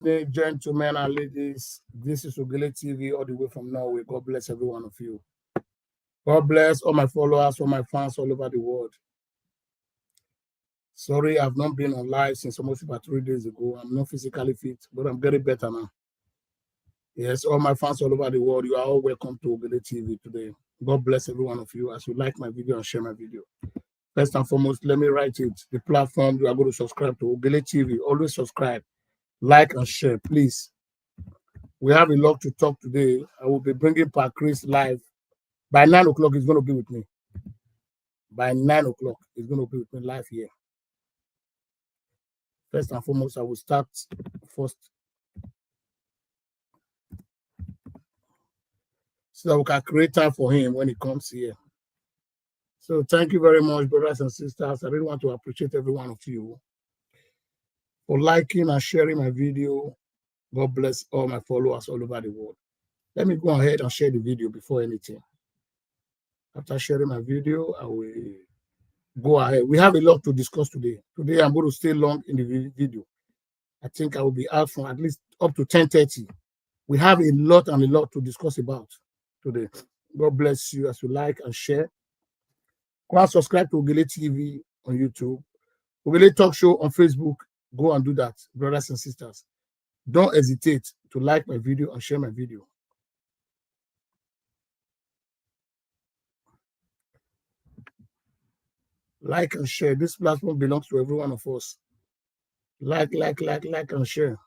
evening, gentlemen and ladies. This is Ogele TV all the way from Norway. God bless every one of you. God bless all my followers, all my fans all over the world. Sorry, I've not been on live since almost about 3 days ago. I'm not physically fit, but I'm getting better now. Yes, all my fans all over the world, you are all welcome to Ogele TV today. God bless every one of you as you like my video and share my video. First and foremost, let me write it. The platform you are going to subscribe to, Ogele TV. Always subscribe, like, and share, please. We have a lot to talk today. I will be bringing Chris live. By 9 o'clock, he's going to be with me. By 9 o'clock, he's going to be with me live here. First and foremost, I will start first so that we can create time for him when he comes here. So thank you very much, brothers and sisters. I really want to appreciate every one of you for liking and sharing my video. God bless all my followers all over the world. Let me go ahead and share the video before anything. After sharing my video, I will go ahead. We have a lot to discuss today. Today, I'm going to stay long in the video. I think I will be out from at least up to 10:30. We have a lot to discuss about today. God bless you as you like and share. Go and subscribe to Ogele TV on YouTube. Ogele Talk Show on Facebook. Go and do that, brothers and sisters. Don't hesitate to like my video and share my video. Like and share. This platform belongs to every one of us. Like, and share.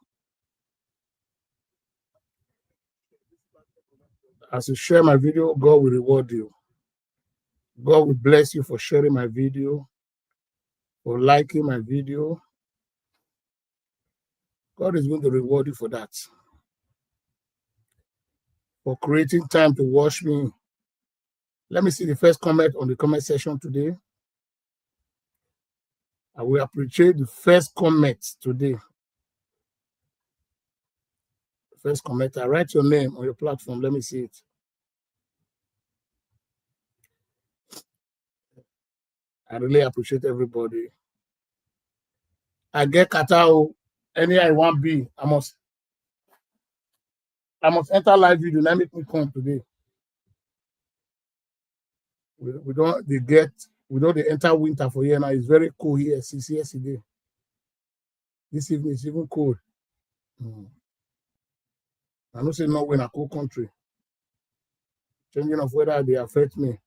As you share my video, God will reward you. God will bless you for sharing my video, for liking my video. God is going to reward you for that. For creating time to watch me. Let me see the first comment on the comment section today. I will appreciate the first comment today. First commenter, write your name on your platform. Let me see it. I really appreciate everybody. I get Katao. Any I want be. I must enter live video. Let me come today. We don't enter winter for here now. It's very cold here since yesterday. This evening is even cold. I don't say no in a cold country. Changing of weather, they affect me.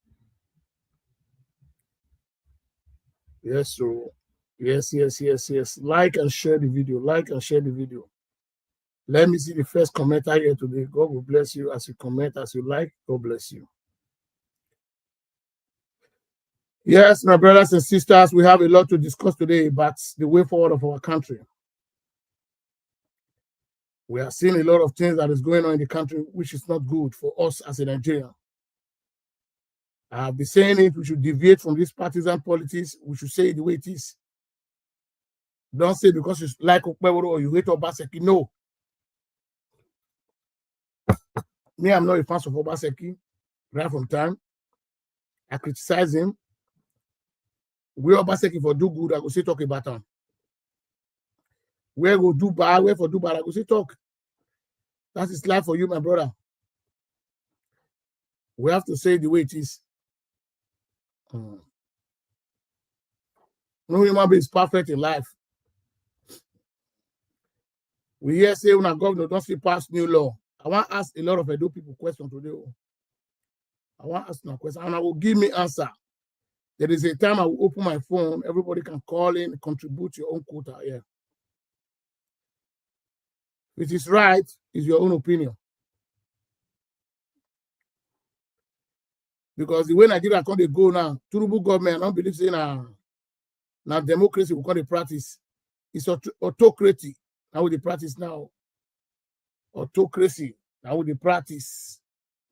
Yes, so yes. Like and share the video. Like and share the video. Let me see the first commenter here today. God will bless you as you comment, as you like. God bless you. Yes, my brothers and sisters, we have a lot to discuss today about the way forward of our country. We are seeing a lot of things that is going on in the country, which is not good for us as a Nigerian. I have been saying it, we should deviate from this partisan politics. We should say it the way it is. Don't say because you like Okpeboro or you hate Obaseki. No. Me, I'm not a fan of Obaseki. Right from time. I criticize him. We Obaseki for do good, I go say talk about him. Where go do bad, where for do bad, I go say talk. That is life for you, my brother. We have to say the way it is. No human being is perfect in life. We hear say when a governor don't see pass new law. I want to ask a lot of Edo people questions today. I want to ask them a question and I will give me answer. There is a time I will open my phone. Everybody can call in, contribute your own quota here. If it is right, it's your own opinion. Because the way Nigeria can go now, Tinubu government, I don't believe saying now democracy will call the practice. It's autocracy. Now with the practice now. Autocracy. Now with the practice.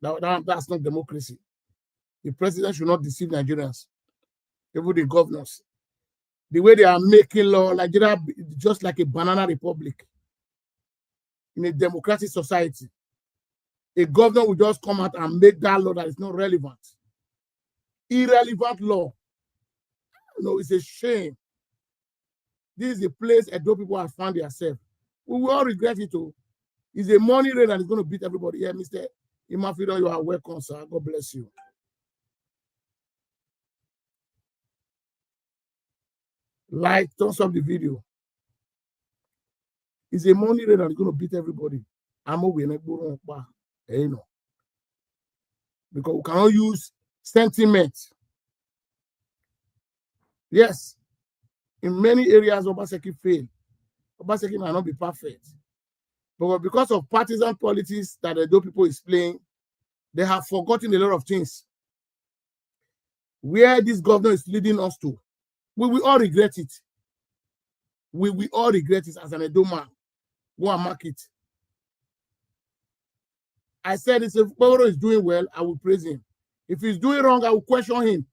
That's not democracy. The president should not deceive Nigerians. Even the governors. The way they are making law, Nigeria just like a banana republic. In a democratic society. A governor will just come out and make that law that is not relevant. Irrelevant law. No, it's a shame. This is the place Edo people have found themselves. We will all regret it too. It's a money rain and it's going to beat everybody. Yeah, Mr. Imafido, you are welcome, sir. God bless you. Like, thumbs up the video. It's a money rain and it's going to beat everybody. I'm over you know. Because we cannot use sentiment. Yes, in many areas, Obaseki failed. Obaseki might not be perfect. But because of partisan politics that the people is playing, they have forgotten a lot of things. Where this governor is leading us to, we will all regret it. We will all regret it as an Edo man. Go and mark it. I said, if Okpebholo is doing well, I will praise him. If he's doing wrong, I will question him.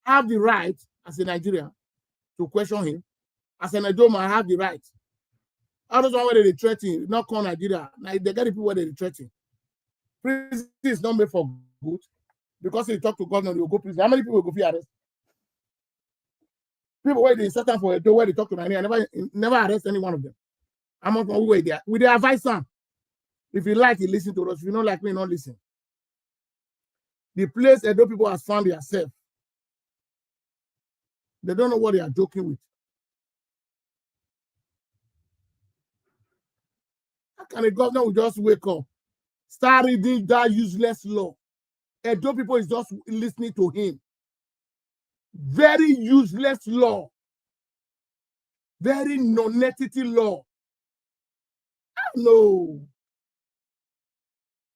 I have the right, as a Nigerian, to question him. As an Edo man, I have the right. I don't know whether they threaten, not call Nigeria. Now, they get the people where they threaten. Prison is not made for good. Because they talk to governor, they will go prison. How many people will go for arrest? People where they set up for a door where they talk to Nigeria, never arrest any one of them. I'm not going to wait there. With the advice, son. If you like, you listen to us. If you don't like me, not listen. The place Edo people has found themselves. They don't know what they are joking with. How can a governor will just wake up, start reading that useless law? Edo people is just listening to him. Very useless law. Very non-entity law. No.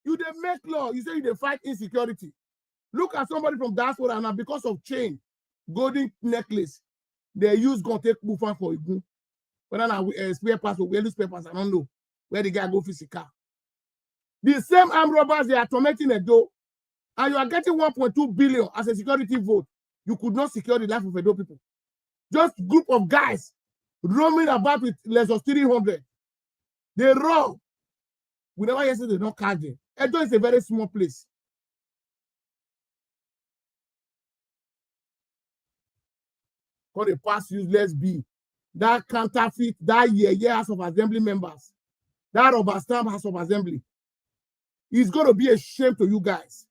You dey make law. You say you dey fight insecurity. Look at somebody from diaspora now because of chain, golden necklace. They use gun take buffer for Igun. Whether now spare parts or we spare parts, I don't know. Where the guy go physical. The same armed robbers they are tormenting Edo, and you are getting 1.2 billion as a security vote. You could not secure the life of Edo people. Just group of guys roaming about with less than 300. They rob. We never hear say they don't catch them. Edo is a very small place. Called a past useless B. That counterfeit, that year House of Assembly members, that rubber stamp House of Assembly. It's going to be a shame to you guys.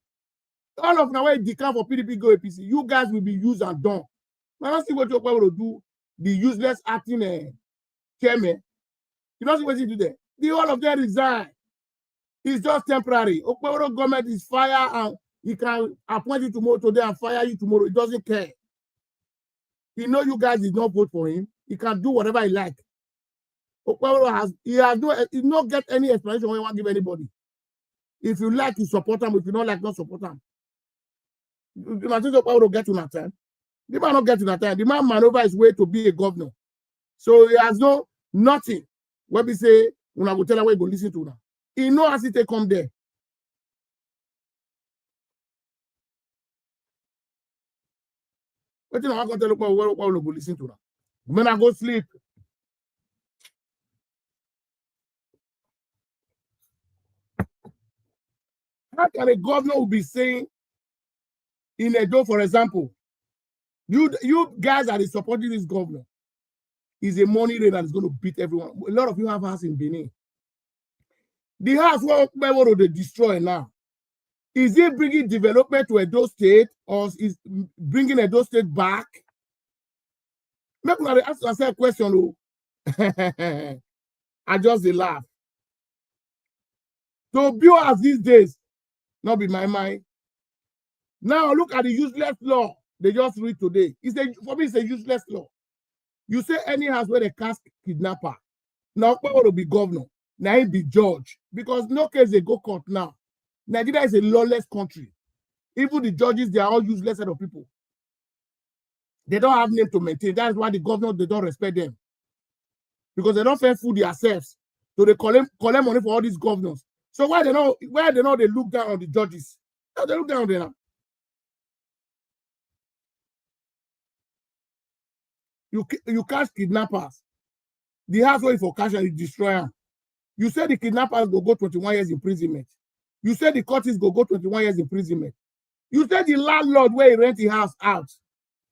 All of now, when decay for PDP go APC, you guys will be used and done. I don't see what you're going to do. The useless acting chairman. You don't see what you do there. The all of them resign. It's just temporary. Okpebholo government is fire and he can appoint you tomorrow today and fire you tomorrow. He doesn't care. He know you guys did not vote for him. He can do whatever he like. Okpebholo he not get any explanation when he want to give anybody. If you like, you support him. If you don't like, not support him. You think Okpebholo get to that time? The man not get to that time. The man maneuver his way to be a governor. So he has nothing. When we say, when I go tell him where he go listen to now. He know as he take come there. What you know, I'm going to tell you what we go listen to now. When I go sleep. How can a governor will be saying in Edo, for example, you guys are supporting this governor? Is a money rain that is going to beat everyone. A lot of you have house in Benin. The house where Okpebholo they destroy now. Is it bringing development to Edo State or is bringing Edo State back? Make me ask myself a question. I just laugh. So build as these days, not be my mind. Now look at the useless law they just read today. For me, it's a useless law. You say any house where they cast kidnapper. Now Okpebholo will be governor. Now he be judge. Because no case they go court now. Nigeria is a lawless country. Even the judges, they are all useless set of people. They don't have name to maintain. That's why the governor, they don't respect them. Because they don't fair food themselves. So they collect money for all these governors. So why they look down on the judges? How they look down on them now? You catch kidnappers. The house where for cash and you destroy them. You say the kidnappers go 21 years imprisonment. You say the cultists go 21 years imprisonment. You say the landlord where he rent the house out,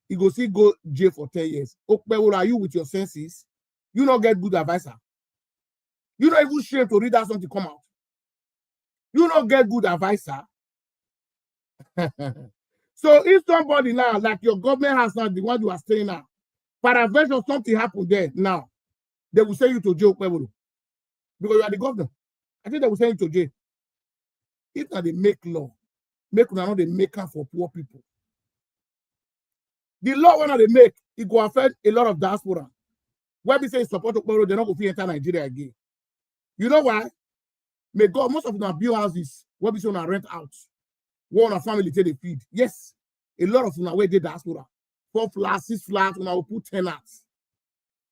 he go jail for 10 years. Okpebholo, are you with your senses? You not get good advisor. You don't even shame to read that something come out. You don't get good advisor. So if somebody now, like your government has now, the one you are saying now, peradventure something happened there now, they will send you to jail because you are the governor. I think they will send you to jail. If now they make law, make not they make up for poor people. The law when they make, it will affect a lot of diaspora. When we say support Okpebholo, they're not going to enter Nigeria again. You know why? May God, most of them build houses, what we say on rent out. One of family take the feed. Yes, a lot of them where they diaspora. 4 flats, 6 flats, when I will put tenants.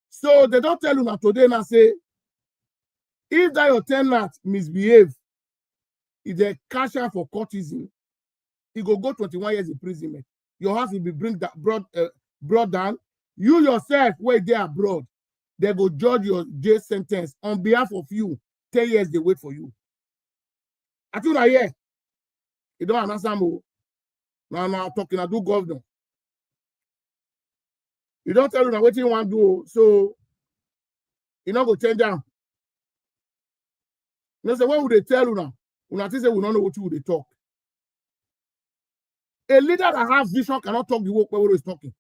So they don't tell you now today now say, if that your tenant misbehave, if they cash out for courtesan, he go 21 years imprisonment. Your house will be brought down. You yourself, where they are abroad, they go judge your jail sentence on behalf of you. 10 years they wait for you. I think I hear. You don't understand more. Now talking, I do governor. You don't tell you what you want to do, so you not go turn down. You know, say, what would they tell you now? When I say we don't know what you would they talk. A leader that has vision cannot talk the way Okpebholo is talking.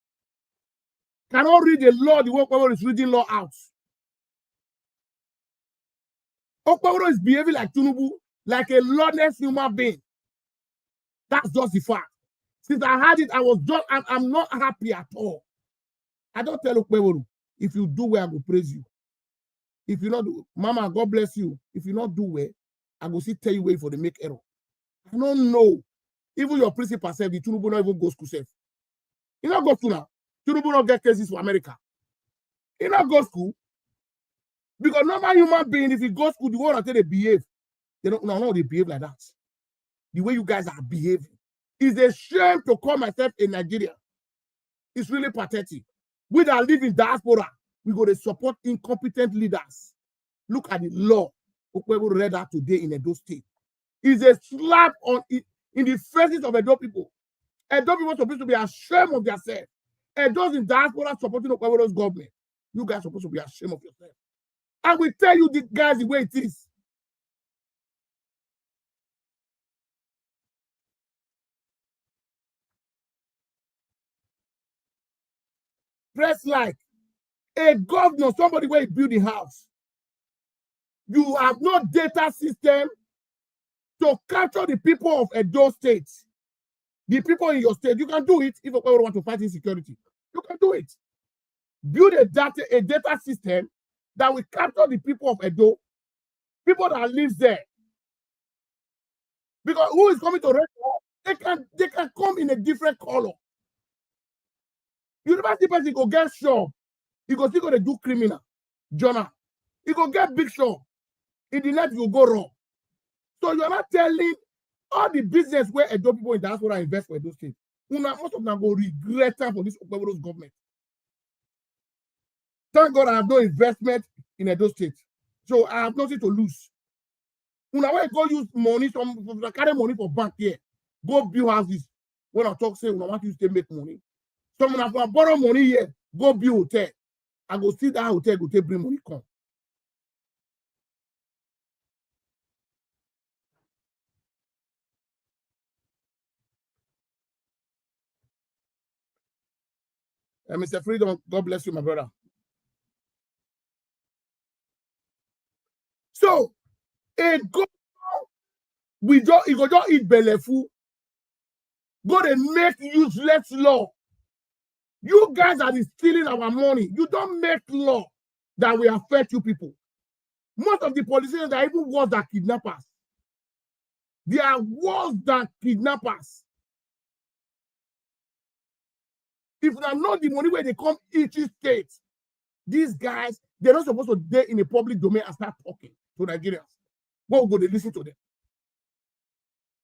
Cannot read the law the way Okpebholo is reading law out. Okpebholo is behaving like Tinubu, like a lawless human being. That's just the fact. Since I had it, I'm not happy at all. I don't tell Okpebholo, if you do well, I will praise you. If you not do, Mama, God bless you. If you not do well, I will still tell you where for the make error. I don't know. Even your principal said the Tinubu not even go school safe. You not go school now. Tinubu not get cases for America. You not go school. Because normal human being, if you go school, the way until they behave, they don't know they behave like that. The way you guys are behaving. It's a shame to call myself in Nigeria. It's really pathetic. We that live in diaspora, we go to support incompetent leaders. Look at the law. Okpebholo read that today in Edo State. It's a slap on it in the faces of Edo people. Edo people are supposed to be ashamed of themselves. Edo's in diaspora supporting Okpebholo's government. You guys are supposed to be ashamed of yourself. I will tell you the guys the way it is. Press like a governor, somebody where he build the house. You have no data system to capture the people of Edo State. The people in your state, you can do it if Okpebholo want to fight insecurity. You can do it. Build a data system that will capture the people of Edo, people that live there. Because who is coming to rent? They can come in a different color. University person go get shop. He go still go to do criminal. Jonah. He go get big shop. In the net, you go wrong. So you are not telling all the business where Edo people in diaspora invest for Edo State. Most of them go regret for this Okpebholo's government. Thank God I have no investment in Edo State. So I have nothing to lose. When I go use money, carry money for bank here, go build houses. When I talk, say, when I want you to make money. So when I borrow money here, go build hotel. I go see that hotel, go take bring money come. Mr. Freedom, God bless you, my brother. So, a go we don't eat belefu. Go and make useless law. You guys are stealing our money. You don't make law that will affect you people. Most of the politicians are even worse than kidnappers. They are worse than kidnappers. If they know the money where they come each state, these guys, they're not supposed to be in a public domain and start talking to Nigerians. What will they listen to them?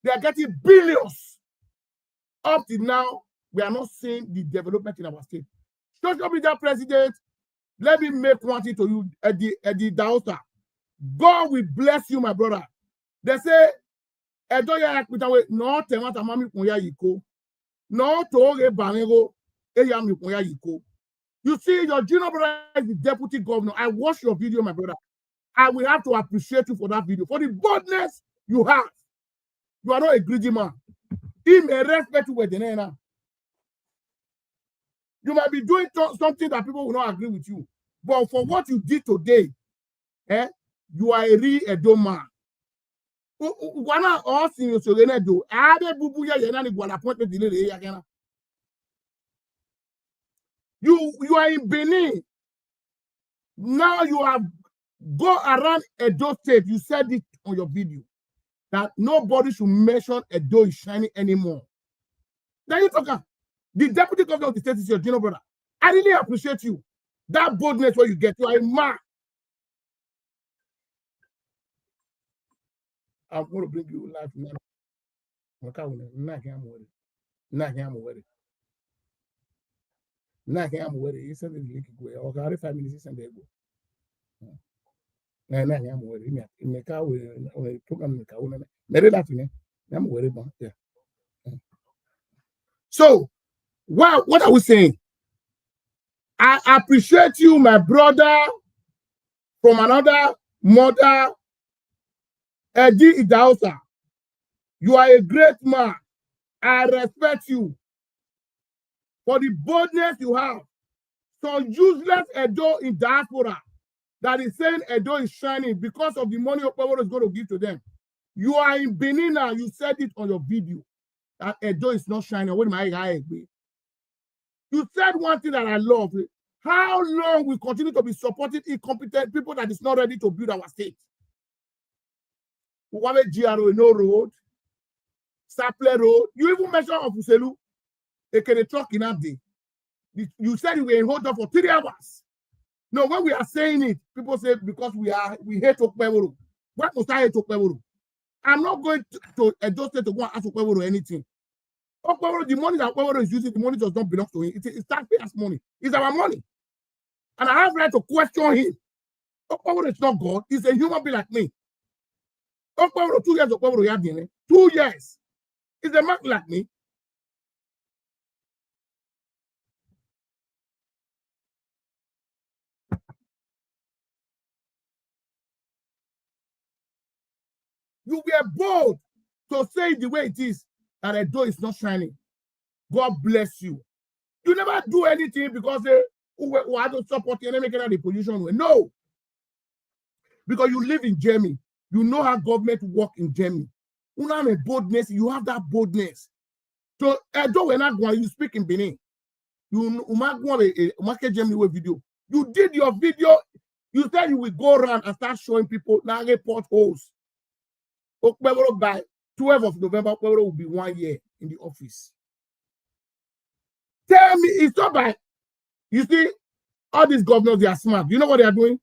They are getting billions. Up till now, we are not seeing the development in our state. Social media president, let me make one thing to you, Eddie Dausa. God will bless you, my brother. They say, no you see, your junior brother is the deputy governor. I watched your video, my brother. I will have to appreciate you for that video, for the boldness you have. You are not a greedy man. He may respect you with the name. You might be doing something that people will not agree with you. But for what you did today, you are a real Edo man. You are in Benin. Now you have go around Edo State. You said it on your video that nobody should mention Edo is shining anymore. Then you talk. The deputy governor of the state is your general brother. I really appreciate you. That boldness where you get. You are a man. I'm going to bring you life now. You send the link away. Okay, every 5 minutes, you send it go. So, wow, what are we saying? I appreciate you, my brother, from another mother, Eddie Idausa. You are a great man. I respect you for the boldness you have. So useless Edo in diaspora that is saying Edo is shining because of the money Okpebholo is going to give to them. You are in Benin now. You said it on your video that Edo is not shining. What am I? You said one thing that I love. How long we continue to be supporting incompetent people that is not ready to build our state? We have a GRO, no road, Saple Road. You even mentioned Ofuselu, a truck in that day. You said you were in hold up for 3 hours. No, when we are saying it, people say because we hate Okpebholo. Why must I hate Okpebholo? I'm not going to Edo State to go and ask Okpebholo anything. Okpebholo, the money that Okpebholo is using, the money does not belong to him. It's taxpayers' money. It's our money. And I have right to question him. Okpebholo is not God. He's a human being like me. Okpebholo, 2 years Okpebholo had 2 years. He's a man like me. You were bold to say it the way it is, that Edo is not shining. God bless you. You never do anything because they I don't support you and make it the position. No. Because you live in Germany. You know how government work in Germany. You have a boldness. You have that boldness. So Edo, when not going, you speak in Benin. You might want a market Germany video. You did your video. You said you will go around and start showing people now potholes. Okpebholo by 12th of November, Okpebholo will be 1 year in the office. Tell me, it's not by, you see, all these governors, they are smart. You know what they are doing?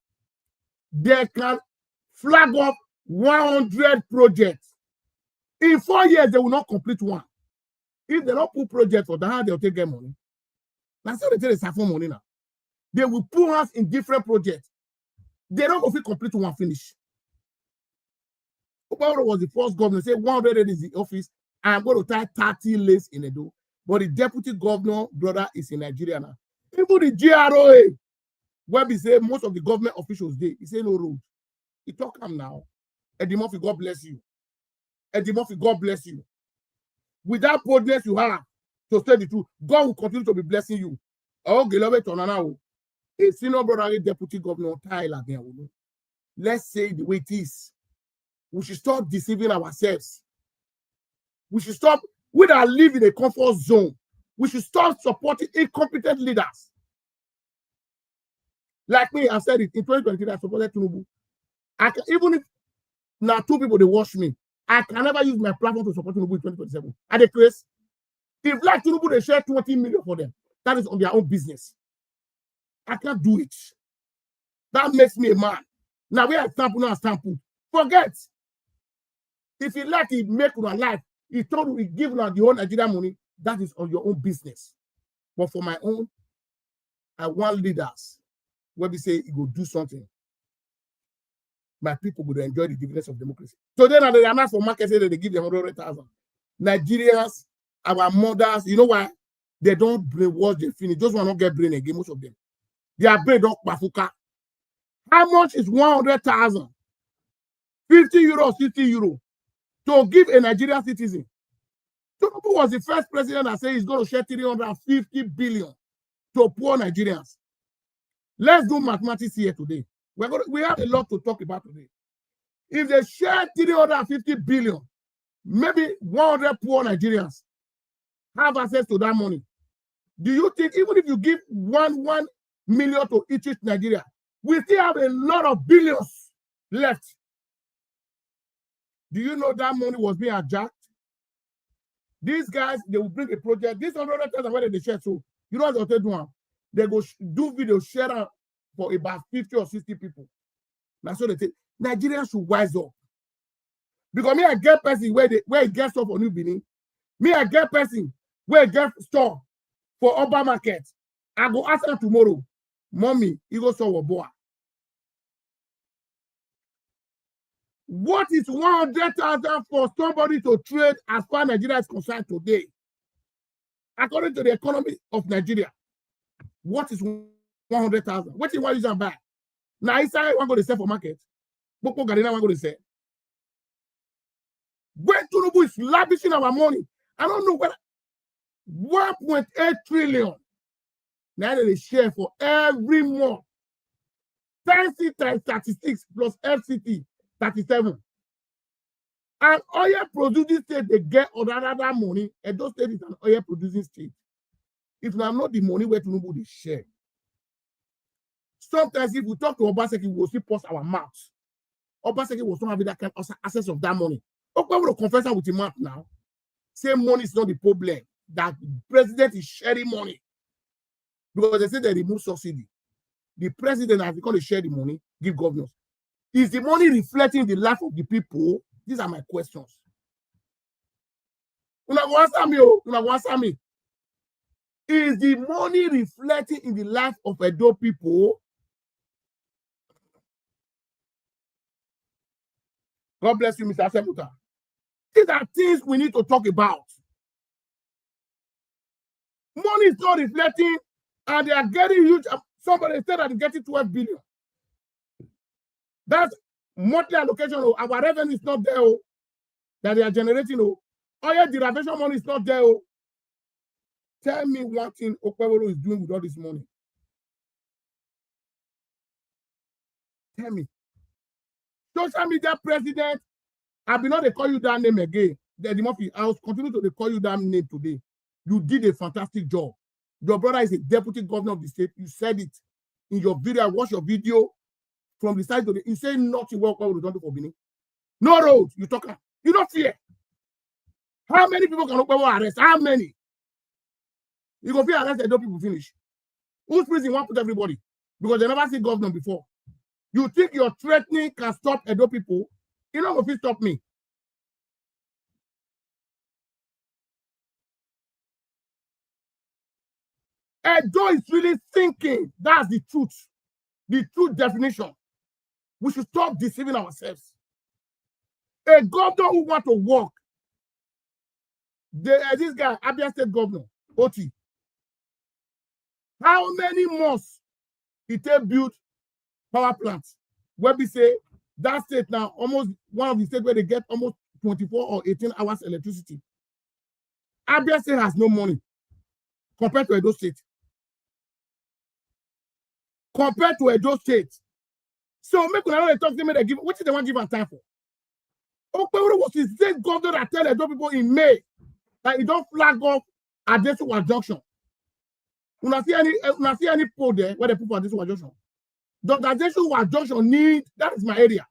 They can flag up 100 projects. In 4 years, they will not complete one. If they don't put projects for that, they'll take their money. That's how they tell us for money now. They will put us in different projects. They don't go complete one finish. Okpebholo was the first governor, say 100 is the office. I'm going to tie 30 lanes in Edo. But the deputy governor, brother, is in Nigeria now. Even the GROA, where we say most of the government officials, he say no road. He talk him now. Eddie Murphy, God bless you. Eddie Murphy, God bless you. With that boldness you have to say the truth, God will continue to be blessing you. Oh, Gelove Tonana, a senior brother, deputy governor, Tyler. Let's say the way it is. We should stop deceiving ourselves. We should stop. We that live in a comfort zone. We should stop supporting incompetent leaders. Like me, I said it in 2023. I supported Tinubu. Even if now 2 people they watch me, I can never use my platform to support Tinubu in 2027. Are they crazy? If like Tinubu they share 20 million for them, that is on their own business. I can't do it. That makes me a man. Now we are sample, now sample. Forget. If you like it, make your life. He told you, he give you the whole Nigerian money. That is on your own business. But for my own, I want leaders where we say he will do something. My people will enjoy the dividends of democracy. So then they are not for market, say that they give them 100,000. Nigerians, our mothers, you know why? They don't brainwash, they finish. Those who are not get brain again, most of them. Their brain don't bafuka. How much is 100,000? 50 euros, 60 euros to give a Nigerian citizen. Tinubu was the first president that said he's going to share 350 billion to poor Nigerians. Let's do mathematics here today. We have a lot to talk about today. If they share 350 billion, maybe 100 poor Nigerians have access to that money. Do you think even if you give 1 million to each Nigeria, we still have a lot of billions left? Do you know that money was being hijacked? These guys, they will bring a project. This 100,000 where they share. So you know what they do? They go do video share for about 50 or 60 people. That's what they think. Nigerians should wise up. Because me, I get person where it gets stuff for New Benin. Me, I get person where it get store for Oba Market. I go ask them tomorrow, Mommy, you go store boy. What is 100,000 for somebody to trade as far as Nigeria is concerned today? According to the economy of Nigeria, what is 100,000? What do you want to use and buy? Now, inside one go to sell for market. Boko Garina one go to sell. When Tinubu is lavishing our money, I don't know what 1.8 trillion. Now they share for every month. 10C times 36 plus FCT 37. And oil producing state, they get other money, and those states is an oil producing state. If I'm not the money where Tinubu they share. Sometimes if we talk to Obaseki, we will still post our mouths. Obaseki will not have that kind of access of that money. Okay, we will confess with the mouth now. Say money is not the problem. That the president is sharing money. Because they say they remove subsidy. The president has become to share the money, give governors. Is the money reflecting the life of the people? These are my questions. Una go answer me, oh. Una go answer me. Is the money reflecting in the life of Edo people? God bless you, Mr. Semuta. These are things we need to talk about. Money is not reflecting, and they are getting huge. Somebody said that they're getting 12 billion. That's monthly allocation. Oh, our revenue is not there. Oh, that they are generating. Oh, oil derivation money is not there. Oh. Tell me one thing Okpebolo is doing with all this money. Tell me. Social media president, I will not call you that name again. I will continue to call you that name today. You did a fantastic job. Your brother is a deputy governor of the state. You said it in your video. I watched your video from the side to the. You say nothing well we don't do for Benin. No road. You talk. You don't fear. How many people can Okpebolo arrest? How many? You go be arrested, don't people finish. Who's prison want to put everybody? Because they never see governor before. You think your threatening can stop Edo people? You know if you stop me. Edo is really thinking. That's the truth. The true definition. We should stop deceiving ourselves. A governor who want to work. This guy, Abia State Governor, Oti. How many months it take build power plants? Where we say that state now, almost one of the states where they get almost 24 or 18 hours electricity. Abia State has no money compared to Edo State. Compared to Edo State. So make another talk to me, they give what is the one given time for? Okpebolo was the state governor that tell Edo people in May that he don't flag off at this junction. Una see any poll there where they put for this junction? Dr. Joshua junction need, that is my area.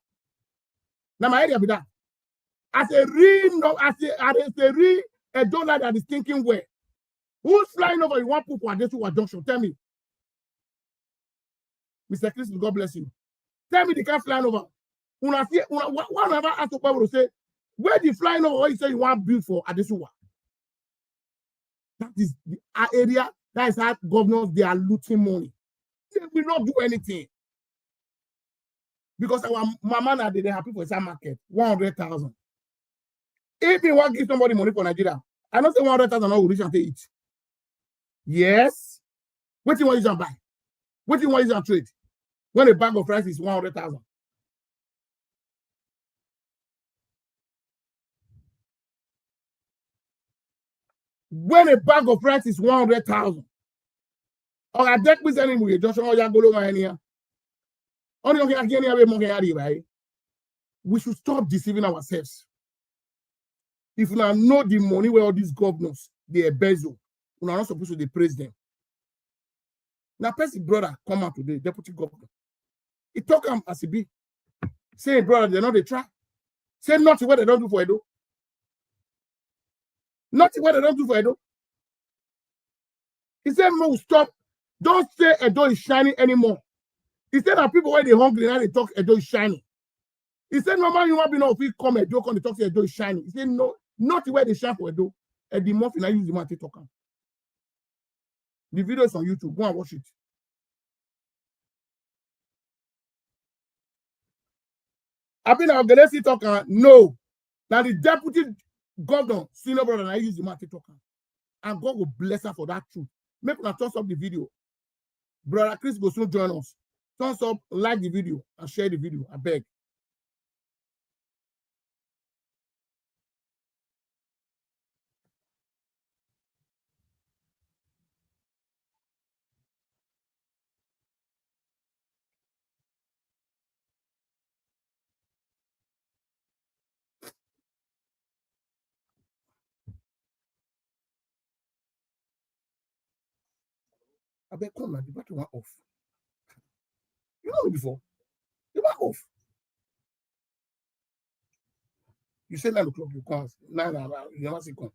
Now my area be that. As a real Edo lad that is thinking where? Who's flying over you want to put for this junction? Tell me. Mr. Chris, God bless you. Tell me the guy flying over. One ever asked Okpebolo to say, where the flying over you say you want to build for Adesuwa? That is the area. That is how governors, they are looting money. They will not do anything. Because our mama now, they happy for some market, 100,000. If you want to give somebody money for Nigeria, I don't say 100,000 will reach and take it. Yes. What do you want to use and buy? What do you want to use and trade? when a bag of rice is 100,000. When a bag of rice is 100,000. Or I deck with any movie, just all your go here. We should stop deceiving ourselves. If we now know the money where all these governors, they embezzle, we are not supposed to praise them. Now, Percy brother come out today, deputy governor. He talk him as he be. Say, brother, they're not they try. Say nothing what they don't do for Edo. Nothing what they don't do for Edo. He said, no, stop. Don't say Edo is shining anymore. He said that people when they hungry now they talk Edo is shining. He said, no man, you want to know if he come Edo come they talk Edo is shining. He said, no, not where they shine for Edo. And the muffin I use the man to talk. The video is on YouTube. Go and watch it. I've been out there, talking. No. Now the deputy governor, senior brother, and I use the man to talk. And God will bless her for that truth. Make us thumbs up the video. Brother Chris will soon join us. Thumbs up, like the video, and share the video. I beg. I beg, come on, the battery went off. You know me before. It went off. You say 9 o'clock, you come. 9 hours, you never see come.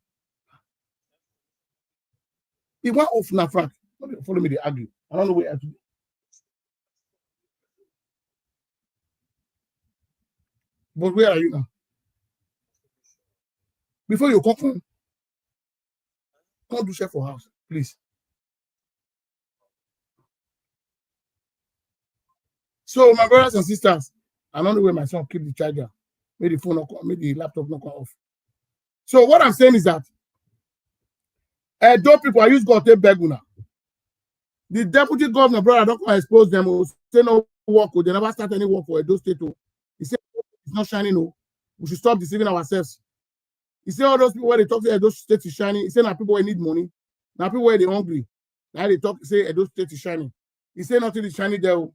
It went off now, Frank. Don't follow me, they argue. I don't know where I do. But where are you now? Before you come home, come do chef for house, please. So, my brothers and sisters, I don't know where my son keep the charger. Maybe the phone not come, maybe the laptop not come off. So, what I'm saying is that those people I use God to beg now. The deputy governor, brother, don't come expose them. Or say no work, or they never start any work for Edo State. He said it's not shining. No, we should stop deceiving ourselves. He said all those people where they talk say Edo State is shining. He said now people where need money. Now people where they hungry. Now they talk say Edo State is shining. He said nothing is shining there.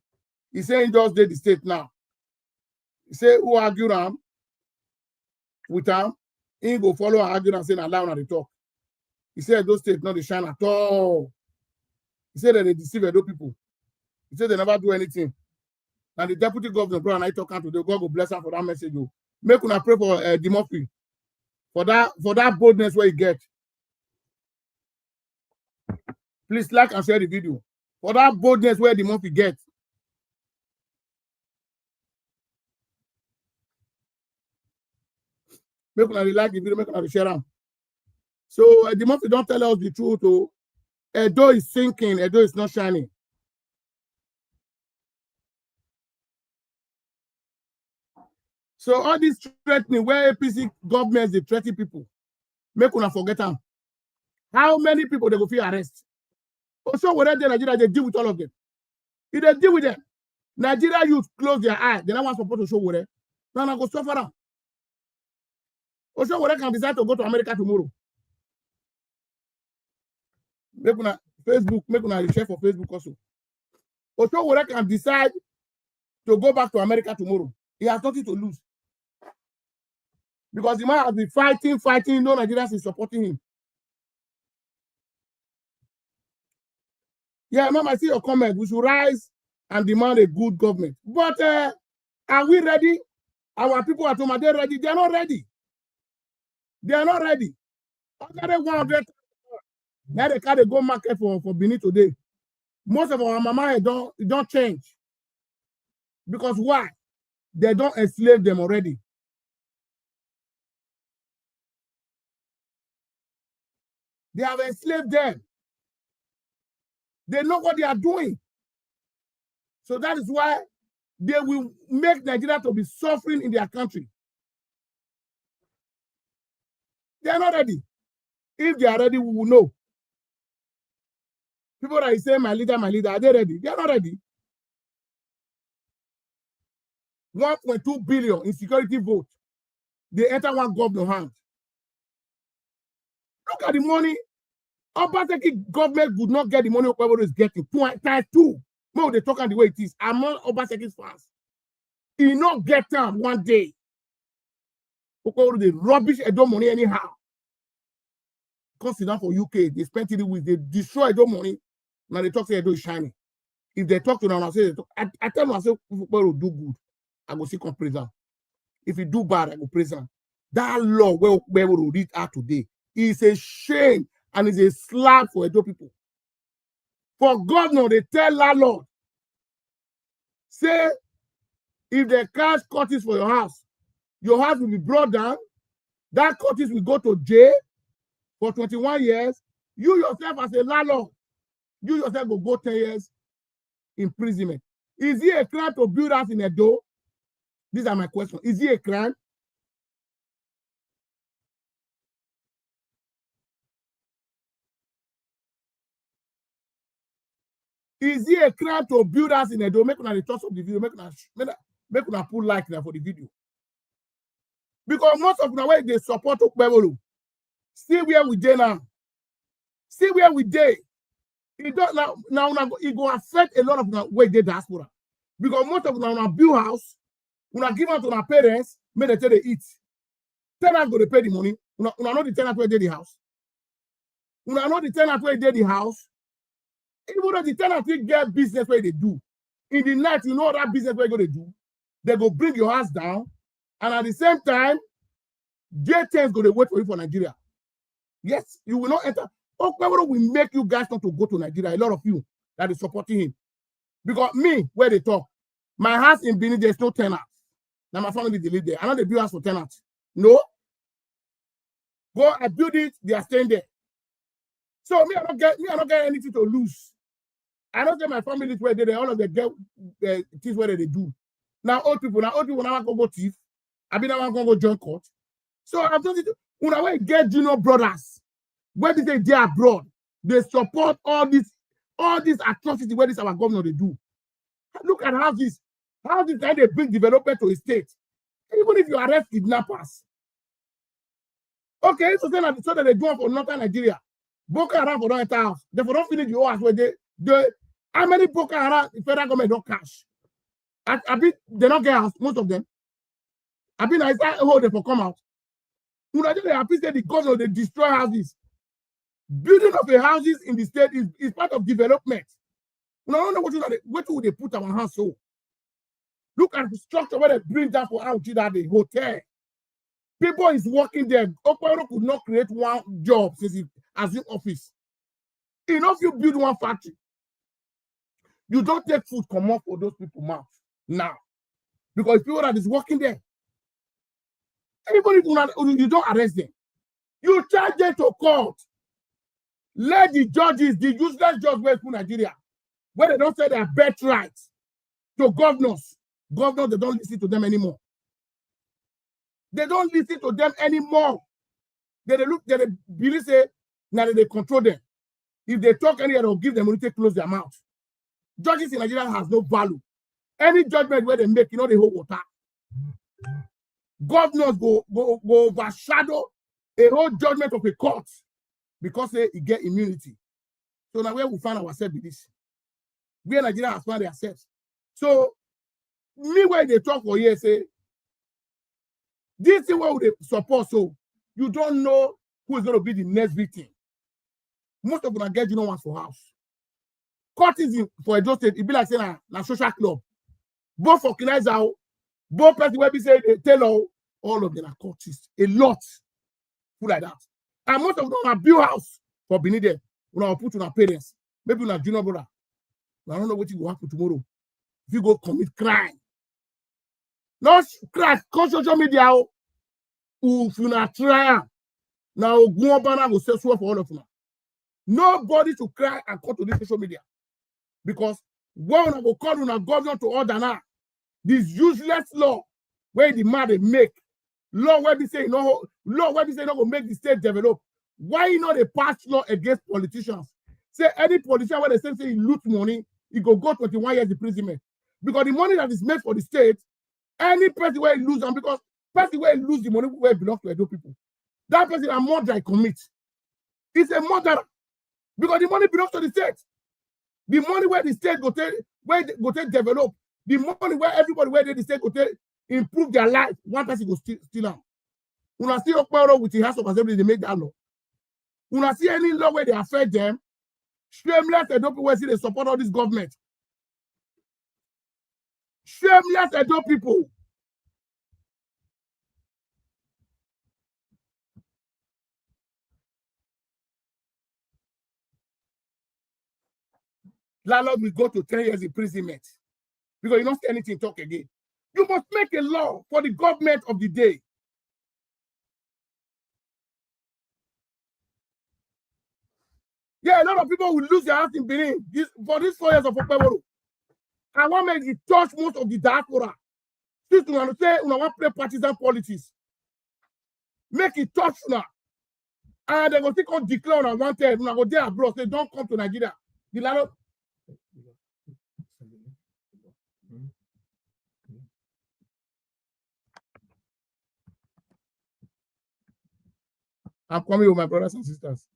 He said he just did the state now. He said who argue them with him? He go follow and argue and say allow now they talk. He said those states not they shine at all. He said that they deceive Edo people. He said they never do anything. And the deputy governor, bro, and I talk to the God will bless her for that message. Make una pray for Dimofri for that boldness where you get. Please like and share the video. For that boldness where Dimofri get. Make una like the video, make una share them. So Dimofri don't tell us the truth. Edo is sinking, Edo is not shining. So all this threatening where APC governments they threaten people, make una forget them. How many people they go feel arrest? Also, whether Nigeria they deal with all of them. If they deal with them, Nigeria youth close their eyes. They don't want support to show where. Now go suffer them. Also, whether can decide to go to America tomorrow. Make una Facebook, make una share for Facebook also. Also, whether can decide to go back to America tomorrow. He has nothing to lose. Because the man has been fighting, no Nigerians is supporting him. Yeah, Mom, I see your comment. We should rise and demand a good government. But are we ready? Our people at home, are they ready? They are not ready. They are not ready. Okay, 100. Now they can't go market for Benin today. Most of our mama don't change. Because why? They don't enslave them already. They have enslaved them. They know what they are doing. So that is why they will make Nigeria to be suffering in their country. They are not ready. If they are ready, we will know. People that say, my leader, are they ready? They are not ready. 1.2 billion in security vote. They enter one governor hand. Look at the money. Obaseki government would not get the money Okpebolo is getting. Times 2. More they talk on the way it is. Among Obaseki's fans. He not get them one day. Okpebolo they rubbish Edo money anyhow. Consider for UK, they spent 3 weeks, they destroy Edo money. Now they talk say Edo is shining. If they talk to them, I say, I tell them, I say, if Okpebolo do good, I go see come prison. If you do bad, I go prison. That law where Okpebolo read out today is a shame and is a slap for Edo people. For governor, they tell landlord, say, if they cash curtis for your house will be brought down. That curtis will go to jail for 21 years. You yourself as a landlord, you yourself will go 10 years imprisonment. Is it a crime to build house in Edo? These are my questions. Is it a crime? Is it a crime to build house in Edo? Make una the thoughts of the video. Make una put like there for the video. Because most of the way they support Okpebolo. See where we dey now. See where we dey. It don't now it go affect a lot of the way they diaspora. Because most of them build house, una give out to our parents, make they tell they eat. Tenants go to pay the money. Una know the tenant where they the house. Una know the tenant where they the house. Even though the tenant will get business where they do. In the night, you know that business where they do. They go bring your house down. And at the same time, J10 go to wait for you for Nigeria. Yes, you will not enter. Okpebolo will make you guys not to go to Nigeria. A lot of you that is supporting him. Because me, where they talk, my house in Benin, there's no tenants. Now my family, they live there. I know they build house for tenants. No. Go, I build it, they are staying there. So I don't get anything to lose. I don't get my family where they all of them get things where they do. Now old people now go thief. I be now go join court. So I'm telling you, when I get junior brothers, where they are abroad, they support all these atrocities where this our governor they do. Look at how this time they bring development to a state. Even if you arrest kidnappers. Okay, so then so that they do it for northern Nigeria. Boko Haram for don't enter house. They for don't finish the whole house where they how many Boko Haram the federal government don't cash? I mean, they don't get house, most of them. I mean, I start hold them for come out. They appreciate the government, they destroy houses. Building of the houses in the state is part of development. I don't know what would they put our hands so. Look at the structure where they bring down for out that the hotel. People is working there. Okpebolo could not create one job since he has in office. Enough you build one factory. You don't take food come up for those people mouth now. Because people that is working there. Even if you don't arrest them, you charge them to court. Let the judges, the useless judges where in Nigeria, where they don't say their birthright to governors. Governors, they don't listen to them anymore. They don't listen to them anymore. They believe say, now they control them. If they talk anywhere, they'll give them money to close their mouth. Judges in Nigeria has no value. Any judgment where they make, they hold water. Governors go overshadow a whole judgment of a court because they get immunity. So now where we find ourselves with this. Where Nigeria has found themselves. So, meanwhile they talk for years, say, this is what they support, so you don't know who is going to be the next victim. Most of them get ones for house. Courtism for Edo State, it be like saying a social club. Both for Kinaiza, both person where we say they tell all of them are courtists. A lot. Put like that. And most of them are build house for Benin there. When I put on our parents, maybe on a junior brother. I don't know what will happen tomorrow. If you go commit crime. Not crack, call social media. If you not try, now go banner will say so for all of them. Nobody to cry and call to this social media. Because when I go call on a governor to order now, this useless law where the man they make, law where they say no go make the state develop. Why not they pass law against politicians? Say any politician where they say he loot money, he go 21 years imprisonment. Because the money that is made for the state, Any person where lose them because person where lose the money where it belongs to Edo people. That person a murder I commit. It's a murderer because the money belongs to the state. The money where the state go take, where they go take develop. The money where everybody where the state go take improve their life. One person go steal them. When I see Okpero with the House of Assembly, they make that law. When I see any law where they affect them, shameless Edo people see they support all this government. Shameless Edo people. Landlord will go to 10 years imprisonment because you don't say anything, talk again. You must make a law for the government of the day. Yeah, a lot of people will lose their house in Benin for these 4 years of Okpeboro. I want to make it touch most of the diaspora. Since we want to say we want to play partisan politics, make it touch now. And they will still come declare on wanted. We go there abroad. Say don't come to Nigeria. The landlord. I'm coming with my brothers and sisters.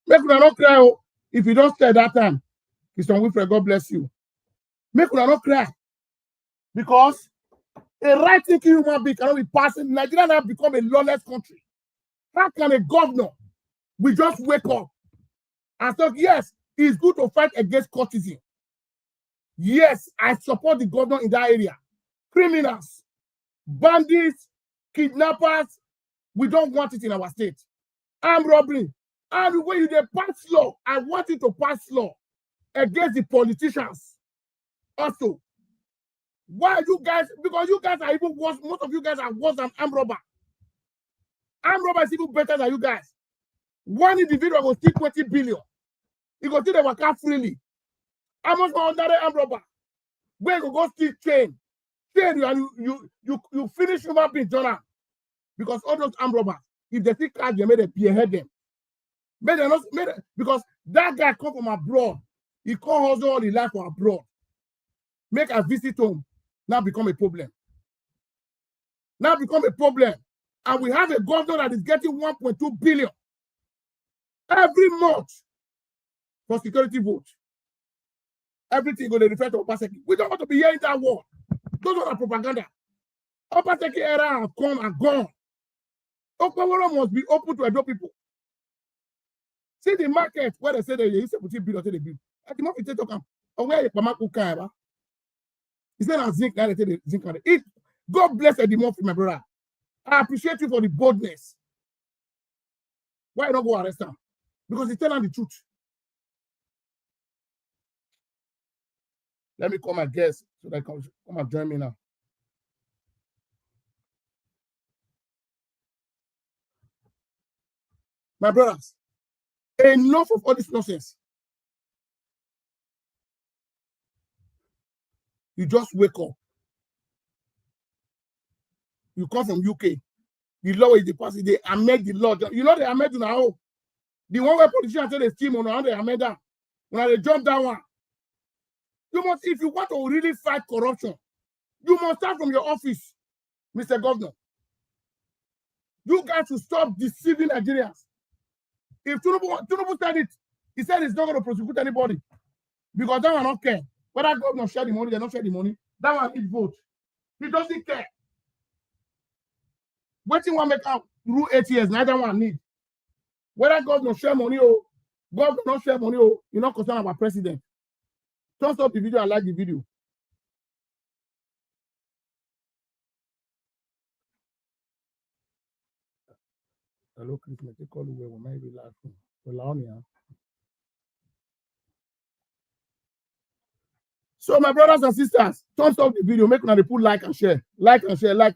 Make una not cry. If you don't stay that time, Mr. Wilfred, God bless you. Make una not cry. Because a right-thinking human being cannot be passing. Nigeria now become a lawless country. How can a governor we just wake up and say, yes, it's good to fight against courtesan? Yes, I support the governor in that area. Criminals, bandits, kidnappers, we don't want it in our state. Armed robbery. And when you pass law, I want you to pass law against the politicians. Also, why you guys? Because you guys are even worse. Most of you guys are worse than armed robber. Armed robber is even better than you guys. One individual will steal 20 billion. He go steal the worker freely. How much for another armed robber? Where you go steal chain? Chain and you finish human being Jonah. Because all those armed robbers, if they still catch them, they behead them. Because that guy come from abroad. He can't hustle all his life from abroad. Make a visit home. Now become a problem. Now become a problem. And we have a governor that is getting 1.2 billion every month for security votes. Everything going to refer to Obaseki. We don't want to be hearing that word. Those are propaganda. Obaseki era have come and gone. Okpeboro must be open to Edo people. See the market where they say they use 17 billion to the bill. At the moment, they talk about where you come out. It's not a zinc. It. God bless the month, my brother. I appreciate you for the boldness. Why you don't go arrest him? Because he's telling the truth. Let me call my guest so they come and join me now. My brothers, enough of all this nonsense. You just wake up. You come from UK. The law is the passing. They amend the law. You know they amend now. The one where politicians say they steam on how they amend that. When they jump that one. You must, if you want to really fight corruption, you must start from your office, Mr. Governor. You guys should stop deceiving Nigerians. If Tinubu said it, he said he's not going to prosecute anybody. Because that one don't care. Whether governor share the money, they don't share the money. That one is vote. He doesn't care. Waiting one make out through 8 years, neither one need. Whether governor share money or governor not share money or you're not concerned about president. Thumbs up the video and like the video. Hello, Christmas. They call you where we might be laughing. So, my brothers and sisters, thumbs up the video. Make sure they put like and share. Like and share. Like.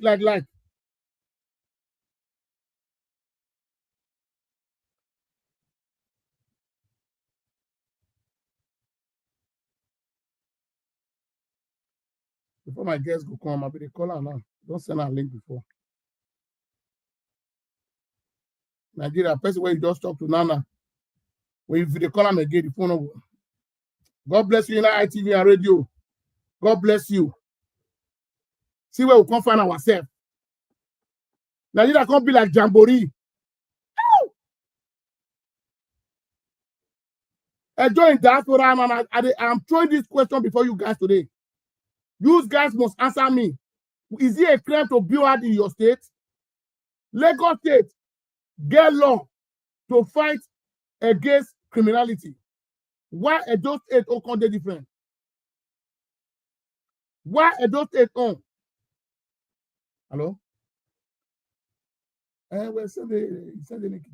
Before my guests go come, I'll be the caller now. Don't send a link before. Nigeria, person where you just talk to Nana. When you the call them again, the phone over. God bless you in ITV and radio. God bless you. See where we can find ourselves. Nigeria can't be like Jamboree. Join diaspora, and I'm throwing this question before you guys today. You guys must answer me. Is it a crime to build out in your state? Lagos State get law to fight against criminality. Why Edo State on the different? Why Edo State on? Hello? Well, send the link.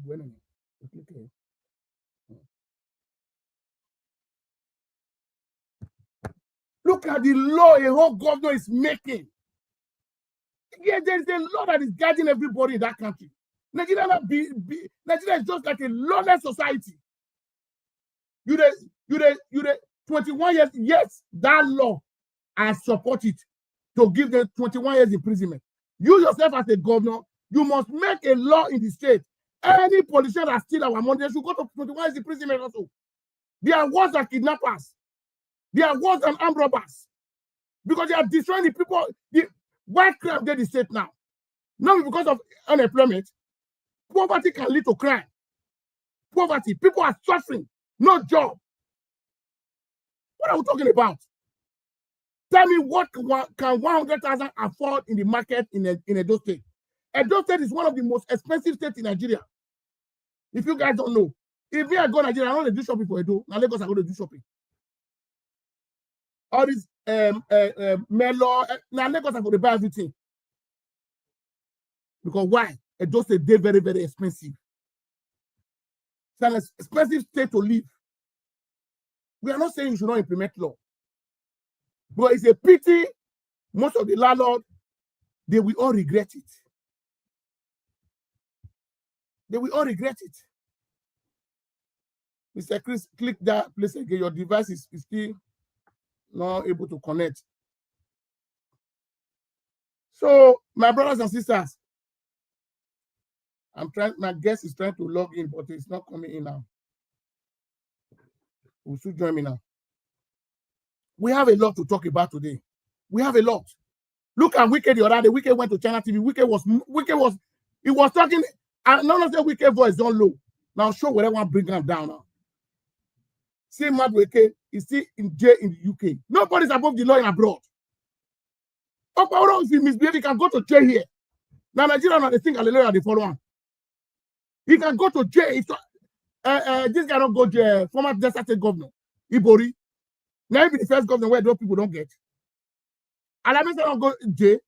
Look at the law a whole governor is making. Yeah, there's a law that is guiding everybody in that country. Nigeria is just like a lawless society. You 21 years, yes, that law, I support it to give them 21 years imprisonment. You yourself as a governor, you must make a law in the state. Any politician that steal our money, they should go to 21 years imprisonment also. They are worse than kidnappers. They are worse than armed robbers. Because they are destroying the people. Why crime get the state now? Not because of unemployment. Poverty can lead to crime. Poverty. People are suffering. No job. What are we talking about? Tell me what can 100,000 afford in the market in Edo State? Edo State is one of the most expensive states in Nigeria. If you guys don't know. If I go to Nigeria, I don't do shopping for Edo. Now Lagos, I go to do shopping. All this melon. Now Lagos, I go to buy everything. Because why? Edo State, they're very, very expensive. It's an expensive state to live. We are not saying you should not implement law. But it's a pity most of the landlords, they will all regret it. They will all regret it. Mr. Chris, click that place again. Your device is still not able to connect. So, my brothers and sisters, my guest is trying to log in, but it's not coming in now. Will you join me now? We have a lot to talk about today. We have a lot. Look at Wicked the other day. Wicked went to China TV. Wicked was talking. None of the Wicked voice don't low. Now show whatever one bring them down now. See Mad Wicked is still in jail in the UK. Nobody's above the law in abroad. If you misbehave, you can go to jail here. Now Nigeria now they think a lawyer they follow on. He can go to jail. This guy don't go to jail. Former Delta State governor, Ibori. Now be the first governor where those people don't get. And I mean they don't go to jail.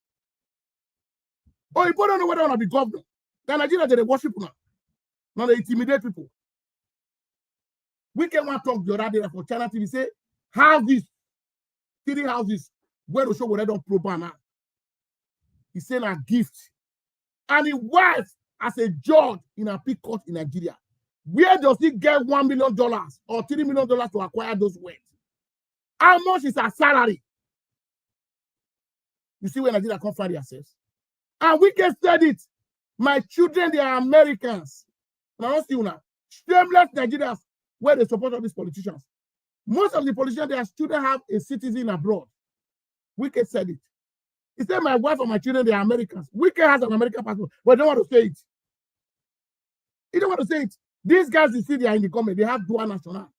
Oh, Ibori don't know whether or not be governor. Then Nigeria they worship now. Now they intimidate people. We can want to talk the other day for China TV. Say, houses, 3 houses, where to show what they don't program now. He said a gift. And he was as a judge in a big court in Nigeria. Where does he get $1 million or $3 million to acquire those words? How much is our salary? You see where Nigeria can't find themselves. And we can said it. My children, they are Americans. And I don't see you now. Shameless Nigerians where they support all these politicians. Most of the politicians, their children have a citizen abroad. Wicked said it. He said, my wife and my children, they are Americans. Wicked has an American passport, but they don't want to say it. He don't want to say it. These guys, you see, they are in the comment. They have dual national.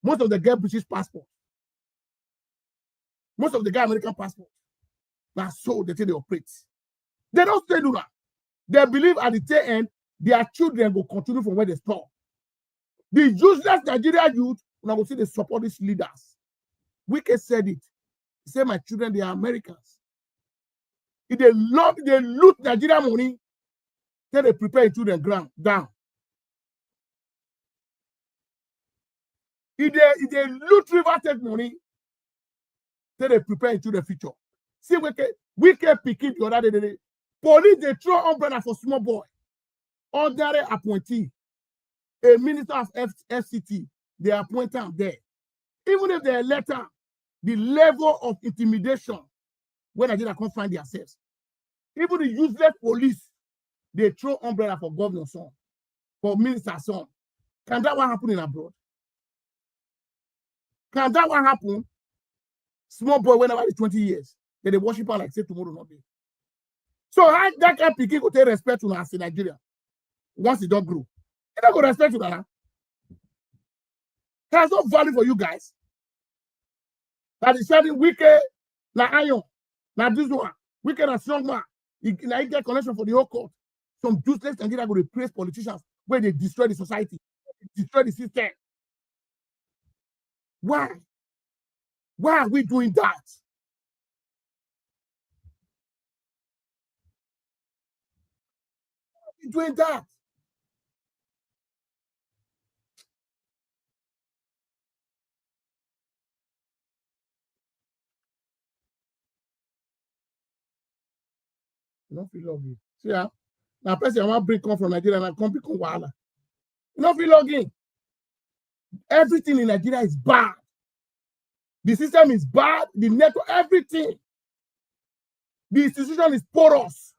Most of them get British passport. Most of them get American passport. That's so they say they operate. They don't say do that. They believe at the tail end, their children will continue from where they stop. The useless Nigerian youth, now we see they support these leaders. Wike said it. He said, my children, they are Americans. If they loot Nigeria money, then they prepare to the ground down. If they loot River State money, then they prepare into the future. See, Wike picking the other day. Police, they throw umbrella for small boy. Ordinary appointee. A minister of FCT, they appoint them there. Even if they let them, the level of intimidation when Nigeria can't find themselves. Even the useless police, they throw umbrella for governor's son, for minister's son. Can that one happen in abroad? Can that one happen? Small boy, whenever he's 20 years, they worship her like say tomorrow not be. So how that can pick go take respect to us in Nigeria once it don't grow? They don't go respect to that. There's no value for you guys. That is saying Wike, na iron, na this one, Wike na strong man. He get connection for the whole court. Some useless Nigeria go replace politicians where they destroy the society, destroy the system. Why? Why are we doing that? Why are we doing that? You don't feel login. See how? Now, person I want bring come from Nigeria and come become Wahala. You don't feel login. Everything in Nigeria is bad. The system is bad. The network, everything. The institution is porous.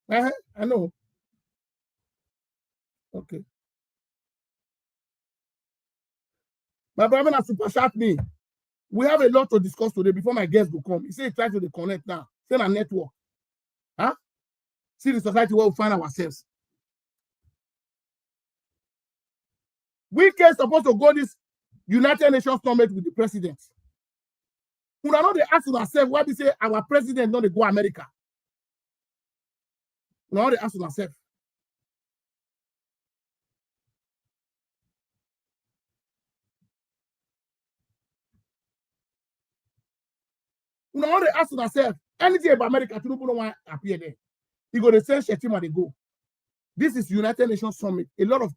I know. Okay. My brother has super chat me. We have a lot to discuss today before my guests will come. He said he tries to connect now. Send a network. Huh? See the society where we find ourselves. We are supposed to go this United Nations summit with the president. We are not asking ourselves why we say our president not go America. We are not asking ourselves. We are not asking ourselves anything about America. To don't want to appear there. You go to send Shetima, they go. This is United Nations summit. A lot of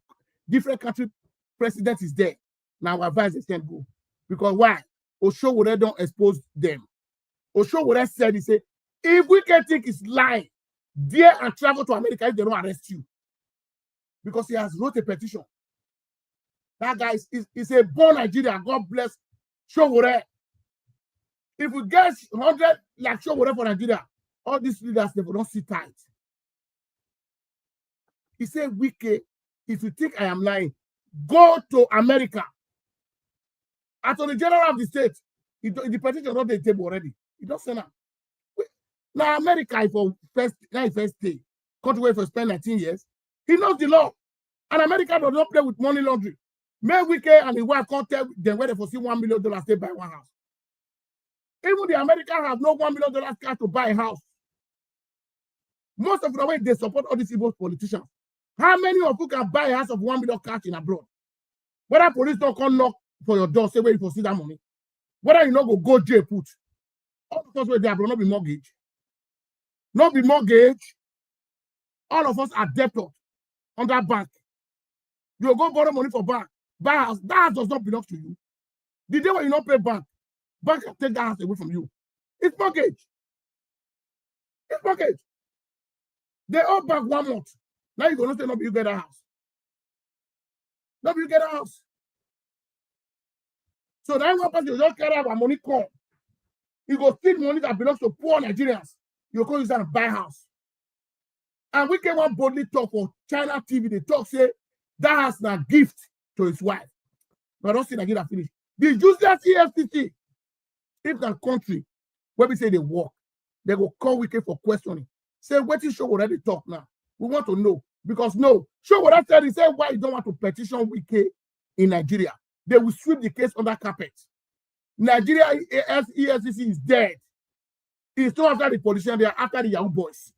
different country president is there. Now our advice is can't go. Because why? Osho would don't expose them. Osho would have said, he said, if we can think it's lying, dare and travel to America if they don't arrest you. Because he has wrote a petition. That guy is a born Nigeria. God bless Showore. If we get 100 like Showore for Nigeria, all these leaders they don't sit tight. He said, Wike, if you think I am lying, go to America. Attorney General of the state, the petition not the table already. He don't say now. Now America for first day, country where for spend 19 years. He knows the law. And America does not play with money laundering. May Wike and the wife can't tell them where they for see $1 million stay buy one house. Even the Americans have no $1 million cash to buy a house. Most of the way they support all these evil politicians. How many of you can buy a house of $1 million cash in abroad? Whether police don't come knock for your door, say where you see that money. Whether you not go jail put. All of us where they abroad, not be mortgage. Not be mortgage. All of us are debtors under bank. You go borrow money for bank. Buy a house. That house does not belong to you. The day when you not pay bank can take that house away from you. It's mortgage. It's mortgage. They all back 1 month. Now you're going to say, no, you get a house. No, you get a house. So that one person, you just carry our money come. You go steal money that belongs to poor Nigerians. You go use that and buy a house. And we can one boldly talk for China TV. They talk, say, that has a gift to his wife. But I don't see Nigeria finish. The useless EFCC, if that country, where we say they work, they will call Wike for questioning. Say, what is show already talk now? We want to know. Because no, show what I said, he said, why you don't want to petition Wike in Nigeria? They will sweep the case under carpet. Nigeria EFCC is dead. It's not after the politicians, they are after the young boys.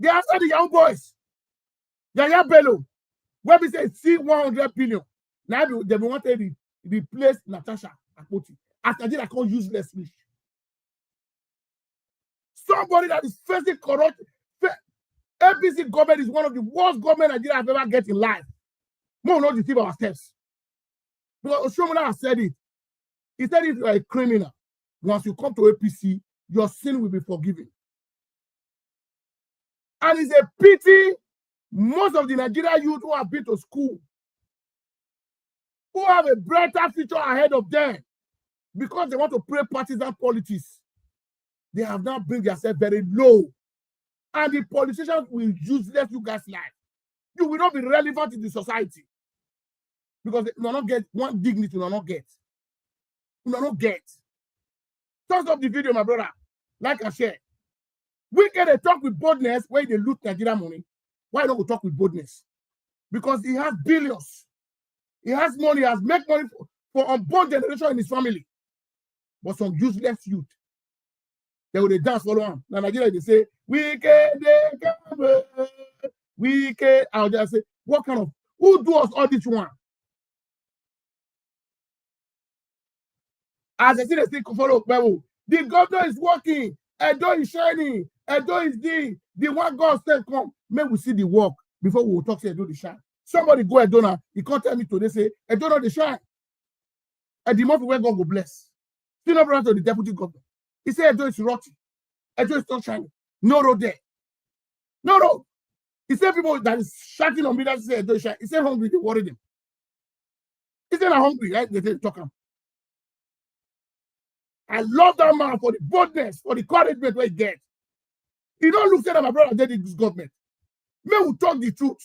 They after the young boys. Yaya Bello. Where we say see 100 billion. Now they wanted to replace Natasha Akpoti. As Nigeria called useless fish. Somebody that is facing corruption. APC government is one of the worst government Nigeria have ever get in life. More not deceive ourselves. Because Oshomona has said it. He said if you are a criminal, once you come to APC, your sin will be forgiven. And it's a pity most of the Nigerian youth who have been to school, who have a brighter future ahead of them, because they want to play partisan politics, they have now bring themselves very low. And the politicians will useless you guys' life. You will not be relevant in the society. Because you will not get one dignity, you will not get. You will not get. Thumbs up the video, my brother. Like and share. We can talk with boldness where they loot Nigeria money. Why don't we talk with boldness? Because he has billions. He has money, he has made money for unborn generation in his family. But some useless youth, they will dance for him. Now Nigeria, they say, we can, I'll just say, what kind of, who do us all this one? As I see the stick follow people, the governor is working, Edo is shining, Edo is the one God said come. May we see the work before we will talk to Edo the shine. Somebody go Edo now, he can't tell me today, say, Edo not the shine. And the month where God will bless. Still not brother to the deputy governor. He said Edo is rotten. Edo is not shining. No road there. No road. He said people that is shouting on me that say Edo is shining. He said hungry, they worry them. He said I'm hungry, right? They say talk him. I love that man for the boldness, for the encouragement where he gets. He don't look at my brother did this government. May we talk the truth.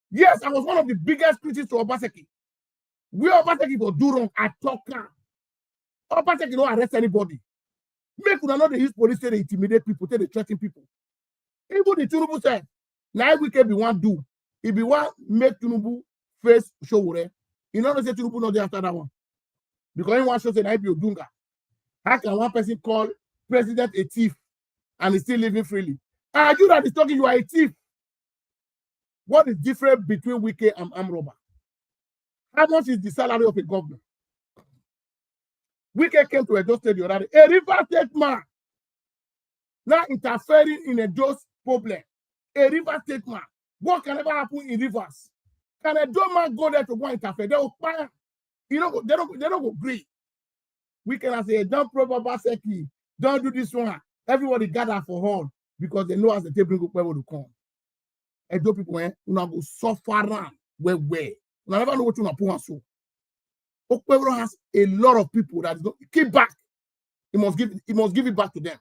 Yes, I was one of the biggest critics to Obaseki. We Obaseki for do wrong. I talk calm. Obaseki don't arrest anybody. Make una not use police to intimidate people, to threaten people. Even the Tinubu said, now we can be one do. If we want make Tinubu face show where, you know say Tinubu not there after that one. Because he wants to say that be Odunga. How can one person call president a thief and he's still living freely? Are you that is talking, you are a thief? What is different between Wike and Amroba? How much is the salary of a governor? Wike came to Edo State the other day. A River State man now interfering in Edo's problem. A River State man. What can ever happen in rivers? Can a Edo man go there to go interfere? They will fire. You know, they don't agree. We can say, don't probe Obaseki, don't do this one. Everybody gather for horn because they know as the table people will come. Edo people, una go suffer around where. We never know what you want to so. Okpebro has a lot of people that keep back. He must give it back to them.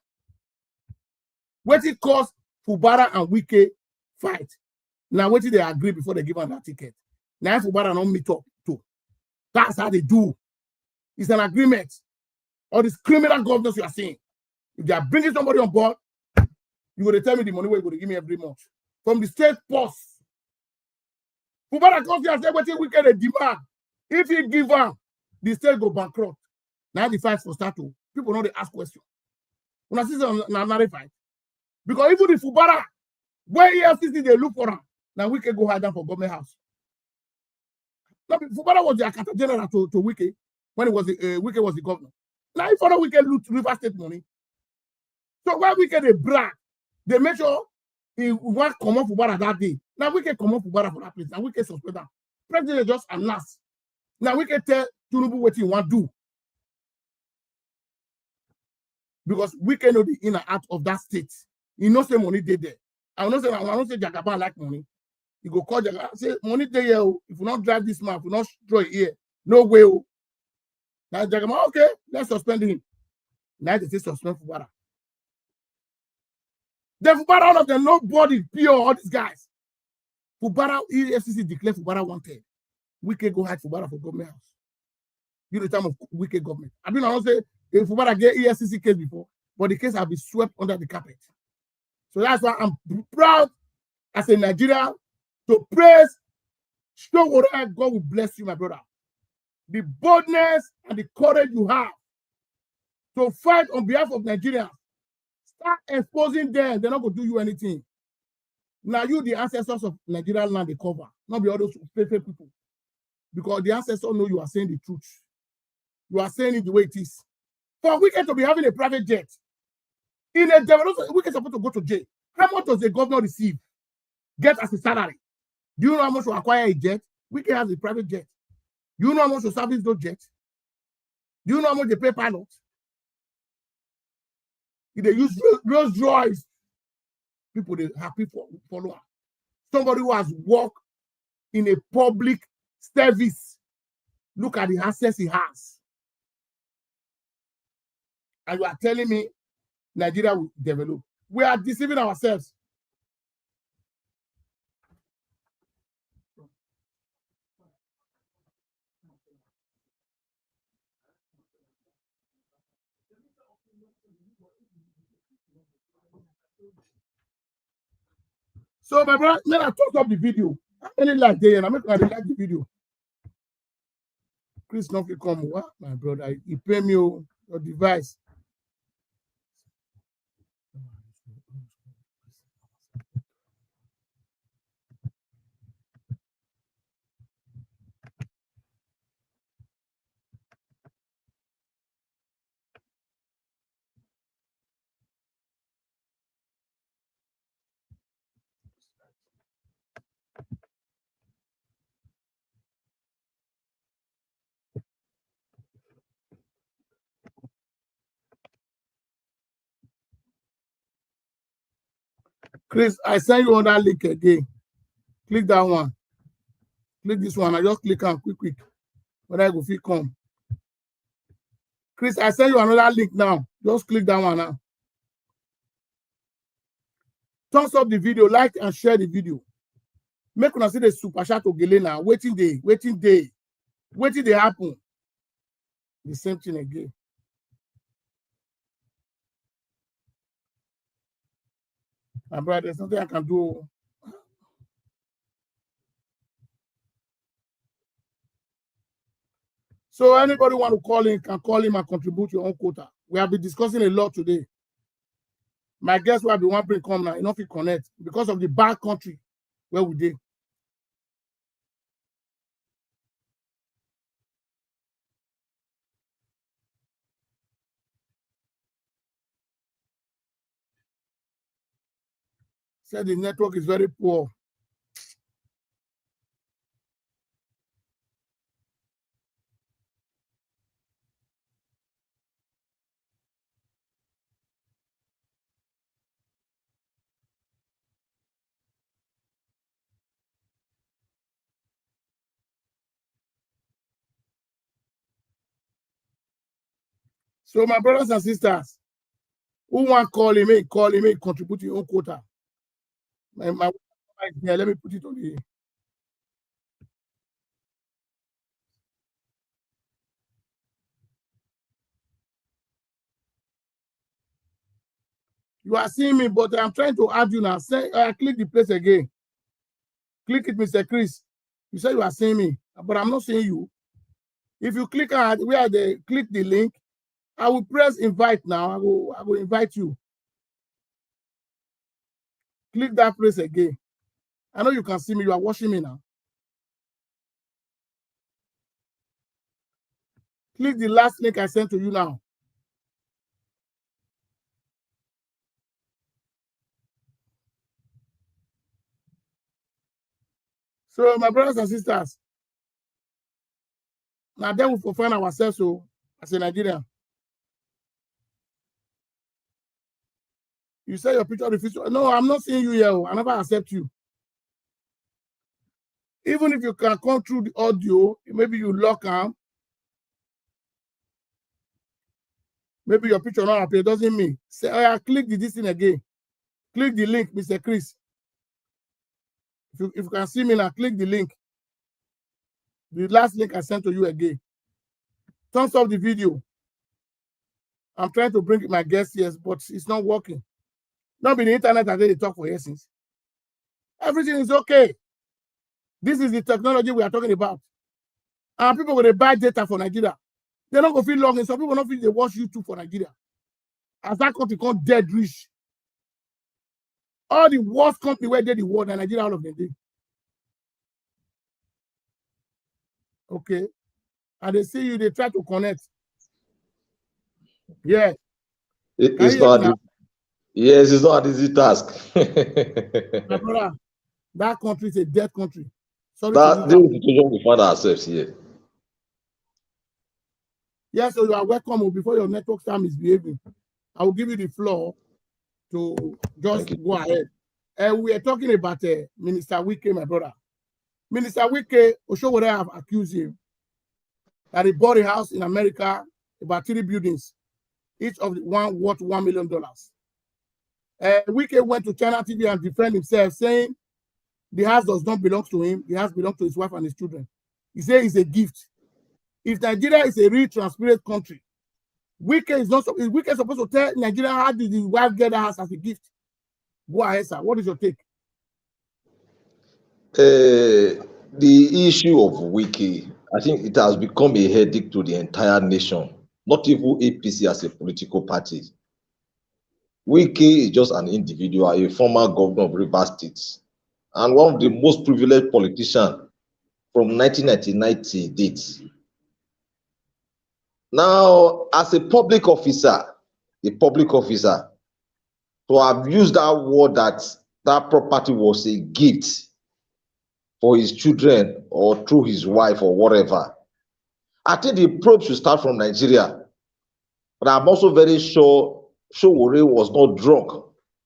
What it cost Fubara and Wike fight. Now what did they agree before they give them that ticket? Now Fubara don't meet up too. That's how they do. It's an agreement. All these criminal governors you are seeing. If they are bringing somebody on board, you will tell me the money where you're going to give me every month. From the state post. Fubara comes here and says, what we get a demand. If he give up, the state go bankrupt. Now the fight for start to. People know they ask questions. When I see some fight. Because even the Fubara, where EFCC they look for him, now we can go hide down for government house. Now, Fubara was the accountant general to Wike when it was Wike was the governor. Now if other Wike loot River State money. So why Wike they brag, they make sure he want to come up Fubara that day. Now Wike come up Fubara for that place. Now Wike suspend them. President just announced. Now we can tell Tinubu what he want to do. Because we can know the in and out of that state. He knows the money they there. I don't say Jagaban like money. He go call Jagaban, say money they here. If you not drive this man, if you not destroy here, no way. Now Jagaban, okay, let's suspend him. Now they say suspend Fubara. Then Fubara, all of them, nobody, pure, all these guys. Fubara, EFCC declared Fubara wanted. We can go hide Fubara for government house. You know the time of wicked government. I mean, I don't say if Fubara get EFCC case before, but the case has been swept under the carpet. So that's why I'm proud as a Nigerian to praise, show whatever God will bless you, my brother. The boldness and the courage you have to fight on behalf of Nigerians. Start exposing them. They're not going to do you anything. Now you, the ancestors of Nigerian land, they cover. Not be all those fake people. Because the ancestors know you are saying the truth. You are saying it the way it is. For a weekend to be having a private jet, in a development, weekend supposed to go to jail. How much does the governor receive? Get as a salary? Do you know how much to acquire a jet? Weekend has a private jet. Do you know how much to service those jets? Do you know how much they pay pilots? If they use Rolls Royce, people they happy for follower. Somebody who has worked in a public service. Look at the access he has. And you are telling me Nigeria will develop. We are deceiving ourselves. So my brother, let us talk up the video. How many like there and I make like the video? Chris not come. What my brother? He pay me your device. Chris, I send you on that link again. Click that one. Click this one. I just click on quick. When I go fit come. Chris, I send you another link now. Just click that one now. Thumbs up the video, like and share the video. Make una see the super chat to Gele now. Waiting day they happen. The same thing again. My brother, there's nothing I can do. So anybody want to call in, can call him and contribute your own quota. We have been discussing a lot today. My guest will be one bring come now, enough to connect because of the bad country where we did. Said the network is very poor. So my brothers and sisters, who want call him, contribute your own quota. My yeah, let me put it on the. You are seeing me, but I'm trying to add you now. Say, click the place again. Click it, Mr. Chris. You say you are seeing me, but I'm not seeing you. If you click on where they click the link, I will press invite now. I will invite you. Click that place again. I know you can see me. You are watching me now. Click the last link I sent to you now. So, my brothers and sisters, now then we find ourselves so as a Nigerian. You say your picture of the future. No, I'm not seeing you here. I never accept you. Even if you can come through the audio, maybe you lock them. Maybe your picture not appear. Doesn't mean. Say, oh, yeah, click this thing again. Click the link, Mr. Chris. If you can see me now, click the link. The last link I sent to you again. Thumbs up the video. I'm trying to bring my guests here, but it's not working. Not be the internet and they talk for years since. Everything is okay. This is the technology we are talking about. And people will buy data for Nigeria. They're not going to feel long. And some people don't feel they watch YouTube for Nigeria. As that country called dead rich. All the worst company where they the world and Nigeria all of them did. Okay. And they see you, they try to connect. Yeah. It's not yes, it's not an easy task. My brother, that country is a dead country. Sorry That's the situation we find ourselves here. Yes, so you are welcome before your network start misbehaving. I will give you the floor to just go ahead. And we are talking about Minister Wike, my brother. Minister Wike, Oshowore have accused him that he bought a house in America, about 3 buildings, each of one worth $1 million. Wike went to China TV and defended himself, saying the house does not belong to him. The house belongs to his wife and his children. He said it's a gift. If Nigeria is a real transparent country, Wike is supposed to tell Nigeria how did the wife get the house as a gift. Go ahead, sir. What is your take? The issue of Wike, I think it has become a headache to the entire nation, not even APC as a political party. Wike is just an individual, a former governor of Rivers State, and one of the most privileged politicians from 1999 to date. Now, as a public officer, to have used that word that property was a gift for his children or through his wife or whatever, I think the probe should start from Nigeria. But I'm also very sure Oshowore was not drunk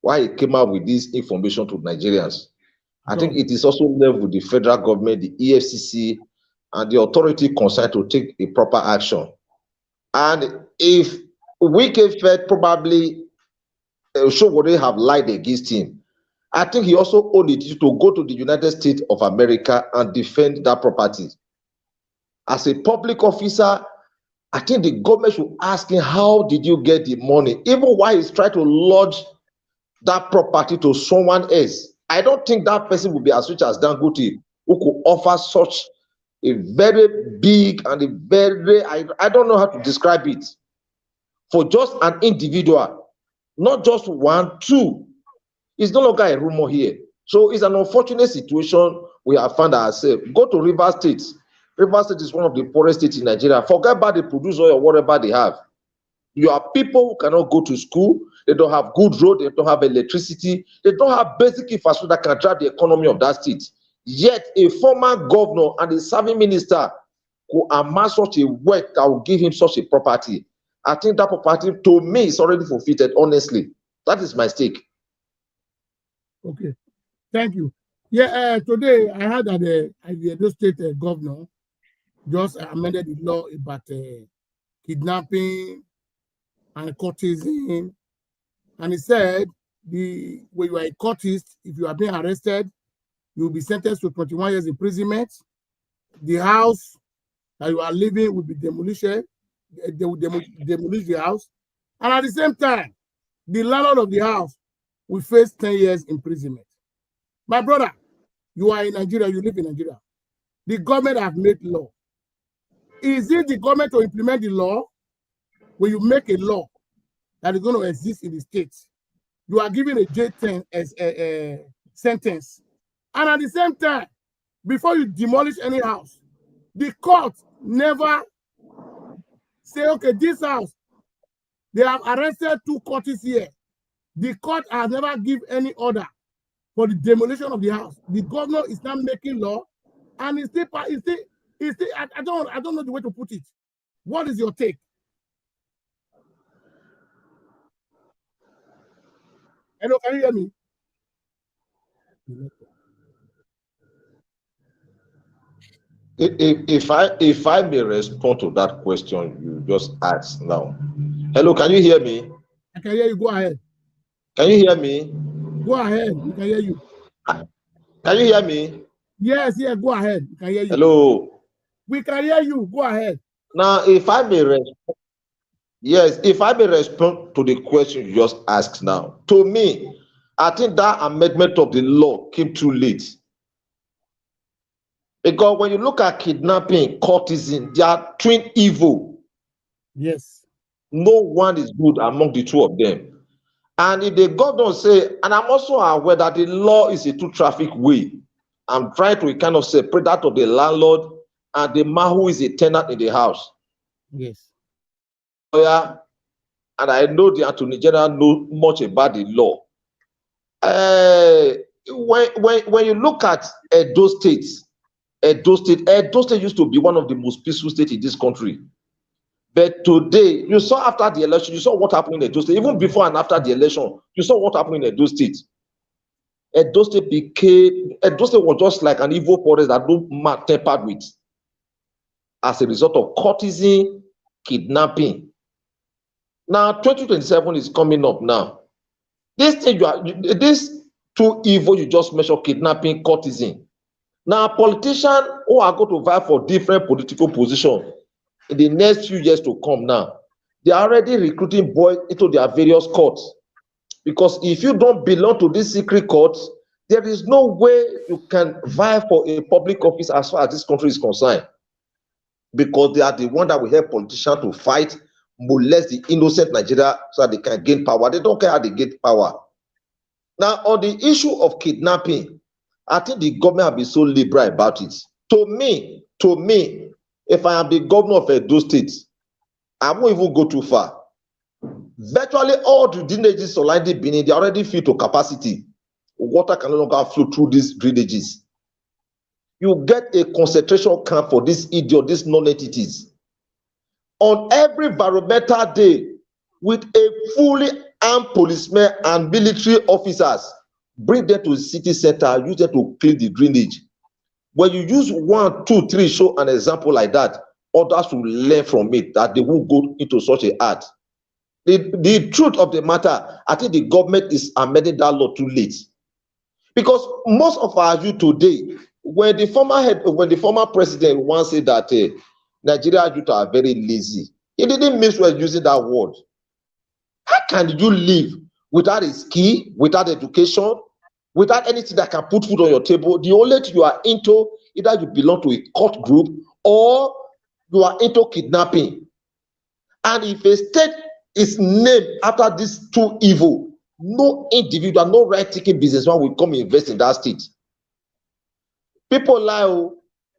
while he came out with this information to Nigerians. I think it is also left with the federal government, the EFCC, and the authority concerned to take a proper action. And if Wike felt probably Oshowore have lied against him, I think he also owed it to go to the United States of America and defend that property. As a public officer, I think the government should ask him, how did you get the money? Even while he's trying to lodge that property to someone else, I don't think that person will be as rich as Dangote, who could offer such a very big and a very, I don't know how to describe it, for just an individual, not just one, two. It's no longer a rumor here. So it's an unfortunate situation we have found ourselves. Go to Rivers State. Rivers State is one of the poorest states in Nigeria. Forget about the produce oil or whatever they have. You have people who cannot go to school. They don't have good road. They don't have electricity. They don't have basic infrastructure that can drive the economy of that state. Yet a former governor and a serving minister who amass such a wealth that will give him such a property. I think that property, to me, is already forfeited, honestly. That is my stake. Okay, thank you. Yeah, today I heard that the Edo State governor just amended the law about kidnapping and courtesan, and he said when you are a courtist, if you are being arrested, you will be sentenced to 21 years imprisonment. The house that you are living will be demolished. They will demolish the house, and at the same time, the landlord of the house will face 10 years imprisonment. My brother, you are in Nigeria, you live in Nigeria. The government have made law. Is it the government to implement the law? When you make a law that is going to exist in the states, you are given a jail as a sentence. And at the same time, before you demolish any house, the court never say, okay, this house, they have arrested 2 courtists here. The court has never given any order for the demolition of the house. The governor is now making law, and I don't know the way to put it. What is your take? Hello, can you hear me? If I may respond to that question you just asked now. Hello, can you hear me? I can hear you. Go ahead. Can you hear me? Go ahead. We can hear you. Can you hear me? Yes, go ahead. We can hear you. Hello. We can hear you. Go ahead. Now, if I may respond, yes, if I may respond to the question you just asked now, to me, I think that amendment of the law came too late. Because when you look at kidnapping, courtesan, they are twin evil. Yes. No one is good among the two of them. And if the governor say, and I'm also aware that the law is a two-traffic way, I'm trying to kind of separate that of the landlord and the man who is a tenant in the house. Yes. Lawyer, and I know the Attorney General know much about the law. When you look at Edo State used to be one of the most peaceful states in this country. But today, you saw after the election, you saw what happened in Edo State. Even before and after the election, you saw what happened in Edo State. Edo State was just like an evil forest that no man tempered with, as a result of courtesan, kidnapping. Now, 2027 is coming up now. This two evil you just mentioned, kidnapping, courtesan. Now, politicians who are going to vie for different political positions in the next few years to come now, they are already recruiting boys into their various courts. Because if you don't belong to these secret courts, there is no way you can vie for a public office as far as this country is concerned. Because they are the one that will help politicians to fight, molest the innocent Nigeria so that they can gain power. They don't care how they get power. Now, on the issue of kidnapping, I think the government have been so liberal about it. To me, if I am the governor of Edo State, I won't even go too far. Virtually all the drainages surrounding Benin, they already filled to capacity. Water can no longer flow through these drainages. You get a concentration camp for this idiot, these non-entities. On every environmental day, with a fully armed policemen and military officers, bring them to the city center, use them to clean the drainage. When you use 1, 2, 3, show an example like that, others will learn from it, that they won't go into such a art. The truth of the matter, I think the government is amending that law too late. Because most of our youth today, when the former president once said that Nigeria youth are very lazy, he didn't miss well using that word. How can you live without a skill, without education, without anything that can put food on your table? The only thing you are into, either you belong to a cult group or you are into kidnapping. And if a state is named after these two evil, no individual, no right-taking businessman will come invest in that state. People lie,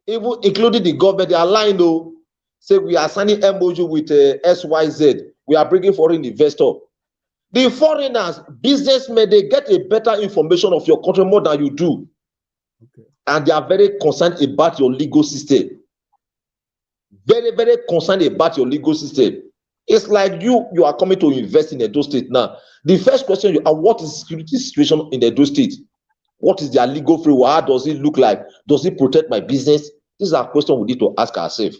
even including the government, they are lying. Say we are signing MOU with SYZ. We are bringing foreign investor. The foreigners, businessmen, they get a better information of your country more than you do. Okay. And they are very concerned about your legal system. Very, very concerned about your legal system. It's like you are coming to invest in Edo State now. The first question you ask, what is the security situation in Edo State? What is their legal framework? How does it look like? Does it protect my business? These are questions we need to ask ourselves.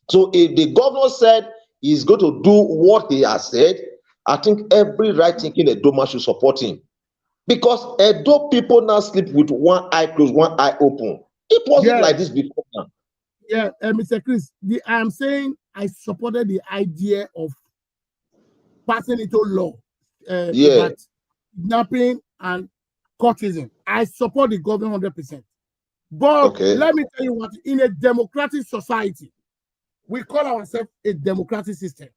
So if the governor said he's going to do what he has said, I think every right-thinking Edo man should support him. Because Edo people now sleep with one eye closed, one eye open. It wasn't like this before now. Yeah, Mr. Chris, I'm saying I supported the idea of passing into law about kidnapping and courtesan. I support the government 100%. But let me tell you what, in a democratic society, we call ourselves a democratic system.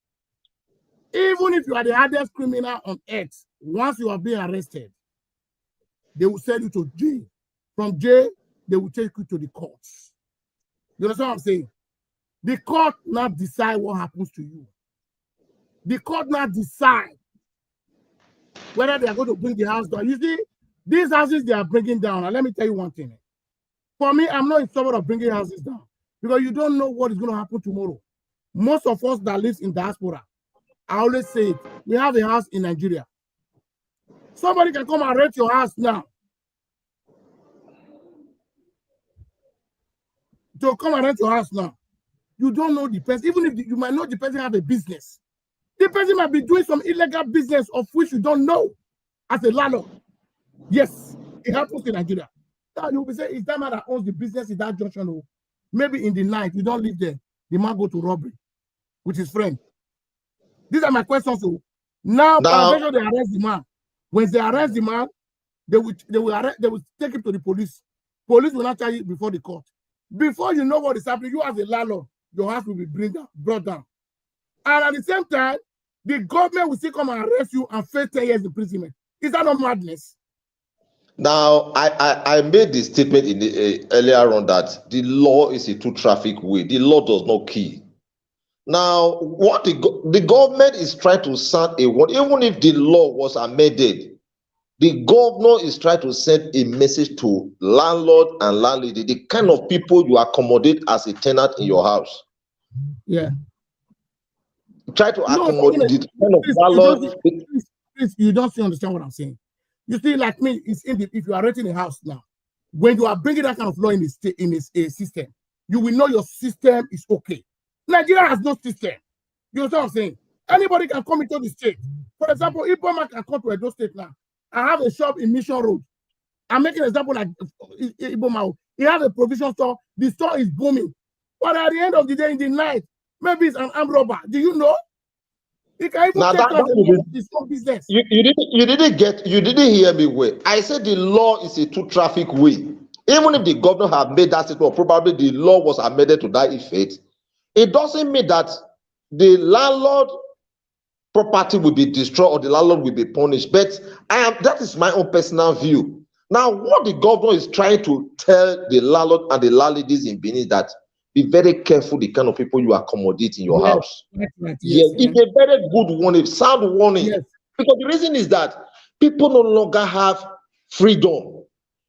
Even if you are the hardest criminal on earth, once you are being arrested, they will send you to jail. From jail, they will take you to the courts. You understand what I'm saying? The court now decide what happens to you. The court now decide whether they are going to bring the house down. You see, these houses they are bringing down. And let me tell you one thing. For me, I'm not in favor of bringing houses down because you don't know what is going to happen tomorrow. Most of us that live in diaspora, I always say it, we have a house in Nigeria. Somebody can come and rent your house now. To come and rent your house now. You don't know the person. Even if you might know the person have a business. The person might be doing some illegal business of which you don't know as a landlord. Yes, it happens in Nigeria. Now you'll be saying, is that man that owns the business in that junction? Or maybe in the night, you don't live there. The man go to robbery with his friend. These are my questions. So now they arrest the man. When they arrest the man, they will take him to the police. Police will not charge you before the court. Before you know what is happening, you as a landlord, your house will be brought down. And at the same time, the government will still come and arrest you and face 10 years imprisonment. Is that not madness? Now, I made the statement in the earlier on that the law is a two traffic way. The law does not kill. Now, what the government is trying to send a word, even if the law was amended, the governor is trying to send a message to landlord and landlady, the kind of people you accommodate as a tenant in your house. Yeah. Try to accommodate the kind of landlord. Please, you don't understand what I'm saying. You see, like me, it's if you are renting a house now, when you are bringing that kind of law in a system, you will know your system is okay. Nigeria has no system. You know what I'm saying? Anybody can come into the state. For example, if Boma can come to Edo State now, I have a shop in Mission Road. I'm making an example like Iboma. He has a provision store. The store is booming. But at the end of the day, in the night, maybe it's an armed robber. Do you know? He can even take out his own business. You didn't hear me well. I said the law is a two traffic way. Even if the governor had made that statement, probably the law was amended to that effect, it doesn't mean that the landlord property will be destroyed or the landlord will be punished. But that is my own personal view. Now, what the governor is trying to tell the landlord and the landladies in Benin that be very careful the kind of people you accommodate in your house. Right, yes, it's a very good warning, sound warning. Yes. Because the reason is that people no longer have freedom.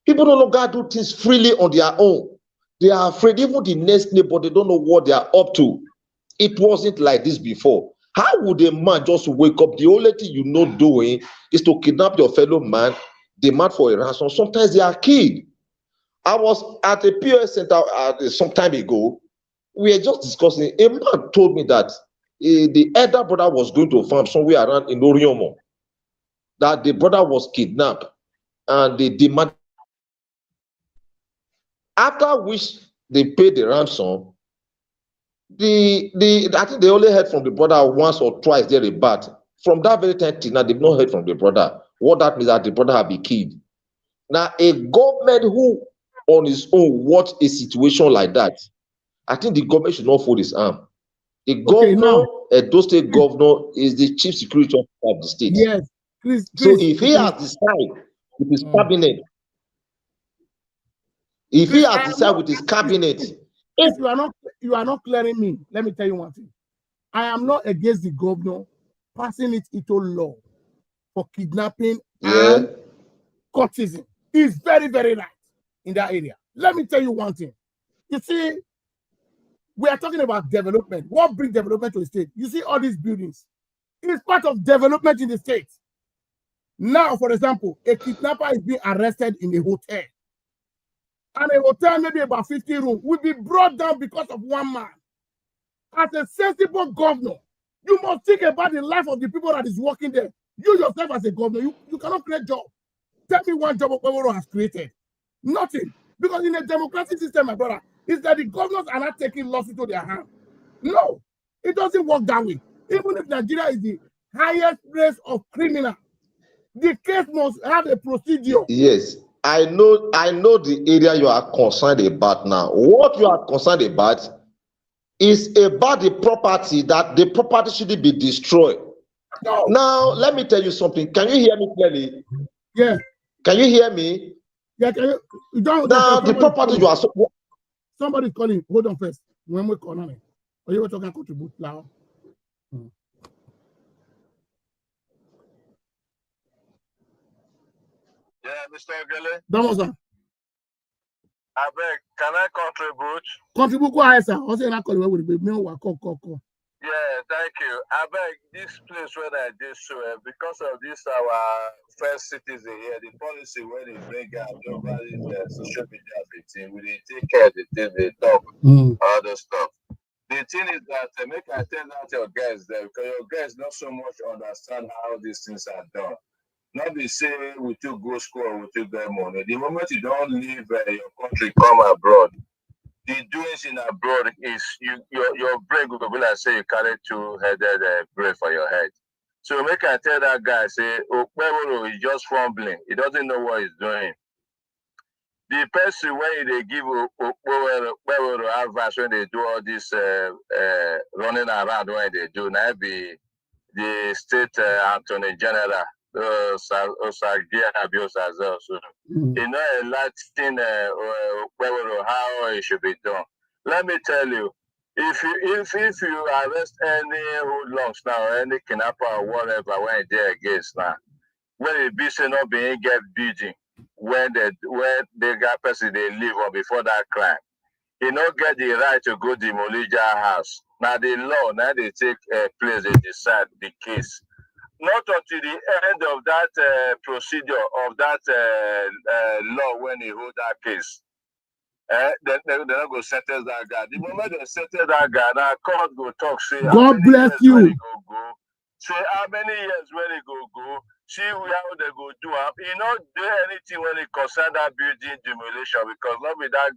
People no longer do things freely on their own. They are afraid. Even the next neighbor, they don't know what they are up to. It wasn't like this before. How would a man just wake up? The only thing you know doing is to kidnap your fellow man, demand for a ransom. Sometimes they are killed. I was at a POS center some time ago. We were just discussing. A man told me that the elder brother was going to farm somewhere around in Oriomo. That the brother was kidnapped and they demanded. After which they paid the ransom. I think they only heard from the brother once or twice thereabout. From that very time till now, they've not heard from the brother. What that means that the brother had been killed. Now, a government who on its own watch a situation like that, I think the government should not fold his arm. The governor, Edo State governor, is the chief security officer of the state. Yes. So if he has decided with his cabinet, you are not clearing me. Let me tell you one thing. I am not against the governor passing it into law for kidnapping and courtesan. He's very, very right in that area. Let me tell you one thing. You see, we are talking about development. What brings development to the state? You see all these buildings. It's part of development in the state. Now, for example, a kidnapper is being arrested in a hotel. And a hotel, maybe about 50 rooms, will be brought down because of one man. As a sensible governor, you must think about the life of the people that is working there. You yourself as a governor, you cannot create jobs. Tell me one job Okpebholo has created. Nothing. Because in a democratic system, my brother, is that the governors are not taking laws into their hands. No, it doesn't work that way. Even if Nigeria is the highest race of criminal, the case must have a procedure. Yes, I know the area you are concerned about now. What you are concerned about is about the property, that the property shouldn't be destroyed. No. Now, let me tell you something. Can you hear me clearly? Yeah. Can you hear me? Yeah, can you don't now the property you are somebody's calling. Hold on first. When we call on it. Are you talking contribute now? Yeah, Mr. Ogele. Domoza. I beg, can I contribute? Contribute, go ahead, sir. Also, I call with the call. Yeah, thank you. I beg, this place where I did so, because of this, our first citizen here, the policy where they bring out over this social media thing, we they take care of the thing they talk, all the stuff. The thing is that make I tell out your guys there, because your guys not so much understand how these things are done. Not be say we took go school or we took their money. The moment you don't leave your country, come abroad, the doings in abroad is your brain will be like say you carry two-headed brain for your head. So make I tell that guy say Okpebholo is just fumbling. He doesn't know what he's doing. The person when they give Okpebholo advice when they do all this running around when they do, now be the state attorney general, Osagia Abiosa, as well. So, you know, a Latin how it should be done. Let me tell you, if you arrest any hoodlums now, any kidnapper or whatever, when they're against now, when it be say not being get building, when the guy person they live on before that crime, he not get the right to go demolish their house. Now the law, now they take place, they decide the case. Not until the end of that procedure of that law when he hold that case. They're not going to settle that guy. The moment they settle that guy, now court go talk, say, God bless you. When he go. Say, how many years when he go. See how they go do. He not do anything when it concern that building demolition because not with that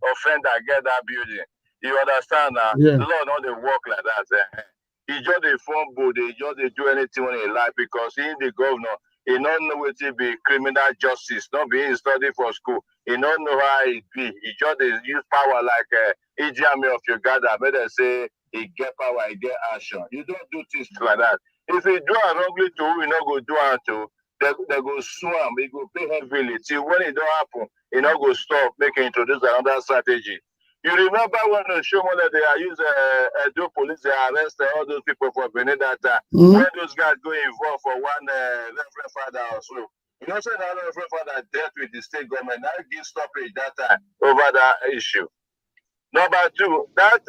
offender get that building. You understand now? Yeah. The law not they work like that. He just a form board, he just they do anything when he like because he the governor, he don't know what it be criminal justice, not being studied for school. He don't know how it be. He just use power like Idi Amin of Uganda. But they say he get power, he get action. You don't do things like that. If he do it wrongly too, he not go do it too. They go sue him, he go pay heavily. Till when it don't happen, he not go stop, making introduce another strategy. You remember when the showman that they use do police, they arrest all those people for Benin that time. When those guys go involved for one reverend father or so. You know, say that reverend father dealt with the state government. Now give stoppage that time over that issue. Number two, that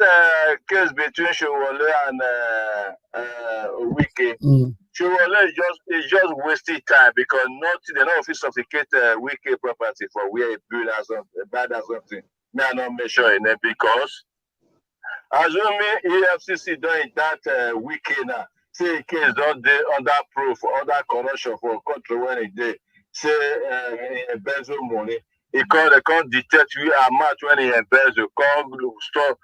case between Showole and Wike. Showole is just wasting time because they don't sophisticate Wike property for where it built as bad as something. May I not measure in it because assuming EFCC doing that weekend now, say case don't dey under proof or under corruption for country when it dey say embezzle money. They can't detect you amount when he embezzle, can't stop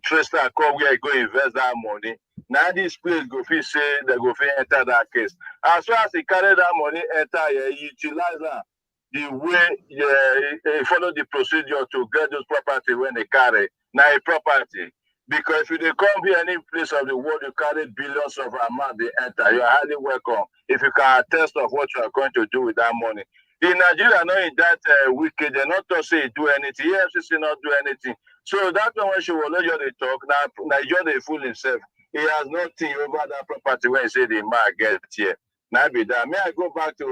trace that come where he go invest that money. Now this place go fit say they go fit enter that case. As far as he carry that money enter, he utilize that. The way follow the procedure to get those property when they carry, now a property. Because if you come here any place of the world, you carry billions of amount they enter, you are highly welcome. If you can attest of what you are going to do with that money. In Nigeria, not in that wicked, they're not to say do anything. EFCC not do anything. So that one when she will let you talk, now Nigeria they fool himself. He has nothing over that property when he say the man get here. Now be that. May I go back to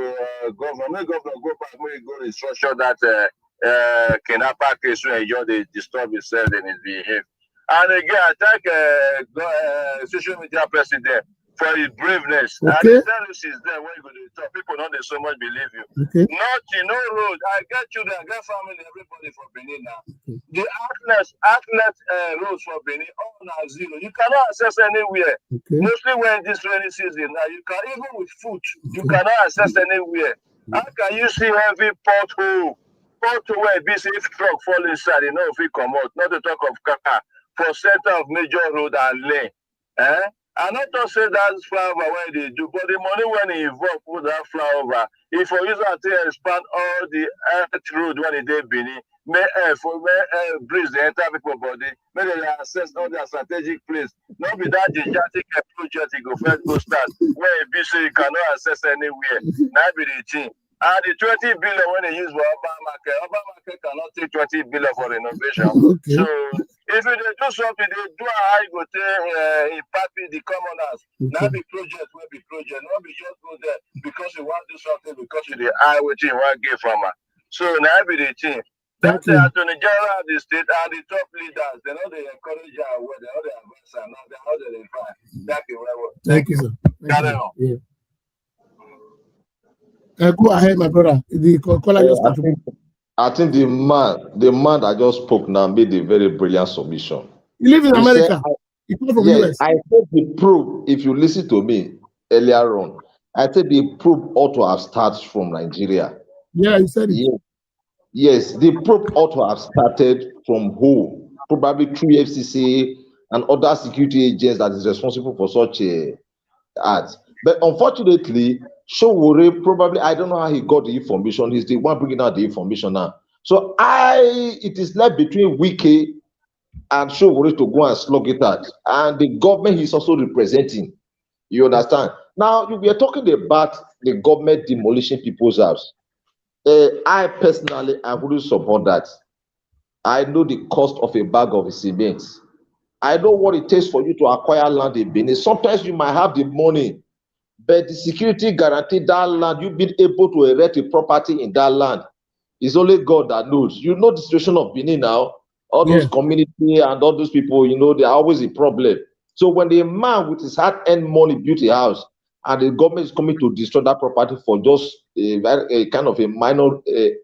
governor? May governor go back, may go restructure that kidnapper case when he just disturb himself and his behavior. And again, I thank social media president for his braveness. Okay. And I tell you since then, when you go to talk, people don't so much believe you. Okay. Nothing, no road. I get children, I get family, everybody for Benin now. Okay. The outlet roads for Benin, all now zero. You cannot access anywhere. Okay. Mostly when this rainy season now, you can even with food, you cannot access anywhere. How can you see heavy pothole? Pothole where if truck fall inside, you know if it come out, not to talk of car. For center of major road and lane. I'm not to say that's flyover when they do, but the money when they involve with that flyover, if for use to expand all the earth road when they Benin, may breeze the entire people body, may they access all their strategic place. Not be that gigantic project you go first go start, where it be so you cannot access anywhere. That be the thing. And the 20 billion when they use for Obamacare cannot take 20 billion for renovation. Okay. So if they do something, they do how you go to impact the commoners. Okay. Now be project will be project, not be just go there because you want to do something because you the eye which you want to get from her. So now be the thing. That's the Attorney General of the state and the top leaders. They know they encourage our way, they know they advance and now they know they find. Thank you very much. Thank you, sir. Carry on. Yeah. Go ahead, my brother. The caller just I think the man that just spoke now made a very brilliant submission. You live in America. You come from US. I said the probe, if you listen to me earlier on, I said the probe ought to have started from Nigeria. Yeah, you said it. Yes, the probe ought to have started from home, probably through FCC and other security agents that is responsible for such acts. But unfortunately, Showore probably, I don't know how he got the information. He's the one bringing out the information now. So it is left between Wike and Showore to go and slug it out. And the government he's also representing You understand? Now, we are talking about the government demolishing people's house. I personally, I wouldn't support that. I know the cost of a bag of cement. I know what it takes for you to acquire land in Benin. Sometimes you might have the money, but the security guarantee that land, you being able to erect a property in that land, is only God that knows. You know the situation of Benin now. All those community and all those people, you know, they are always a problem. So when the man with his hard-earned money built a house, and the government is coming to destroy that property for just a kind of a minor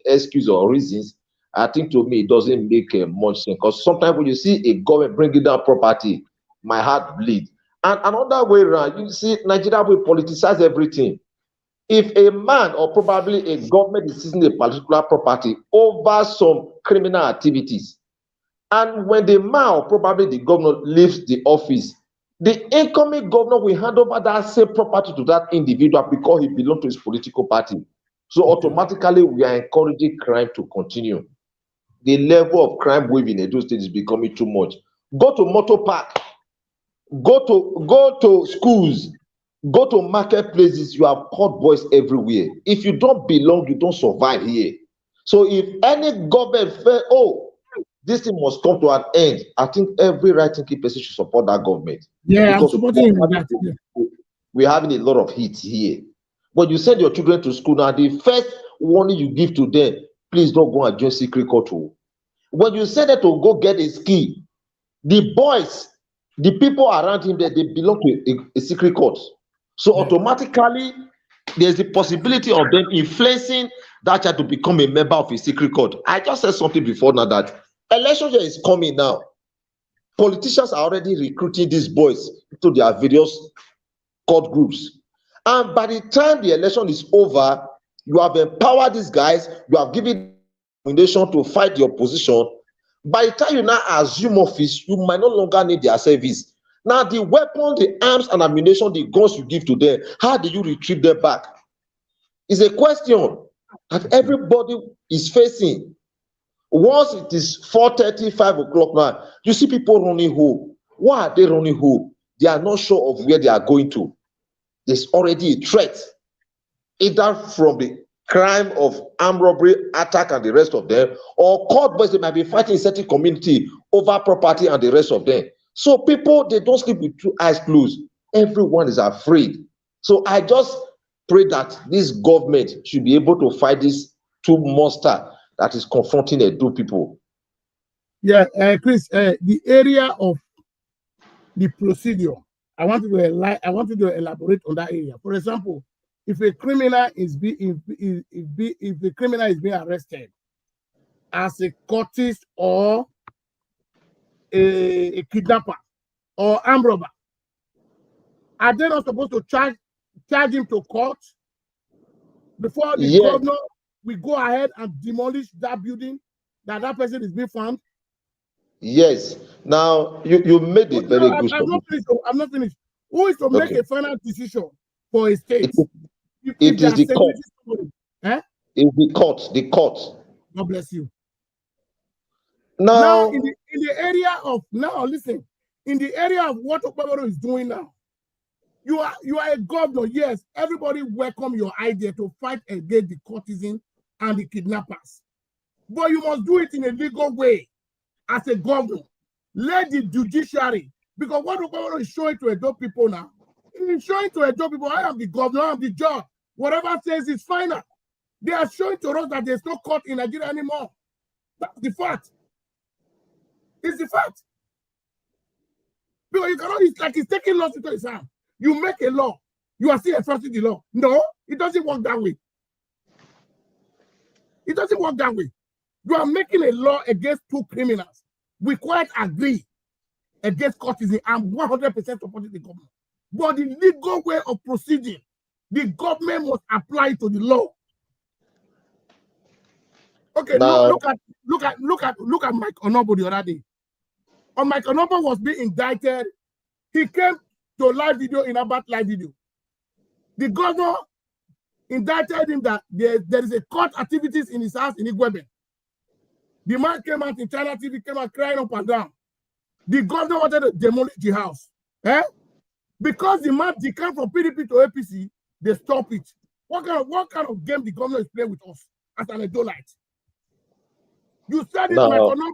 excuse or reasons, I think to me it doesn't make much sense. Because sometimes when you see a government bringing down property, my heart bleeds. And another way around, you see Nigeria will politicize everything. If a man or probably a government is seizing a particular property over some criminal activities, and when the man or probably the governor leaves the office, the incoming governor will hand over that same property to that individual because he belongs to his political party. So automatically, we are encouraging crime to continue. The level of crime wave in Edo State is becoming too much. Go to motor park, go to schools, go to marketplaces. You have hot boys everywhere. If you don't belong, you don't survive here. So if any government feel, oh, this thing must come to an end, I think every right-thinking person should support that government. Yeah, because I'm supporting him with that. we're having a lot of heat here. When you send your children to school now, the first warning you give to them, please don't go and join secret court. When you send them to go get a ski, the boys, the people around him, they belong to a secret court. So automatically, there's the possibility of them influencing that child to become a member of a secret court. I just said something before now that election year is coming now. Politicians are already recruiting these boys to their various court groups. And by the time the election is over, you have empowered these guys, you have given recommendation to fight the opposition. By the time you now assume office, you might no longer need their service. Now, the weapon, the arms and ammunition, the guns you give to them, how do you retrieve them back? It's a question that everybody is facing. Once it is 4:30, 5 o'clock now, you see people running home. Why are they running home? They are not sure of where they are going to. There's already a threat, either from the crime of armed robbery, attack, and the rest of them, or court boys, they might be fighting in certain community over property and the rest of them. So people, they don't sleep with two eyes closed. Everyone is afraid. So I just pray that this government should be able to fight this two monster that is confronting the two people. Yeah, Chris, the area of the procedure, I want you to elaborate on that area. For example, if a criminal is being arrested as a cultist or a kidnapper or armed robber, are they not supposed to charge him to court before the governor will go ahead and demolish that building that person is being found? Yes. Now you made a very good submission. I'm not finished. Who is to make a final decision for a state? It is the court. It's the court. The court. God bless you. Now in the area of listen, in the area of what Okpebholo is doing now, you are a governor. Yes, everybody welcome your idea to fight against the courtesan and the kidnappers, but you must do it in a legal way. As a governor, let the judiciary, because what Okpebholo is showing to Edo people now, he's showing to Edo people, I am the governor, I am the judge. Whatever says is final. They are showing to us that there's no court in Nigeria anymore. That's the fact. It's the fact. Because you cannot, it's like he's taking laws into his hand. You make a law, you are still enforcing the law. No, it doesn't work that way. It doesn't work that way. You are making a law against two criminals. We quite agree against courtesan. I'm 100% supporting the government. But the legal way of proceeding, the government must apply to the law. Okay, now, look at Mike Onobo the other day. When Mike Onobo was being indicted, he came to live video in about live video. The governor indicted him that there is a court activities in his house in Igwebe. The man came out in China TV, came out crying up and down. The governor wanted to demolish the house. The Because the man declined from PDP to APC, they stop it. What kind of game the governor is playing with us as an adolite? You said it, my former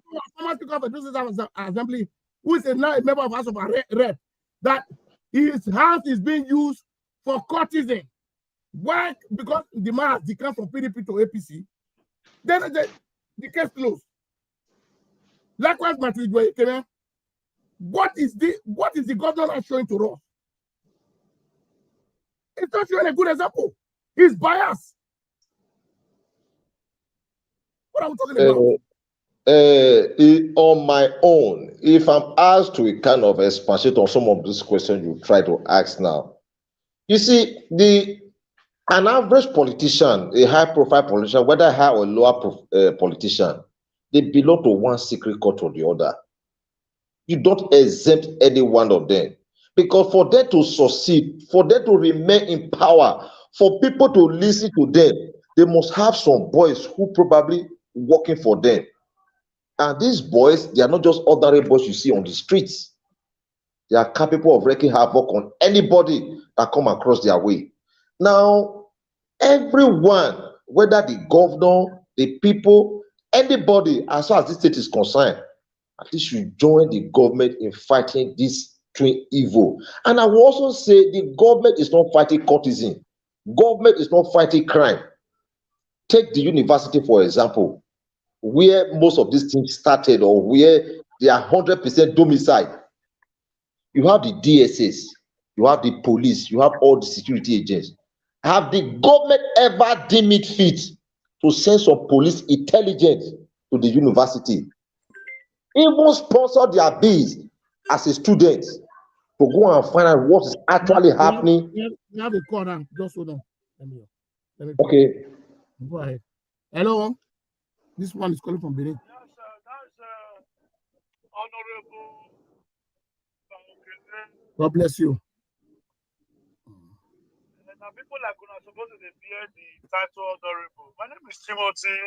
Speaker of the Business Assembly, who is now a member of House of Rep, that his house is being used for courtesan. Why? Because the man has declined from PDP to APC. Then the case closed. Likewise, what is the governor not showing to us? It's not showing a good example. He's biased. What are we talking about? On my own, if I'm asked to kind of expatiate on some of these questions you try to ask now, you see, an average politician, a high-profile politician, whether high or lower politician, they belong to one secret court or the other. You don't exempt any one of them. Because for them to succeed, for them to remain in power, for people to listen to them, they must have some boys who probably working for them. And these boys, they are not just ordinary boys you see on the streets. They are capable of wreaking havoc on anybody that come across their way. Now, everyone, whether the governor, the people, anybody, as far as this state is concerned, at least you join the government in fighting this twin evil. And I will also say the government is not fighting courtesan. Government is not fighting crime. Take the university, for example, where most of these things started or where they are 100% domicile. You have the DSS, you have the police, you have all the security agents. Have the government ever deemed it fit to send some police intelligence to the university? Even sponsor their bills as a student to go and find out what is actually happening. You have a call now. Just hold on. Let me Okay. go ahead. Hello. This one is calling from Benin. Yes, that's Honorable. God bless you. Now, people like you are supposed to bear the title Honorable. My name is Timothy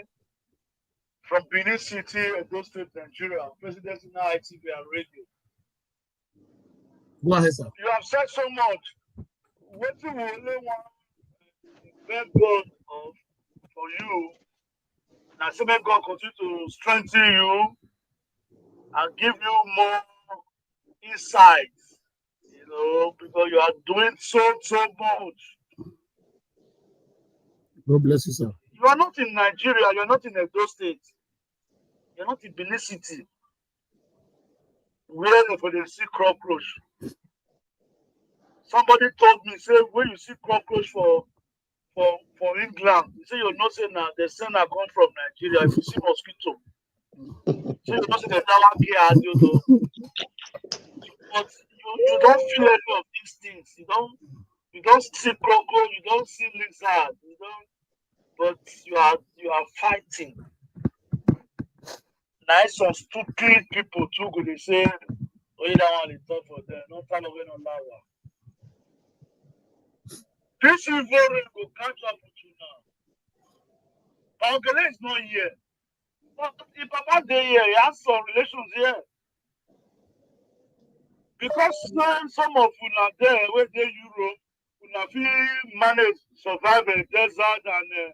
from Benin City, Edo State, Nigeria, President in ITV and Radio. Go ahead, sir. You have said so much. What you will only want beg God of for you, now so may God continue to strengthen you and give you more insights, you know, because you are doing so much. God bless you, sir. You are not in Nigeria, you are not in Edo State, you are not in Benin City, where they see cockroach. Somebody told me, say, when you see cockroach for England, you say you're not saying that the sender come from Nigeria. If you see mosquito, so you're not saying the flower care, you know. But you don't feel any of these things. You don't see cockroach, you don't see lizard, you don't. But you are fighting. Nice some stupid people too. Go they say, oh, you don't want to talk for them. Not time of on that one. This evil will catch up with you now. Paugele is not here. But if Papa dey here, he has some relations here. Because some of you are there, where they Europe, you fit manage, survive a desert and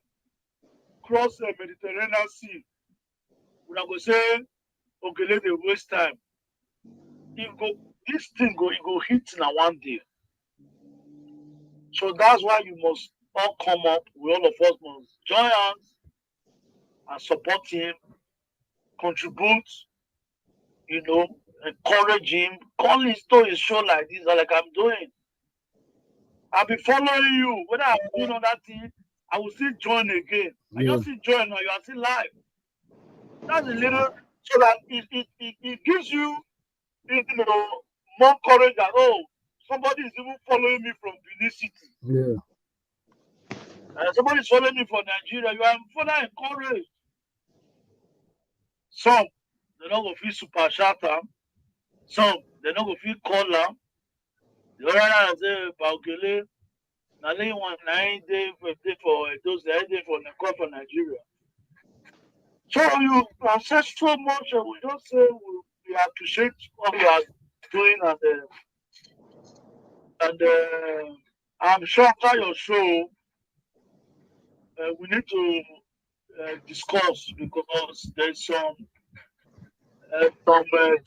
cross the Mediterranean Sea. We go say, Ogele dey waste time. This thing go hit now one day. So that's why you must all come up. We all of us must join hands and support him, contribute, you know, encourage him, call his to his show like this, like I'm doing. I'll be following you. Whether I'm doing on that thing, I will still join again. I just still join now, you are still live. That's a little, so that it gives you, you know, more courage that, oh, somebody is even following me from Benin City. Yeah. Somebody is following me from Nigeria. You are further encouraged. Some, they don't go feel super chat. Some, they don't go feel call them. The other hand say, Paugele, now they want 9 days for those 9 days for the call for Nigeria. So you have said so much, and we just say we appreciate what you are doing and And I'm sure after your show, we need to discuss because there's some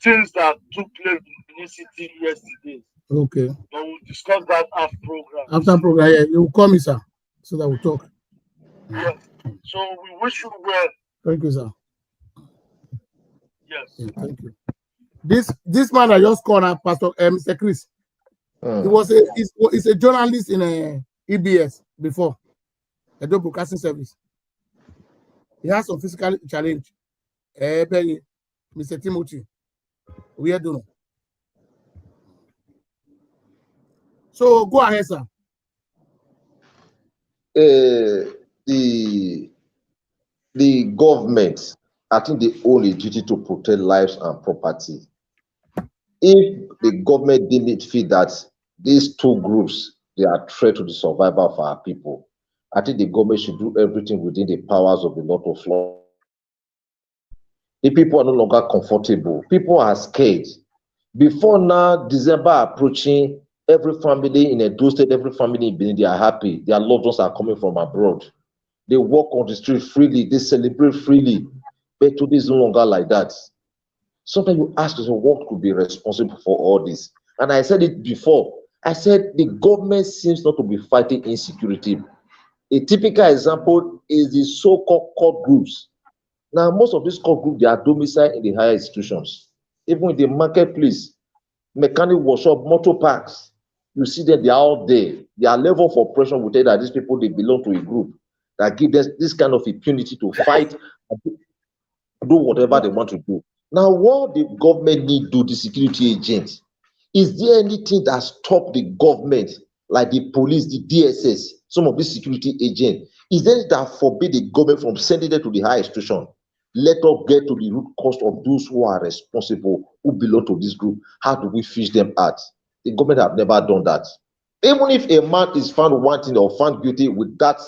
things that took place in the city yesterday. Okay. But we'll discuss that after program. After program, yeah, you will call me, sir, so that we'll talk. Yes. So we wish you well. Thank you, sir. Yes. Yeah, thank you. This man I just called out, Pastor Mr. Chris. He's a journalist in EBS before, Edo Broadcasting Service. He has some physical challenge. Mr. Timothy, we are doing. So go ahead, sir. The government, I think they own a duty to protect lives and property. If the government didn't feel that these two groups, they are a threat to the survival of our people, I think the government should do everything within the powers of the law to flood. The people are no longer comfortable. People are scared. Before now, December approaching, every family in Edo State, every family in Benin, they are happy. Their loved ones are coming from abroad. They walk on the street freely. They celebrate freely. But today is no longer like that. Sometimes you ask yourself, what could be responsible for all this? And I said it before. I said the government seems not to be fighting insecurity. A typical example is the so-called court groups. Now, most of these court groups, they are domiciled in the higher institutions. Even in the marketplace, mechanic workshop, motor parks, you see that they are all there. Their level of oppression will tell that these people, they belong to a group that give them this kind of impunity to fight and do whatever they want to do. Now, what the government need to do, the security agents, is there anything that stop the government, like the police, the DSS, some of these security agents, is there that forbid the government from sending them to the higher institution? Let us get to the root cause of those who are responsible, who belong to this group. How do we fish them out? The government have never done that. Even if a man is found wanting or found guilty with that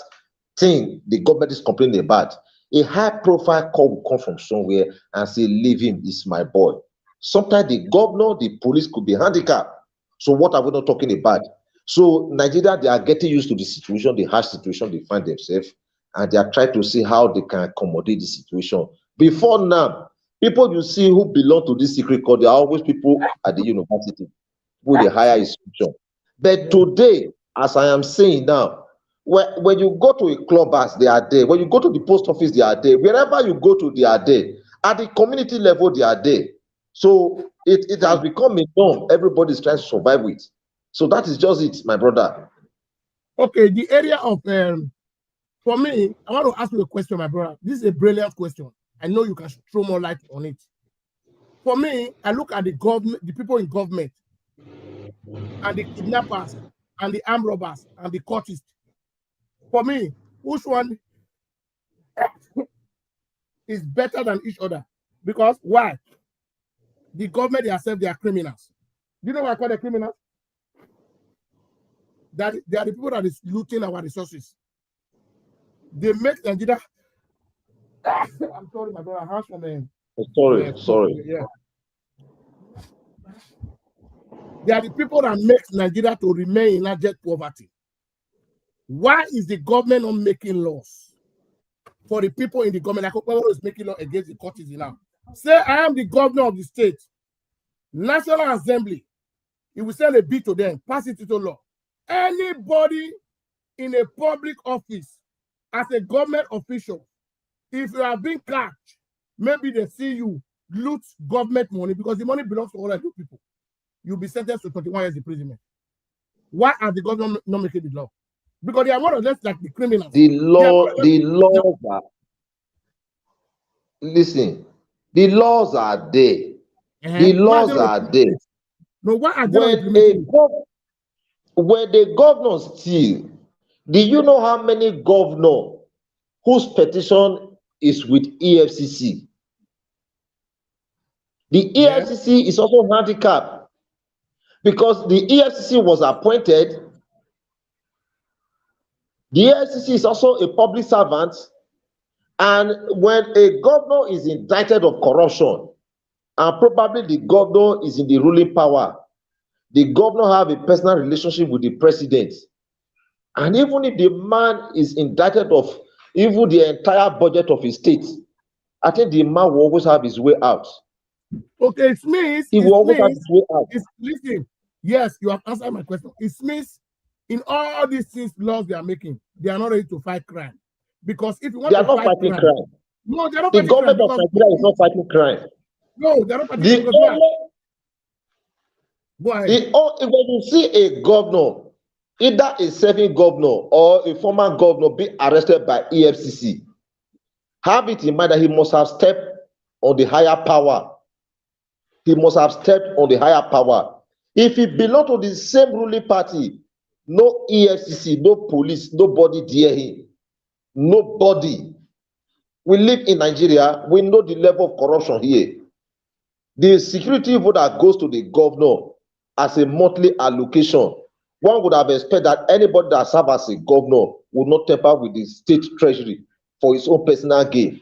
thing the government is complaining about, a high-profile call will come from somewhere and say, leave him, it's my boy. Sometimes the governor, the police could be handicapped. So what are we not talking about? So Nigeria, they are getting used to the situation, the harsh situation they find themselves, and they are trying to see how they can accommodate the situation. Before now, people you see who belong to this secret code, they are always people at the university, with the higher institution. But today, as I am saying now, when you go to a clubhouse, they are there. When you go to the post office, they are there. Wherever you go to, they are there. At the community level, they are there. So it has become a norm. Everybody is trying to survive with. So that is just it, my brother. Okay, the area of for me, I want to ask you a question, my brother. This is a brilliant question. I know you can throw more light on it. For me, I look at the government, the people in government, and the kidnappers, and the armed robbers, and the cultists. For me, which one is better than each other? Because why? The government themselves, they are criminals. Do you know what I call the criminals? That they are the people that is looting our resources. They make Nigeria. I'm sorry, my brother. Hands from them. Sorry. Yeah. They are the people that make Nigeria to remain in abject poverty. Why is the government not making laws for the people in the government? Like Okpaworo is making law against the courts now. Say, I am the governor of the state. National Assembly. He will send a bill to them, pass it into law. Anybody in a public office as a government official, if you have been catch, maybe they see you loot government money because the money belongs to all of you people. You'll be sentenced to 21 years imprisonment. Why are the government not making the law? Because they are more or less like the criminals. The laws are, listen, the laws are there. The laws are there. No, why are when the governors steal, do you know how many governors whose petition is with EFCC? The EFCC is also handicapped because the EFCC was appointed. The EFCC is also a public servant, and when a governor is indicted of corruption, and probably the governor is in the ruling power, The governor have a personal relationship with the president. And even if the man is indicted of even the entire budget of his state, I think the man will always have his way out. Okay, it means He will always have his way out. Listen, yes, you have answered my question. It means in all these things laws they are making, they are not ready to fight crime. Because if you want to fight crime, no, they're not the fighting government crime. of Nigeria is not fighting crime. No, they're not fighting crime. Because why? Go ahead. When you see a governor, either a serving governor or a former governor be arrested by EFCC, have it in mind that he must have stepped on the higher power. He must have stepped on the higher power. If he belongs to the same ruling party, no EFCC, no police, nobody dare him. Nobody. We live in Nigeria. We know the level of corruption here. The security vote that goes to the governor as a monthly allocation, one would have expected that anybody that serves as a governor would not tamper with the state treasury for his own personal gain.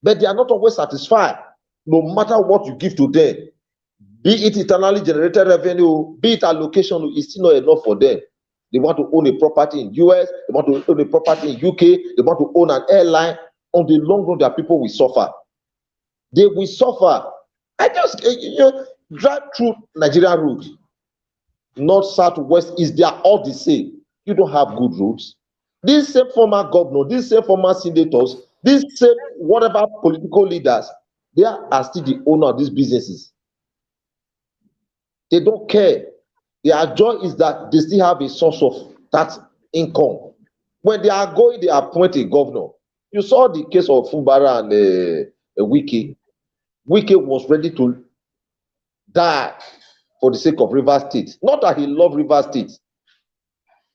But they are not always satisfied, no matter what you give to them. Be it internally generated revenue, be it allocation, it's still not enough for them. They want to own a property in US, they want to own a property in UK, they want to own an airline. On the long run, their people will suffer. They will suffer. I just drive through Nigerian roads, north, south, west, east, they are all the same. You don't have good roads. These same former governors, these same former senators, these same whatever political leaders, they are still the owner of these businesses. They don't care. Their joy is that they still have a source of that income. When they are going, they appoint a governor. You saw the case of Fubara and Wike. Wike was ready to die for the sake of River State. Not that he loved River State.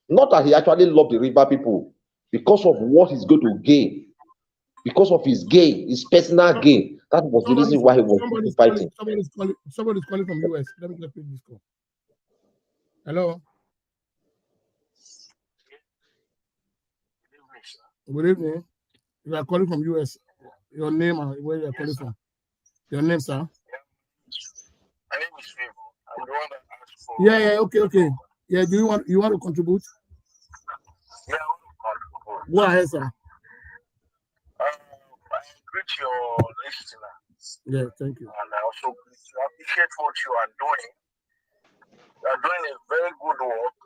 Not that he actually loved the river people. Because of what he's going to gain. Because of his gain, his personal gain. That was the reason why he was fighting. Somebody's calling from US. Let me just pick this call. Hello. Good evening. You are calling from US. Your name and where you are calling from. Your name, sir? My name is Favor. I'm the one that asked for. Okay. Yeah, do you want to contribute? Yeah, I want to contribute. Go ahead, sir. I greet your listeners. Yeah, thank you. And I also appreciate what you are doing. You are doing a very good work.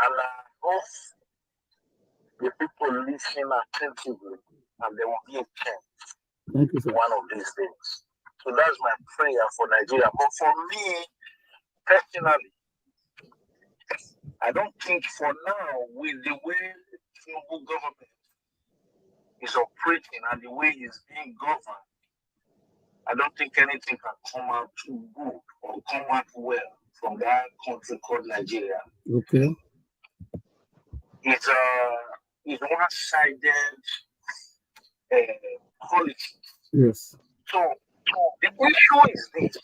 And I hope the people listen attentively and there will be a change. Thank you, sir. One of these days. So that's my prayer for Nigeria. But for me, personally, I don't think for now, with the way the Tinubu government is operating and the way it's being governed, I don't think anything can come out too good or come out well from that country called Nigeria. Okay. It's one-sided politics. Yes. So the issue is this.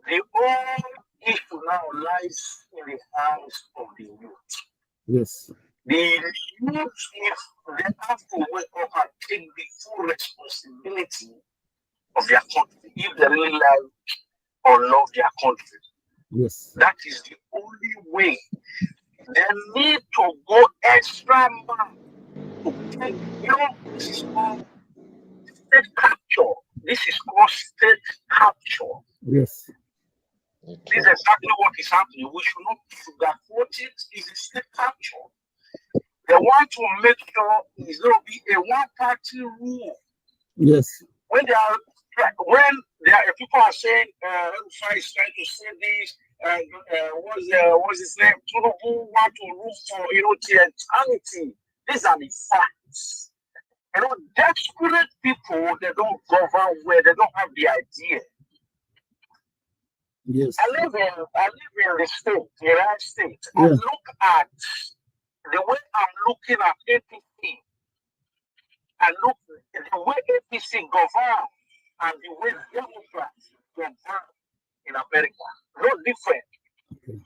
The whole issue now lies in the hands of the youth. Yes. The youth, if they have to wake up and take the full responsibility of their country, if they really like or love their country. Yes. That is the only way. They need to go extra mile to take, this is called state capture. This is called state capture. Yes. This is exactly what is happening. We should not sugarcoat it. It's a state capture. They want to make sure it's going to be a one-party rule. Yes. When people are saying, Rufai is trying to say this, what's his name? Tinubu want to rule for eternity. These are the facts. Desperate people, they don't govern where they don't have the idea. Yes. I live in the state, the United States. Yeah. I look at the way I'm looking at APC. I look at the way APC govern and the way Democrats govern in America. No different. Okay.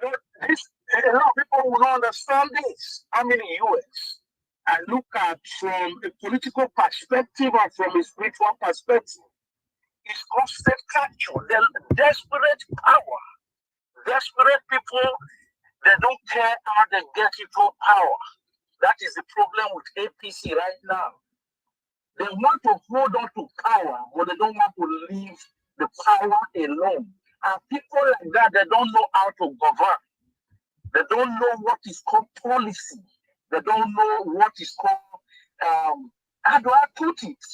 A lot of people will not understand this. I'm in the US. I look at from a political perspective and from a spiritual perspective. It's called state capture. They're desperate power. Desperate people, they don't care how they get into power. That is the problem with APC right now. They want to hold on to power, but they don't want to leave the power alone. And people like that, they don't know how to govern. They don't know what is called policy. They don't know what is called, how do I put it?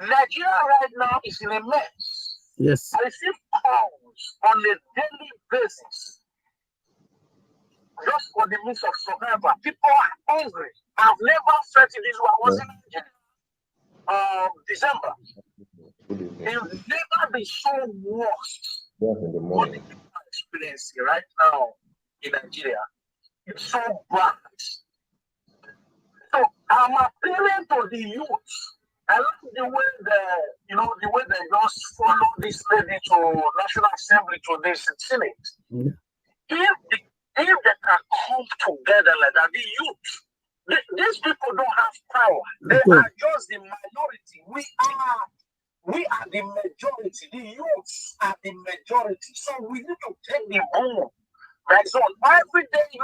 Nigeria right now is in a mess. Yes. I receive calls on a daily basis just for the means of survival. People are hungry. I've never felt it this way. I was in Nigeria, December. It will never be so worse. What the people are experiencing right now in Nigeria. It's so bad. So I'm appealing to the youth. I like the way the way they just follow this lady to National Assembly to this Senate. Yeah. If they can come together like that, the youth, these people don't have power. They are just the minority. We are the majority. The youths are the majority. So we need to take the boom. That's all. Every day,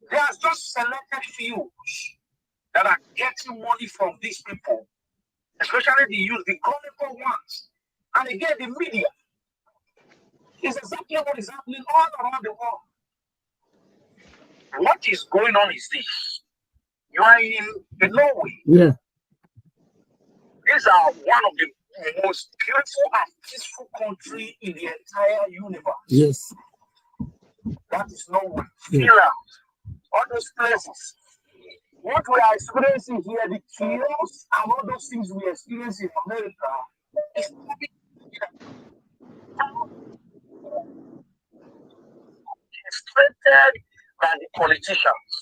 there's just selected few that are getting money from these people, especially the youth, the gullible ones. And again, the media is exactly what is happening all around the world. What is going on is this. You are in Norway. Yeah. These are one of the most beautiful and peaceful countries in the entire universe. Yes. That is Norway. Yeah. Finland, all those places. What we are experiencing here, the chaos and all those things we experience in America, is frustrated by the politicians.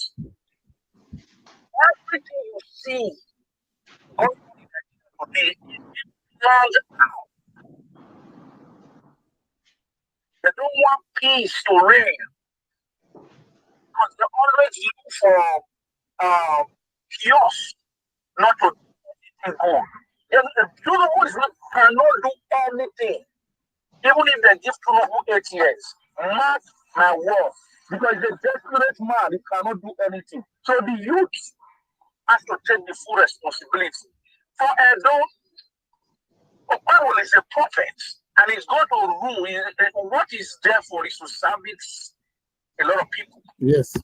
Everything you see going on today is planned out. They don't want peace to reign because they always look for chaos, not to do anything good. Tinubu cannot do anything, even if they give Tinubu 8 years. Mark my word, because the desperate man, he cannot do anything. So the youth has to take the full responsibility. For Edo, Okawole is a prophet, and he's going to rule. What is there for is to service a lot of people. Yes.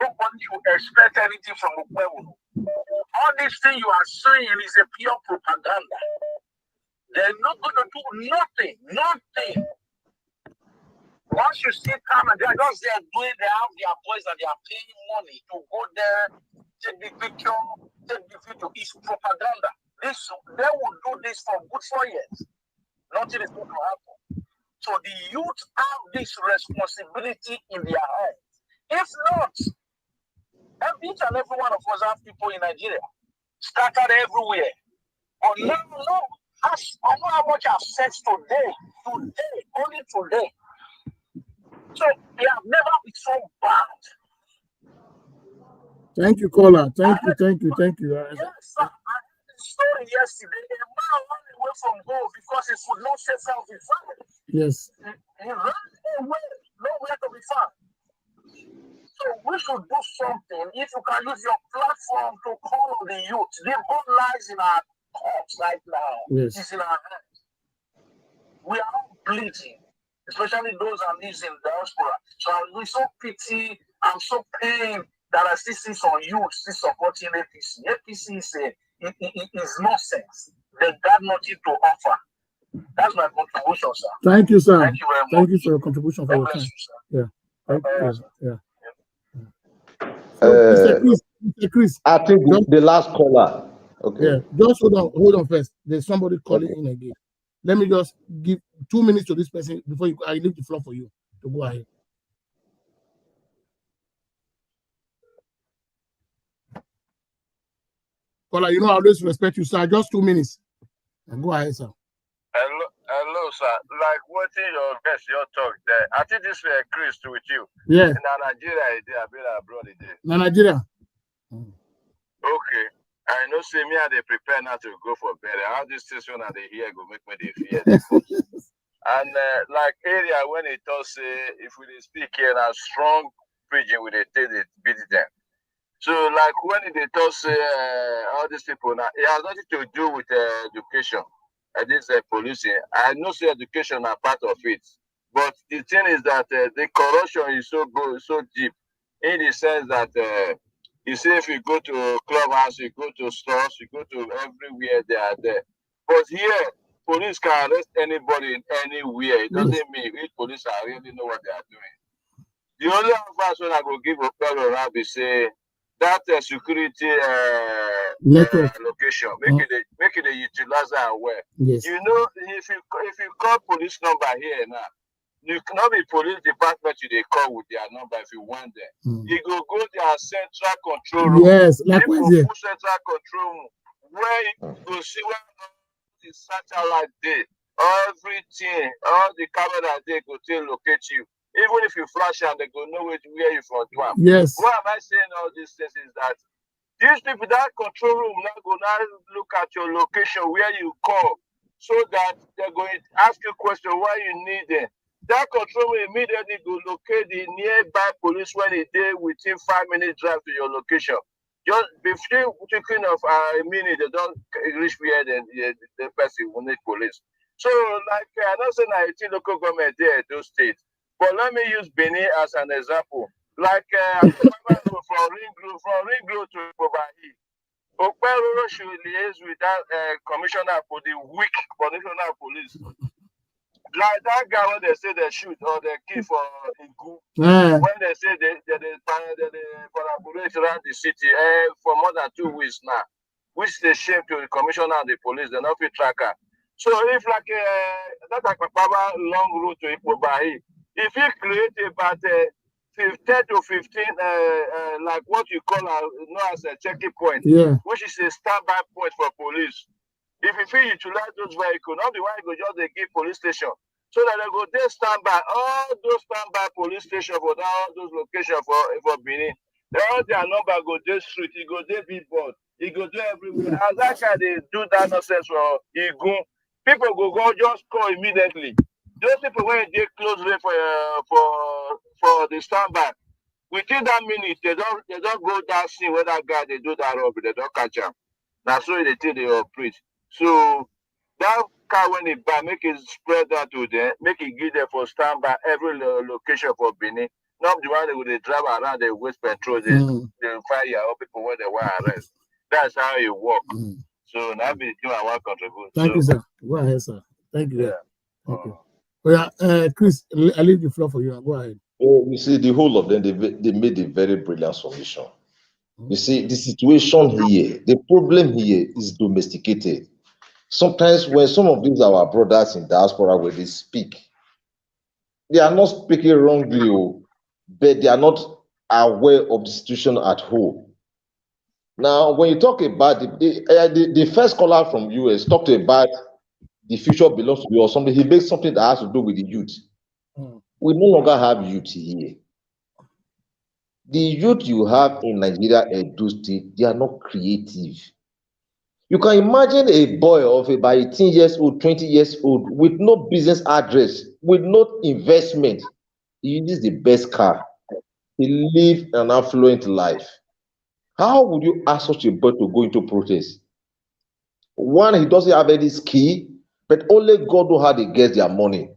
Nobody should expect anything from Okawole. All this thing you are saying is a pure propaganda. They're not going to do nothing. Once you see Canada, they're just there doing, they have their boys and they are paying money to go there, take the picture, take the video. It's propaganda. They will do this for good 4 years. Nothing is going to happen. So the youth have this responsibility in their hands. If not, each and every one of us have people in Nigeria scattered everywhere. I know how much I've said today, only today. So they have never been so bad. Thank you, caller. Thank you. Yes, sir. I heard the story yesterday. A man ran away from home because he could not set out his family. Yes. He ran away, nowhere to be found. So we should do something. If you can use your platform to call on the youth, the whole lies in our courts right now. Yes. It's in our hands. We are all bleeding, especially those that live in diaspora. So we so pity and so pain that I still see some youth still supporting APC. APC is nonsense. They got nothing to offer. That's my contribution, sir. Thank you, sir. Thank you very much. Thank you for your contribution for God your bless time. you, sir. Yeah. Thank you. Yeah. Mr. Chris, I think the last caller. Okay. Yeah, just hold on first. There's somebody calling in again. Let me just give 2 minutes to this person before I leave the floor for you to go ahead. Caller, I always respect you, sir. Just 2 minutes. And go ahead, sir. Hello, sir. Like what your guest, your talk there. I think this was Chris with you. Yeah. In Nigeria, I've been abroad. Nigeria. Okay. I know, say me, they prepare now to go for burial. All these things when they hear go make me they fear the most. And like area when it does say, if we dey speak here, a strong preaching with they take it beat them. So like when they talk say all these people now, it has nothing to do with education. This policing. I know say education are part of it, but the thing is that the corruption is so deep, in the sense that you say if you go to clubhouse, you go to stores, you go to everywhere, they are there. But here, police can arrest anybody in anywhere. It doesn't mean if police are really know what they are doing. The only advice when I go give a fellow now be say that security location make it utilize that well. Yes. You know, if you call police number here now, you cannot be police department they call with their number if you want them. You go their central control room. Yes, like central control room where you go see where the satellite day, everything, all the camera they go to locate you. Even if you flash and they go know where you from. Yes. Why am I saying all these things is that these people, that control room now go now look at your location where you call, so that they're going to ask you question why you need them. That control room immediately go locate the nearby police when it there within 5 minutes drive to your location. Just before thinking of a minute, they don't reach where the person will need police. So like I'm not saying I think local government there those states. But let me use Benin as an example. Like from Ring Road to Kobahi. Okpero should liaise with that commissioner for the weak commissioner police. Like that guy when they say they shoot or they kill for Igu. When they say they collaborate around the city for more than 2 weeks now, which is a shame to the commissioner and the police, they're not fit tracker. So if like that like a long road to Kobahi, if you create about 10 to 15, like what you call as a checking point, which is a standby point for police. If you feel utilize those vehicles, not the one you go just they give police station, so that they go there standby, all those standby police station for all those locations for Benin. All their number go there street, you go there billboard, you go there everywhere. As that guy they do that nonsense for Igun, people go just call immediately. Those people when they close way for the standby, within that minute they don't go that scene where that guy they do that robbery, they don't catch him. That's why they think they operate. So that car when it buy, make it spread that to them, make it give them for standby every location for Benin. Not the one they would drive around, they waste petrol, they fire all people when they want arrest. That's how it works. So now be the I want to contribute. Thank you, sir. Go ahead, sir. Thank you. Thank you. Chris, I leave the floor for you. Go ahead. You see, the whole of them, they made a very brilliant submission. You see, the situation here, the problem here is domesticated. Sometimes when some of these our brothers in diaspora, when they speak, they are not speaking wrongly, but they are not aware of the situation at home. Now, when you talk about the first caller from US talked about the future belongs to you or something, he makes something that has to do with the youth. We no longer have youth here. The youth you have in Nigeria and Edo State, they are not creative. You can imagine a boy of about 18 years old, 20 years old, with no business address, with no investment. He uses the best car. He lives an affluent life. How would you ask such a boy to go into protest? One, he doesn't have any skill, but only God knows how they get their money.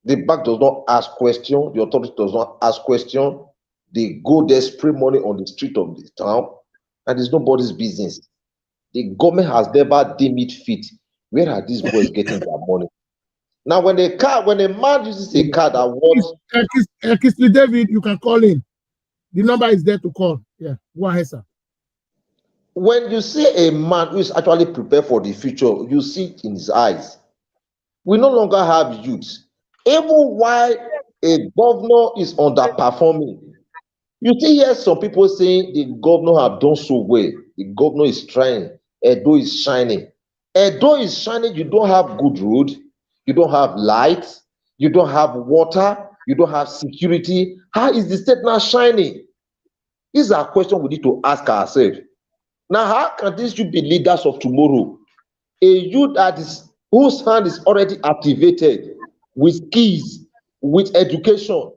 The bank does not ask question. The authority does not ask question. They go there, spray money on the street of the town, and it's nobody's business. The government has never deemed it fit. Where are these boys getting their money? Now, when a man uses a car that works, Kisly David, you can call in. The number is there to call. Yeah, go ahead, sir. When you see a man who is actually prepared for the future, you see it in his eyes. We no longer have youth. Even while a governor is underperforming, you see here some people saying the governor have done so well. The governor is trying. Edo is shining. Edo is shining. You don't have good road. You don't have lights. You don't have water. You don't have security. How is the state now shining? These are questions we need to ask ourselves. Now, how can these youth be leaders of tomorrow? A youth that is whose hand is already activated with keys, with education.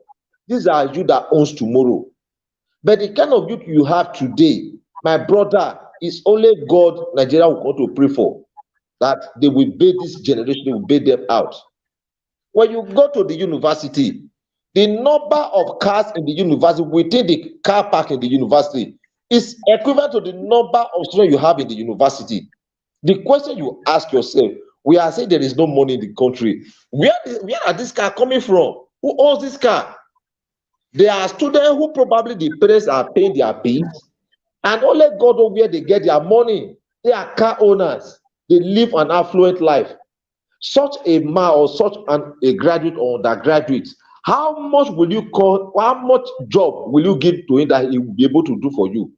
These are youth that owns tomorrow. But the kind of youth you have today, my brother, is only God Nigeria will want to pray for, that they will bail this generation, they will bail them out. When you go to the university, the number of cars in the university within the car park in the university is equivalent to the number of students you have in the university. The question you ask yourself, we are saying there is no money in the country. Where are this car coming from? Who owns this car? There are students who probably the parents are paying their fees, and only God knows where they get their money. They are car owners. They live an affluent life. Such a man or such a graduate or undergraduate, how much will you call, how much job will you give to him that he will be able to do for you?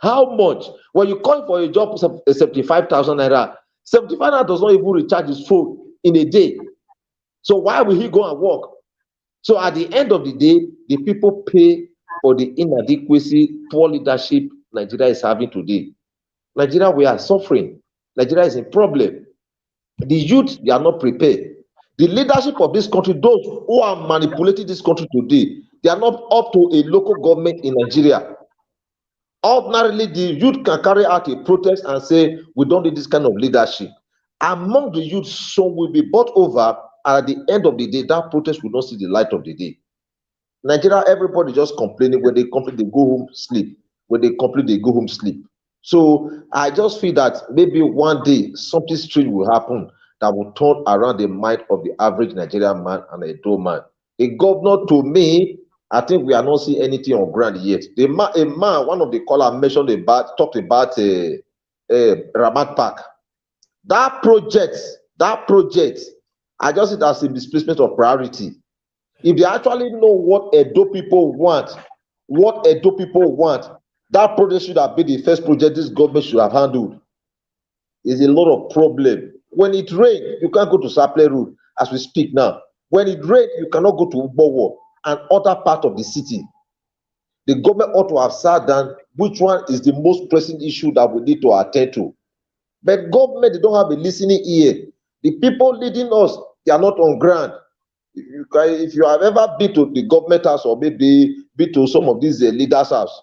How much? When you call for a job, 75,000 naira, 75 naira does not even recharge his phone in a day. So why will he go and work? So at the end of the day, the people pay for the inadequacy, poor leadership Nigeria is having today. Nigeria, we are suffering. Nigeria is a problem. The youth, they are not prepared. The leadership of this country, those who are manipulating this country today, they are not up to a local government in Nigeria. Ordinarily, the youth can carry out a protest and say, we don't need this kind of leadership. Among the youth, some will be bought over, and at the end of the day, that protest will not see the light of the day. Nigeria, everybody just complaining. When they complain, they go home, sleep. When they complain, they go home, sleep. So I just feel that maybe one day something strange will happen that will turn around the mind of the average Nigerian man and a Edo man. A governor, to me, I think we are not seeing anything on ground yet. A man, one of the callers mentioned about, talked about Ramat Park. That project, I just see it as a misplacement of priority. If they actually know what Edo people want, that project should have been the first project this government should have handled. There's a lot of problem. When it rains, you can't go to Saple Road as we speak now. When it rains, you cannot go to Ubowo and other part of the city. The government ought to have sat down which one is the most pressing issue that we need to attend to. But government, they don't have a listening ear. The people leading us, they are not on ground. If you have ever been to the government house or maybe been to some of these leaders' house,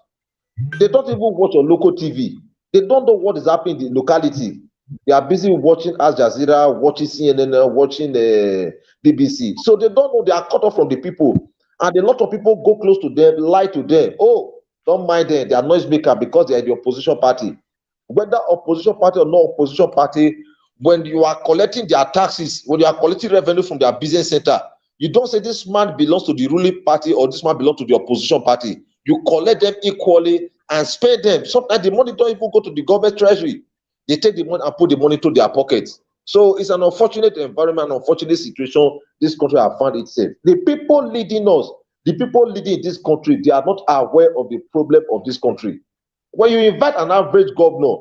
they don't even watch on local TV. They don't know what is happening in the locality. They are busy watching Al Jazeera, watching CNN, watching BBC. So they don't know, they are cut off from the people. And a lot of people go close to them, lie to them. Oh, don't mind them, they are noisemaker because they are the opposition party. Whether opposition party or no opposition party, when you are collecting their taxes, when you are collecting revenue from their business center, you don't say this man belongs to the ruling party or this man belongs to the opposition party. You collect them equally and spend them. Sometimes the money don't even go to the government treasury. They take the money and put the money into their pockets. So it's an unfortunate environment, unfortunate situation this country has found itself. The people leading us, the people leading this country, they are not aware of the problem of this country. When you invite an average governor,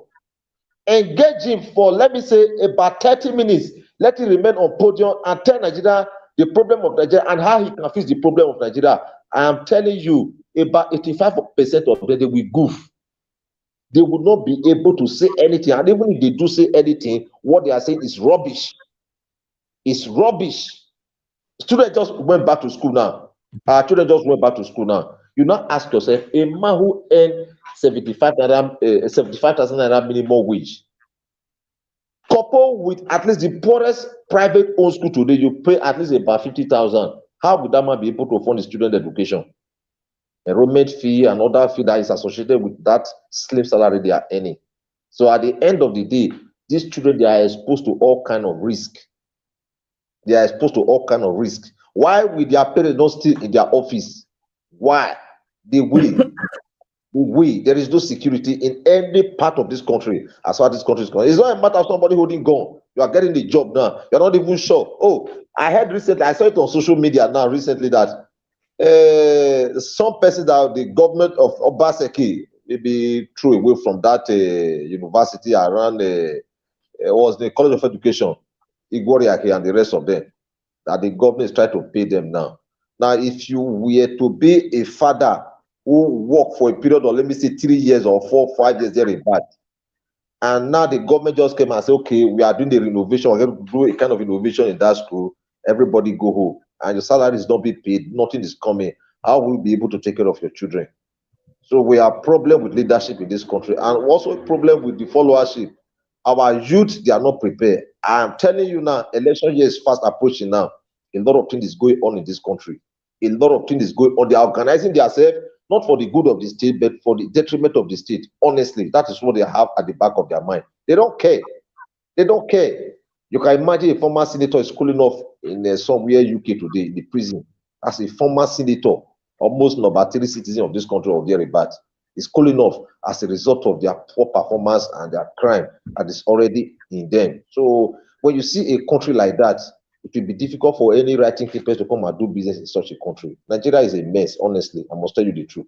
engage him for, let me say, about 30 minutes, let him remain on podium and tell Nigeria the problem of Nigeria and how he can fix the problem of Nigeria. I am telling you, about 85% of them, they will goof. They will not be able to say anything. And even if they do say anything, what they are saying is rubbish. It's rubbish. Students just went back to school now. Children just went back to school now. You now ask yourself, a man who earned 75,000 naira minimum wage, coupled with at least the poorest private owned school today, you pay at least about 50,000. How would that man be able to fund his student education? Enrollment fee and other fee that is associated with that slim salary they are earning. So at the end of the day, these children, they are exposed to all kind of risk. They are exposed to all kind of risk. Why will their parents not stay in their office? Why? They will. There is no security in any part of this country as far as this country is concerned. It's not a matter of somebody holding gun. You are getting the job now. You're not even sure. Oh, I heard recently, I saw it on social media now recently that some person that the government of Obaseki maybe threw away from that university around was the College of Education, Igworiaki and the rest of them, that the government is trying to pay them now. Now, if you were to be a father who work for a period of, let me say, 3 years or 4, 5 years there about. And now the government just came and said, okay, we are doing the renovation, we're going to do a kind of innovation in that school. Everybody go home. And your salary is not being paid, nothing is coming. How will you be able to take care of your children? So we have problem with leadership in this country, and also a problem with the followership. Our youth, they are not prepared. I'm telling you now, election year is fast approaching now. A lot of things is going on in this country. A lot of things is going on. They are organizing themselves, not for the good of the state, but for the detriment of the state. Honestly, that is what they have at the back of their mind. They don't care. They don't care. You can imagine a former senator is cooling off in somewhere UK today, in the prison, as a former senator, almost number 3 citizen of this country or thereabout, is cooling off as a result of their poor performance and their crime that is already in them. So when you see a country like that, it will be difficult for any writing papers to come and do business in such a country. Nigeria is a mess, honestly. I must tell you the truth.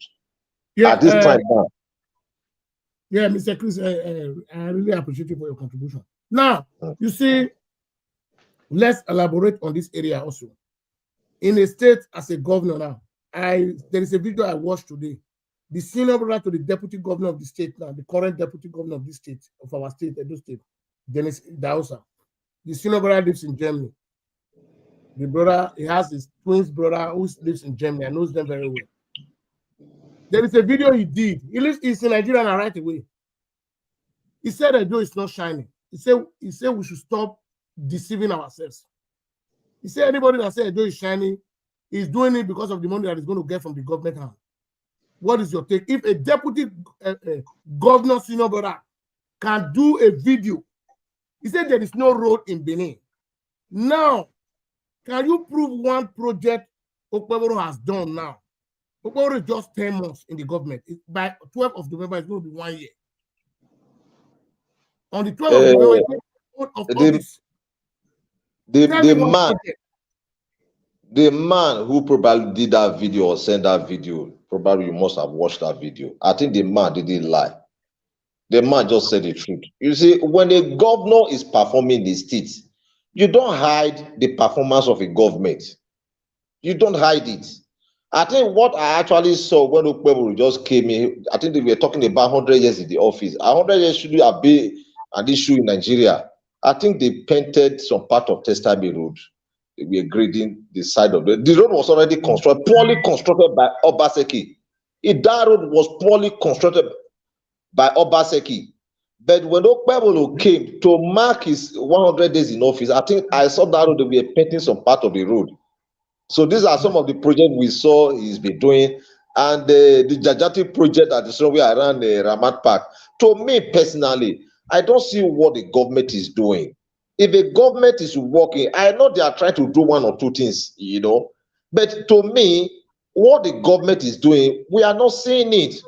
Yeah, at this time now. Yeah, Mr. Chris, I really appreciate you for your contribution. Now, you see, let's elaborate on this area also. In a state as a governor now, there is a video I watched today. The senior brother to the deputy governor of the state now, the current deputy governor of this state, of our state, Edo State, Dennis Dausa. The senior brother lives in Germany. The brother, he has his twins brother who lives in Germany. I knows them very well. There is a video he did. He's in Nigeria now right away. He said Edo is not shining. He said we should stop deceiving ourselves. He said anybody that says Edo is shining is doing it because of the money that is going to get from the government hand. What is your take? If a deputy governor senior brother can do a video, he said there is no road in Benin. Now, can you prove one project Okpeboro has done now? Okpeboro is just 10 months in the government. By 12th of November, it's going to be 1 year. On the 12th of November, of office. The man who probably did that video or sent that video, probably you must have watched that video. I think the man didn't lie. The man just said the truth. You see, when a governor is performing the state, you don't hide the performance of a government. You don't hide it. I think what I actually saw when Okpeboro just came in, I think they were talking about 100 years in the office. 100 years should have been an issue in Nigeria. I think they painted some part of Testabi Road. They were grading the side of the road was already constructed, poorly constructed by Obaseki. That road was poorly constructed by Obaseki. But when Okpebolo came to mark his 100 days in office, I think I saw that road, they were painting some part of the road. So these are some of the projects we saw he's been doing. And the Jajati project at the somewhere around the Ramat Park. To me personally, I don't see what the government is doing. If a government is working, I know they are trying to do one or two things, you know. But to me, what the government is doing, we are not seeing it.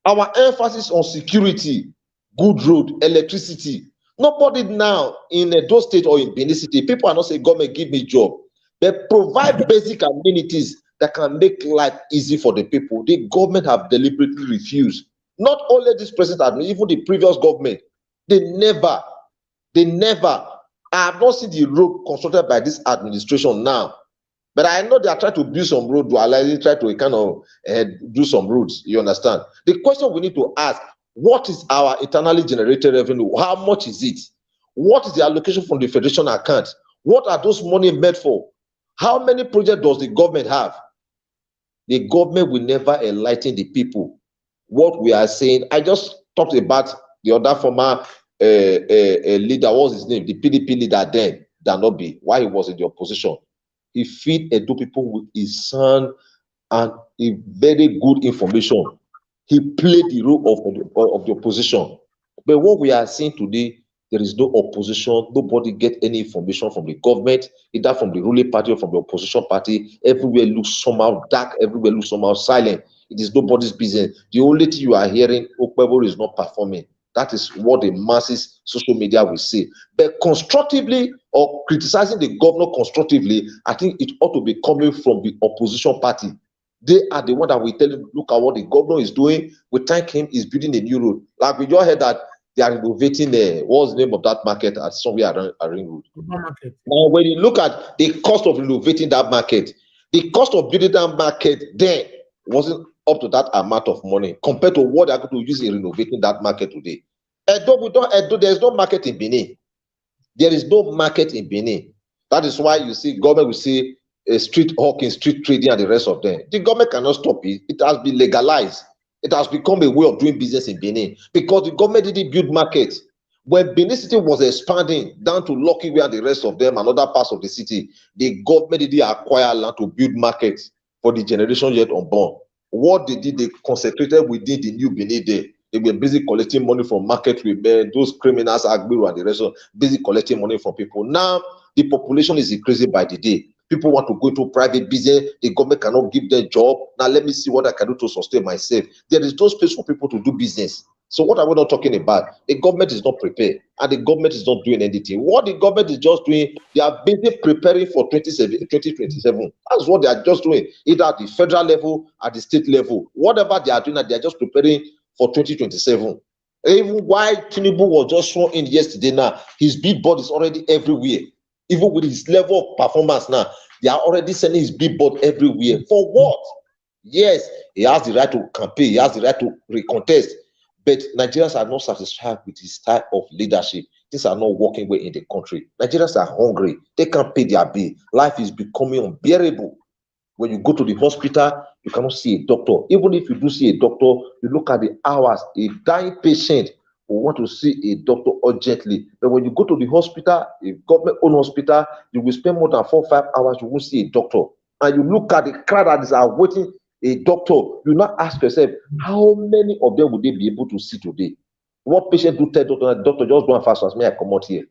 Our emphasis on security, good road, electricity. Nobody now in Edo State or in Benin City, people are not saying, government, give me job. They provide basic amenities that can make life easy for the people. The government have deliberately refused. Not only this present administration, even the previous government, they never. I have not seen the road constructed by this administration now. But I know they are trying to build some road, to try to kind of do some roads. You understand? The question we need to ask, what is our internally generated revenue? How much is it? What is the allocation from the federation account? What are those money made for? How many projects does the government have? The government will never enlighten the people. What we are saying, I just talked about the other former leader, what was his name? The PDP leader then, Danobi, while he was in the opposition. He feed Edo people with his son and a very good information. He played the role of the opposition. But what we are seeing today, there is no opposition. Nobody get any information from the government, either from the ruling party or from the opposition party. Everywhere looks somehow dark. Everywhere looks somehow silent. It is nobody's business. The only thing you are hearing, Okpeboro is not performing. That is what the masses, social media will say. But constructively or criticizing the governor constructively, I think it ought to be coming from the opposition party. They are the one that will tell you, look at what the governor is doing. We thank him, he's building a new road. Like we just heard that they are renovating what's the name of that market at somewhere around Ring Road. Now, when you look at the cost of renovating that market, the cost of building that market then wasn't up to that amount of money compared to what they're going to use in renovating that market today. Edo, there's no market in Benin. There is no market in Benin. That is why you see government will see street hawking, street trading, and the rest of them. The government cannot stop it. It has been legalized. It has become a way of doing business in Benin because the government didn't build markets. When Benin City was expanding down to Lucky Way and the rest of them and other parts of the city, the government didn't acquire land to build markets for the generation yet unborn. What they did, they concentrated within the new Benin there. They were busy collecting money from market women, those criminals, Agbiru and the rest of busy collecting money from people. Now, the population is increasing by the day. People want to go into private business. The government cannot give them job. Now, let me see what I can do to sustain myself. There is no space for people to do business. So what are we not talking about? The government is not prepared, and the government is not doing anything. What the government is just doing, they are busy preparing for 2027. That's what they are just doing, either at the federal level, at the state level. Whatever they are doing, they are just preparing for 2027. Even why Tinubu was just sworn in yesterday now, his billboard is already everywhere. Even with his level of performance now, they are already sending his billboard everywhere. For what? Yes, he has the right to campaign, he has the right to recontest. But Nigerians are not satisfied with his type of leadership. Things are not working well in the country. Nigerians are hungry. They can't pay their bill. Life is becoming unbearable. When you go to the hospital, you cannot see a doctor. Even if you do see a doctor, you look at the hours. A dying patient will want to see a doctor urgently. But when you go to the hospital, a government-owned hospital, you will spend more than 4 or 5 hours, you won't see a doctor. And you look at the crowd that is awaiting a doctor, you now ask yourself, how many of them would they be able to see today? What patient do tell doctor, just go and fast as me, I come out here.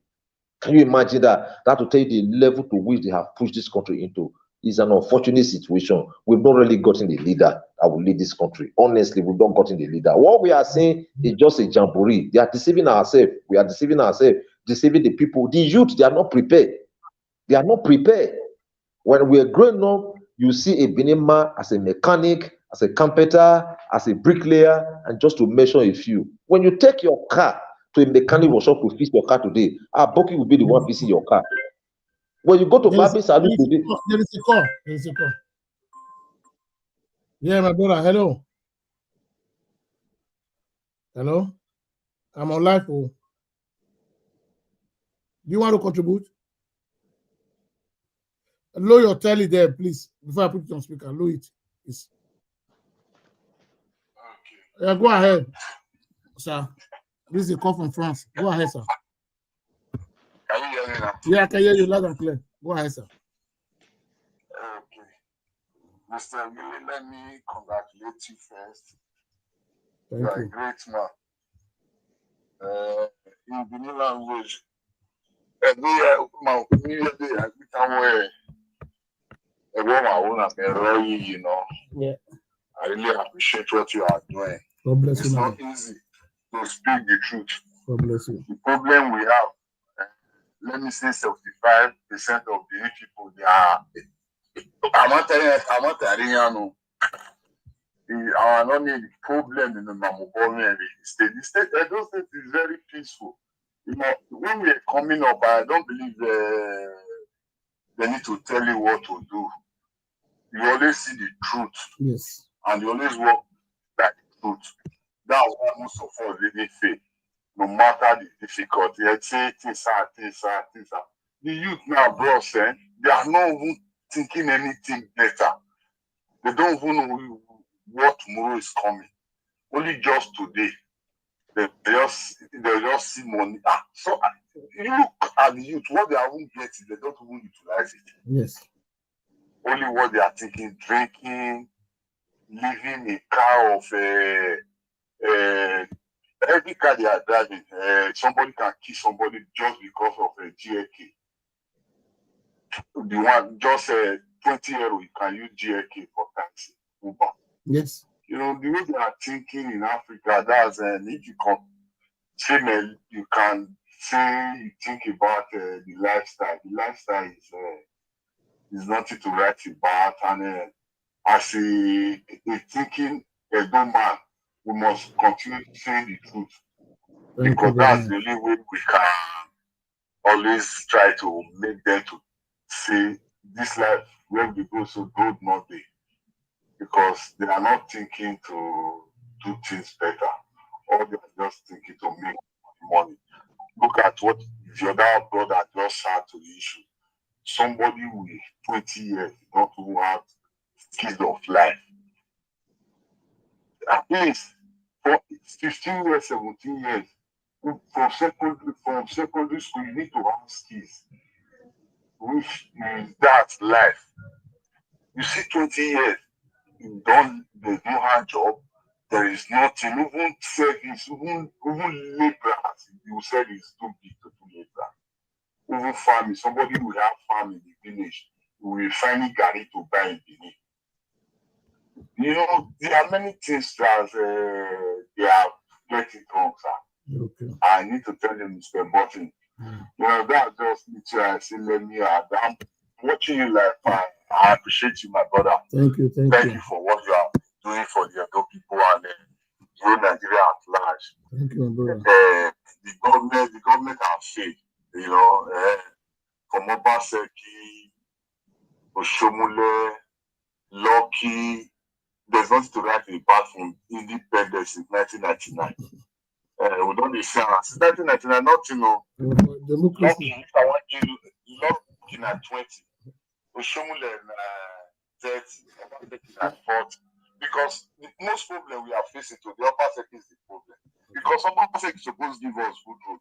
Can you imagine that? That will tell you the level to which they have pushed this country into. It's an unfortunate situation. We've not really gotten the leader that will lead this country. Honestly, we've not gotten the leader. What we are saying is just a jamboree. They are deceiving ourselves. We are deceiving ourselves, deceiving the people. The youth, they are not prepared. They are not prepared. When we are growing up, you see a Benin man as a mechanic, as a carpenter, as a bricklayer, and just to mention a few. When you take your car to a mechanic workshop to fix your car today, Boki will be the one fixing your car. When you go to Babi Salute today, there is a call. There is a call. Yeah, my brother. Hello. Hello. I'm on live. Do you want to contribute? Lower your telly there, please. Before I put it on speaker, lower it. Please. Okay. Yeah, go ahead, sir. This is a call from France. Go ahead, sir. Can you hear me now? Yeah, I can hear you loud and clear. Go ahead, sir. Okay. Mr. Mille, let me congratulate you first. Thank You are you. a great man. In Benin language, you know. Yeah. I really appreciate what you are doing. God bless It's you, not man. easy to speak the truth. God bless you. The problem we have, let me say 75% of the people, they are. I'm not telling you, our not need problem in the Mamobori state. The state, Edo State is very peaceful. You know, when we're coming up, I don't believe they need to tell you what to do. You always see the truth. Yes. And you always work by the truth. That's why most of us really fail. No matter the difficulty, things are. The youth now, bros, they are not even thinking anything better. They don't even know what tomorrow is coming. Only just today. They just see money. So you look at the youth, what they are even getting, they don't even utilize it. Yes. Only what they are thinking, drinking, living a car of every car they are driving, somebody can kill somebody just because of a GAK. The one just 20 euro, you can use GAK for taxi, Uber. Yes. You know, the way they are thinking in Africa, that's if you come, you can say you think about the lifestyle. The lifestyle is nothing to write about, and as a thinking Edo man, we must continue saying the truth. Because that's the only way we can always try to make them to say this life where we go so good not be. because they are not thinking to do things better, or they are just thinking to make money. Look at what the other brother just had to the issue. Somebody with 20 years not who have skills of life. At least for 15 years, 17 years, from secondary school, you need to have skills, which is that's life. You see, 20 years, they don't have job, there is nothing, even service, even laborers, you said it's too big to do labor. Even farming, somebody will have farm in the village, we will find Gary to buy in Benin. You know, there are many things that they are getting wrong, sir. Okay. I need to tell them, Mr. Button. You know, that just literally, I say, let me I'm watching you like I appreciate you, my brother. Thank you. Thank you for what you are doing for the other people and Nigeria at large. Thank you, my brother. The government have failed. You know, from Obaseki, Oshomule, Lucky, there's nothing to write about from independence in 1999. We don't be saying since 1999, nothing, no. Democracy. Lucky, I want you looking at 20. Oshomule 30, Obaseki at 40. Because the most problem we are facing to the Obaseki is the problem. Because Obaseki is supposed to give us good road.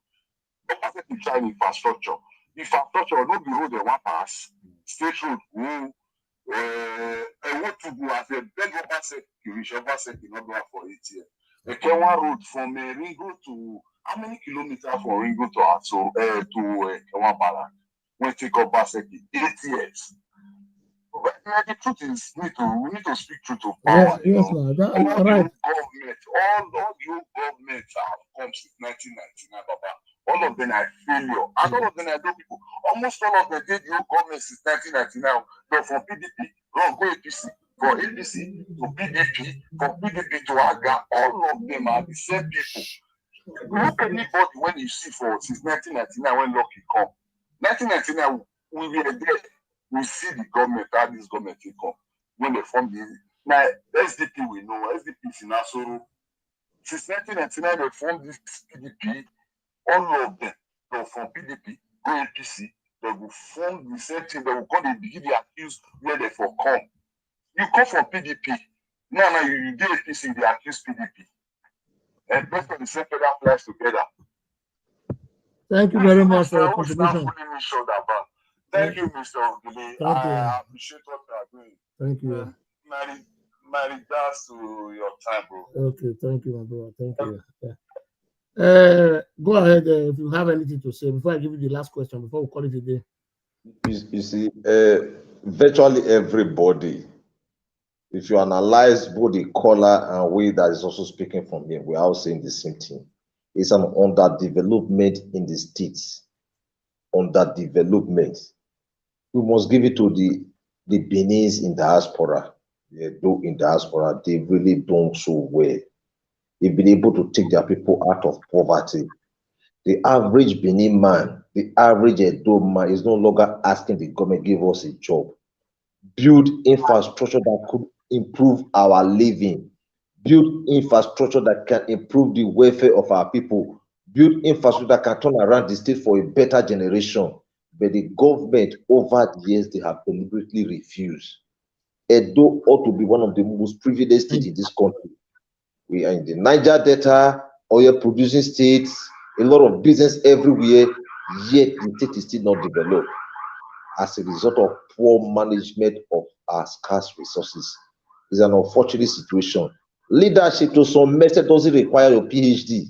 Obaseki trying infrastructure. Infrastructure will not be road they want pass. State road, and what to do as a beg Obaseki, reach Obaseki not go for 8 years. The Kenwa road from Ringo to how many kilometers from Ringo to Aso to Kenwa Barak? When take Obaseki 8 years. But the truth is, we need to speak truth to power. Yes, all right. the old governments have come since 1999, Baba. All of them are failure. And all of them are people. Almost all of them did the old government since 1999. But from PDP, go APC. From APC to PDP, from PDP to AGA, all of them are the same people. Look at anybody when you see for since 1999 when Lucky come. 1999, we were there. We see the government, how this government will come. When they form the now SDP, we know SDP is in Asoro. Since 1999, they formed this PDP. All of them, they from PDP, go APC, they will form the same thing. They will come and begin the accuse where they for come. You come from PDP. Now you get APC, they accuse PDP. And based on the same federal flags together. Thank you very much for your contribution. Thank you, Mr. Ogili. I appreciate what you are doing. Thank you. My regards to your time, bro. Okay, thank you, my brother. Thank you. Yeah. Go ahead if you have anything to say before I give you the last question, before we call it a day. You see, virtually everybody, if you analyze both the caller and we that is also speaking from here, we are all saying the same thing. It's an underdevelopment in the states. Underdevelopment. We must give it to the Beninese in diaspora. In diaspora, they really done so well. They've been able to take their people out of poverty. The average Benin man, the average Edo man is no longer asking the government give us a job. Build infrastructure that could improve our living. Build infrastructure that can improve the welfare of our people. Build infrastructure that can turn around the state for a better generation. But the government, over the years, they have deliberately refused. Edo ought to be one of the most privileged states in this country. We are in the Niger Delta, oil producing states, a lot of business everywhere, yet the state is still not developed as a result of poor management of our scarce resources. It's an unfortunate situation. Leadership to some method doesn't require a PhD.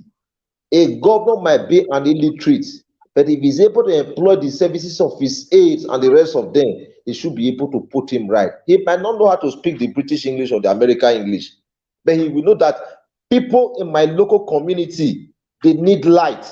A governor might be an illiterate, but if he's able to employ the services of his aides and the rest of them, he should be able to put him right. He might not know how to speak the British English or the American English, but he will know that people in my local community, they need light.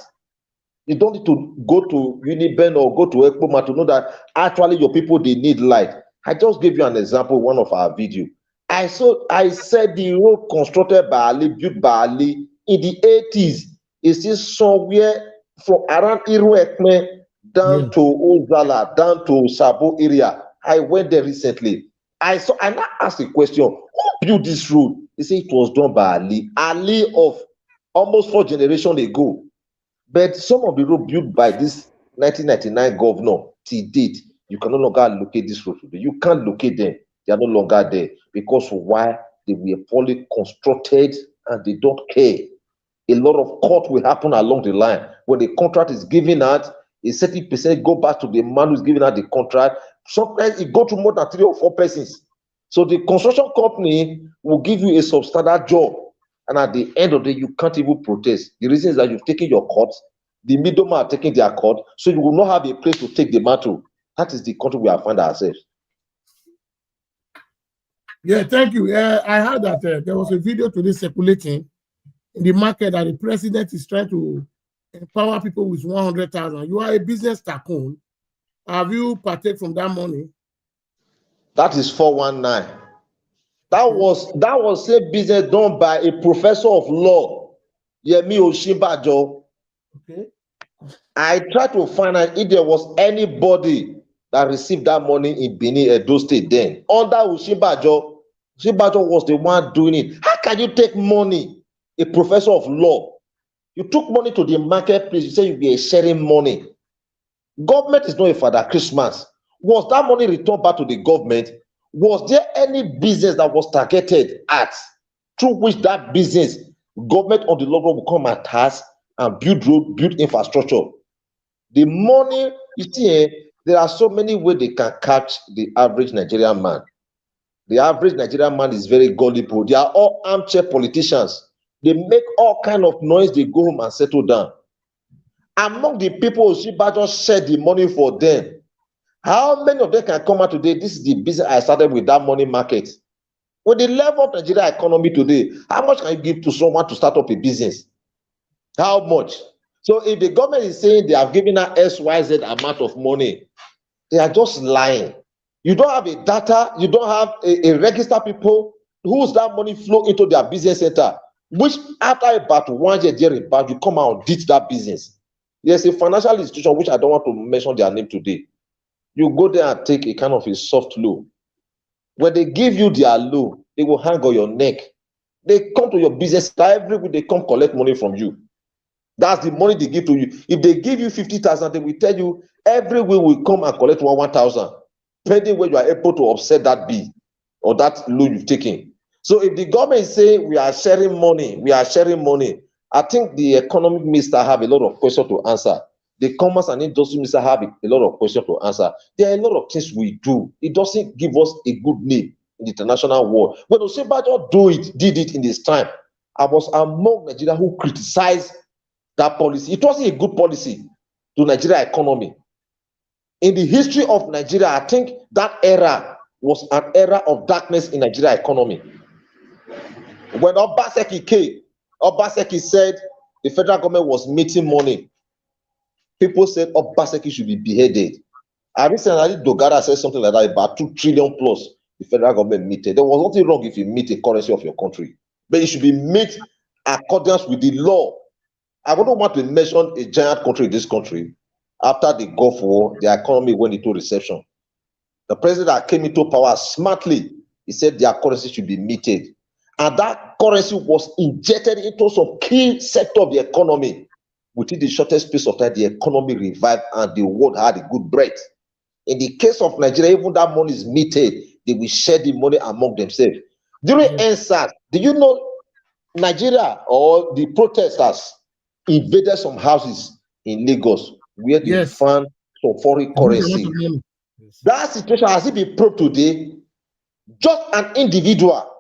You don't need to go to Uniben or go to Ekpoma to know that actually your people, they need light. I just gave you an example, one of our video. I said the road constructed by Ali, built by Ali in the 80s, is still somewhere from around Iru Ekme down to Ozala, down to Sabo area. I went there recently. I now asked the question, who built this road? They say it was done by Ali of almost 4 generations ago. But some of the road built by this 1999 governor till date, you can no longer locate this road today. You can't locate them. They are no longer there because why? They were poorly constructed and they don't care. A lot of court will happen along the line. When the contract is given out, a certain percent go back to the man who's giving out the contract. Sometimes it go to more than 3 or 4 persons. So the construction company will give you a substandard job, and at the end of the day, you can't even protest. The reason is that you've taken your court, the middleman are taking their court, so you will not have a place to take the matter. That is the country we have found ourselves. Yeah, thank you. I heard that there was a video today circulating in the market that the president is trying to empower people with 100,000. You are a business tycoon. Have you partaken from that money? That is 419. That was a business done by a professor of law, Yemi Osinbajo. Okay. I tried to find out if there was anybody that received that money in Benin, Edo State then. Under Osinbajo, Osinbajo was the one doing it. How can you take money, a professor of law? You took money to the marketplace, you say you be sharing money. Government is not a Father Christmas. Was that money returned back to the government? Was there any business that was targeted at, through which that business, government on the long run will come and task and build road, build infrastructure? The money, you see, there are so many ways they can catch the average Nigerian man. The average Nigerian man is very gullible. They are all armchair politicians. They make all kind of noise, they go home and settle down. Among the people Osinbajo shared the money for them, how many of them can come out today? This is the business I started with, that money market. With the level of Nigeria economy today, how much can you give to someone to start up a business? How much? So if the government is saying they have given her XYZ amount of money, they are just lying. You don't have a data, you don't have a register people whose that money flow into their business center, which after about 1 year thereabout, you come out and ditch that business. There's a financial institution, which I don't want to mention their name today. You go there and take a kind of a soft loan. When they give you their loan, they will hang on your neck. They come to your business every week, they come collect money from you. That's the money they give to you. If they give you 50,000, they will tell you every week we come and collect 1,000, depending where you are able to offset that bill or that loan you've taken. So if the government is saying we are sharing money, I think the economic minister have a lot of questions to answer. The commerce and industry minister have a lot of questions to answer. There are a lot of things we do. It doesn't give us a good name in the international world. When Osinbajo did it in his time, I was among Nigeria who criticized that policy. It wasn't a good policy to Nigeria economy. In the history of Nigeria, I think that era was an era of darkness in Nigeria economy. When Obaseki came, Obaseki said the federal government was meeting money. People said Obaseki should be beheaded. I recently Dogara said something like that, about 2 trillion plus the federal government meted. There was nothing wrong if you meet a currency of your country, but it should be met accordance with the law. I wouldn't want to mention a giant country in this country. After the Gulf War, the economy went into recession. The president that came into power smartly, he said their currency should be meted. And that currency was injected into some key sector of the economy. Within the shortest space of time, the economy revived and the world had a good breath. In the case of Nigeria, even that money is meted, they will share the money among themselves. During NSAS, do you know Nigeria or the protesters invaded some houses in Lagos where they found some foreign currency? That situation has it been proved today. Just an individual,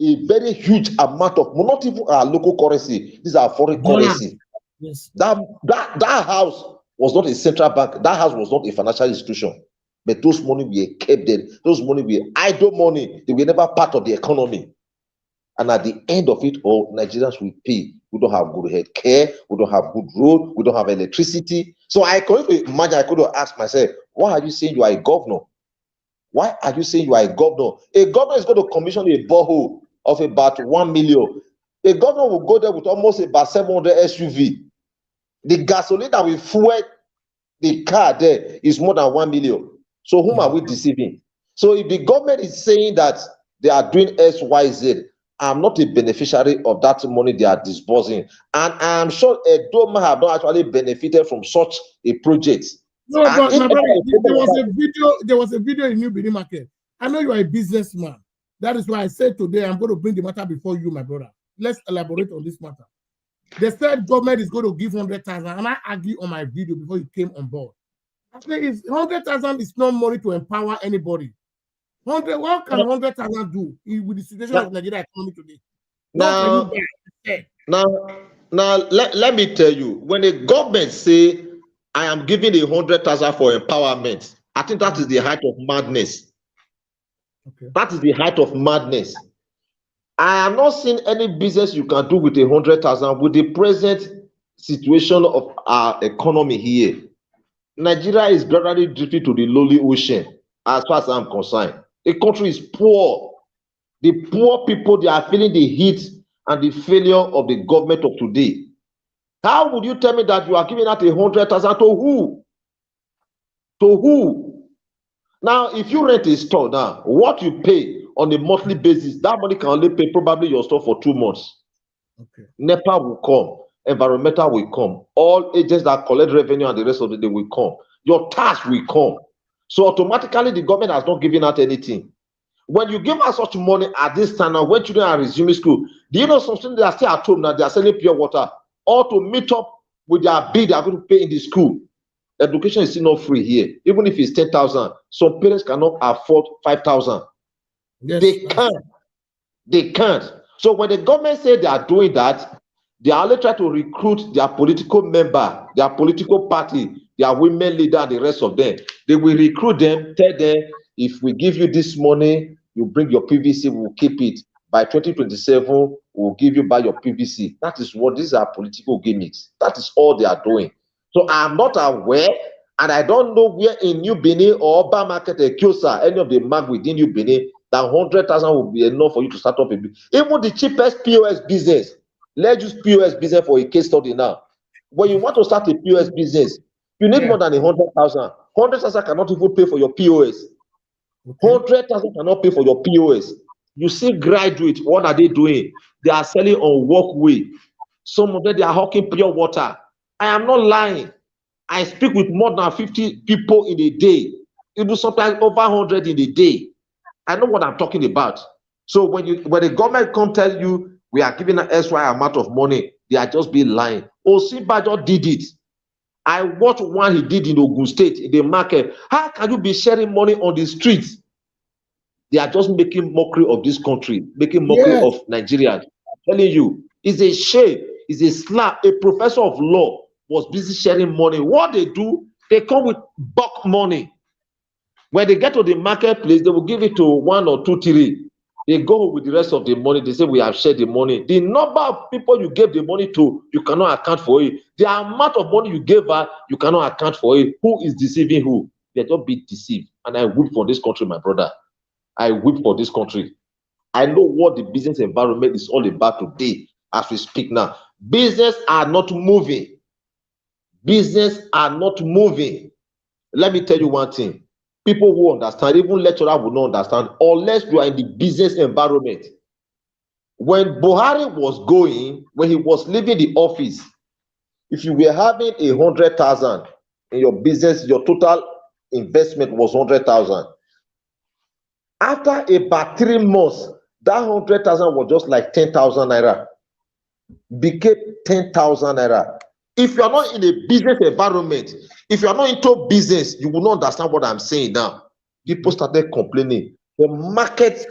a very huge amount of, not even our local currency, these are foreign currency. Yes. That house was not a central bank. That house was not a financial institution. But those money were kept there. Those money were idle money. They were never part of the economy. And at the end of it all, Nigerians will pay. We don't have good health care. We don't have good road. We don't have electricity. So I could imagine, I could have asked myself, why are you saying you are a governor? Why are you saying you are a governor? A governor is going to commission a borehole of about 1 million. A governor will go there with almost about 700 SUV. The gasoline that will fuel the car there is more than 1 million. So whom are we deceiving? So if the government is saying that they are doing X, Y, Z, I'm not a beneficiary of that money they are disbursing. And I'm sure Edoma have not actually benefited from such a project. No, And but if my brother, ever there was a video in New Benin Market. I know you are a businessman. That is why I said today I'm going to bring the matter before you, my brother. Let's elaborate on this matter. They said government is going to give 100,000, and I argue on my video before you came on board. I say 100,000 is not money to empower anybody. What can 100,000 do with the situation of Nigeria economy today? Now, let me tell you, when a government say, I am giving 100,000 for empowerment, I think that is the height of madness. Okay. That is the height of madness. I have not seen any business you can do with 100,000 with the present situation of our economy here. Nigeria is gradually drifting to the lowly ocean, as far as I'm concerned. The country is poor. The poor people, they are feeling the heat and the failure of the government of today. How would you tell me that you are giving out 100,000 to who? To who? Now, if you rent a store now, what you pay on a monthly basis, that money can only pay probably your store for 2 months. Okay. NEPA will come, environmental will come, all agents that collect revenue and the rest of the day will come. Your tax will come. So automatically the government has not given out anything. When you give us such money at this time now, when children are resuming school, do you know something? They are still at home now, they are selling pure water, or to meet up with their bill they are going to pay in the school. Education is still not free here. Even if it's 10,000, some parents cannot afford 5,000. Yes, They can't. So when the government say they are doing that, they are only trying to recruit their political member, their political party, their women leader, and the rest of them. They will recruit them, tell them, if we give you this money, you bring your PVC, we'll keep it. By 2027, we'll give you back your PVC. That is what these are political gimmicks. That is all they are doing. So I'm not aware, and I don't know where in New Benin or Oba Market, Kyosa, any of the mark within New Benin, that 100,000 will be enough for you to start up a business. Even the cheapest POS business. Let's use POS business for a case study now. When you want to start a POS business, you need more than 100,000. 100,000 cannot even pay for your POS. 100,000 cannot pay for your POS. You see graduates, what are they doing? They are selling on walkway. Some of them, they are hawking pure water. I am not lying. I speak with more than 50 people in a day, even sometimes over 100 in a day. I know what I'm talking about. So when the government come tell you we are giving an extra amount of money, they are just being lying. Osinbajo did it. I watched one he did in Ogun State in the market. How can you be sharing money on the streets? They are just making mockery of this country, making mockery of Nigerians. I'm telling you, it's a shame, it's a slap. A professor of law was busy sharing money. What they do, they come with bulk money. When they get to the marketplace, they will give it to 1 or 2, 3. They go with the rest of the money. They say, we have shared the money. The number of people you gave the money to, you cannot account for it. The amount of money you gave her, you cannot account for it. Who is deceiving who? They don't be deceived. And I weep for this country, my brother. I weep for this country. I know what the business environment is all about today as we speak now. Business are not moving. Business are not moving. Let me tell you one thing. People who understand, even lecturers will not understand unless you are in the business environment. When Buhari was going, when he was leaving the office, if you were having 100,000 in your business, your total investment was 100,000. After about 3 months, that 100,000 was just like 10,000 naira. Became 10,000 naira. If you are not in a business environment, if you are not into business, you will not understand what I'm saying now. People started complaining. The market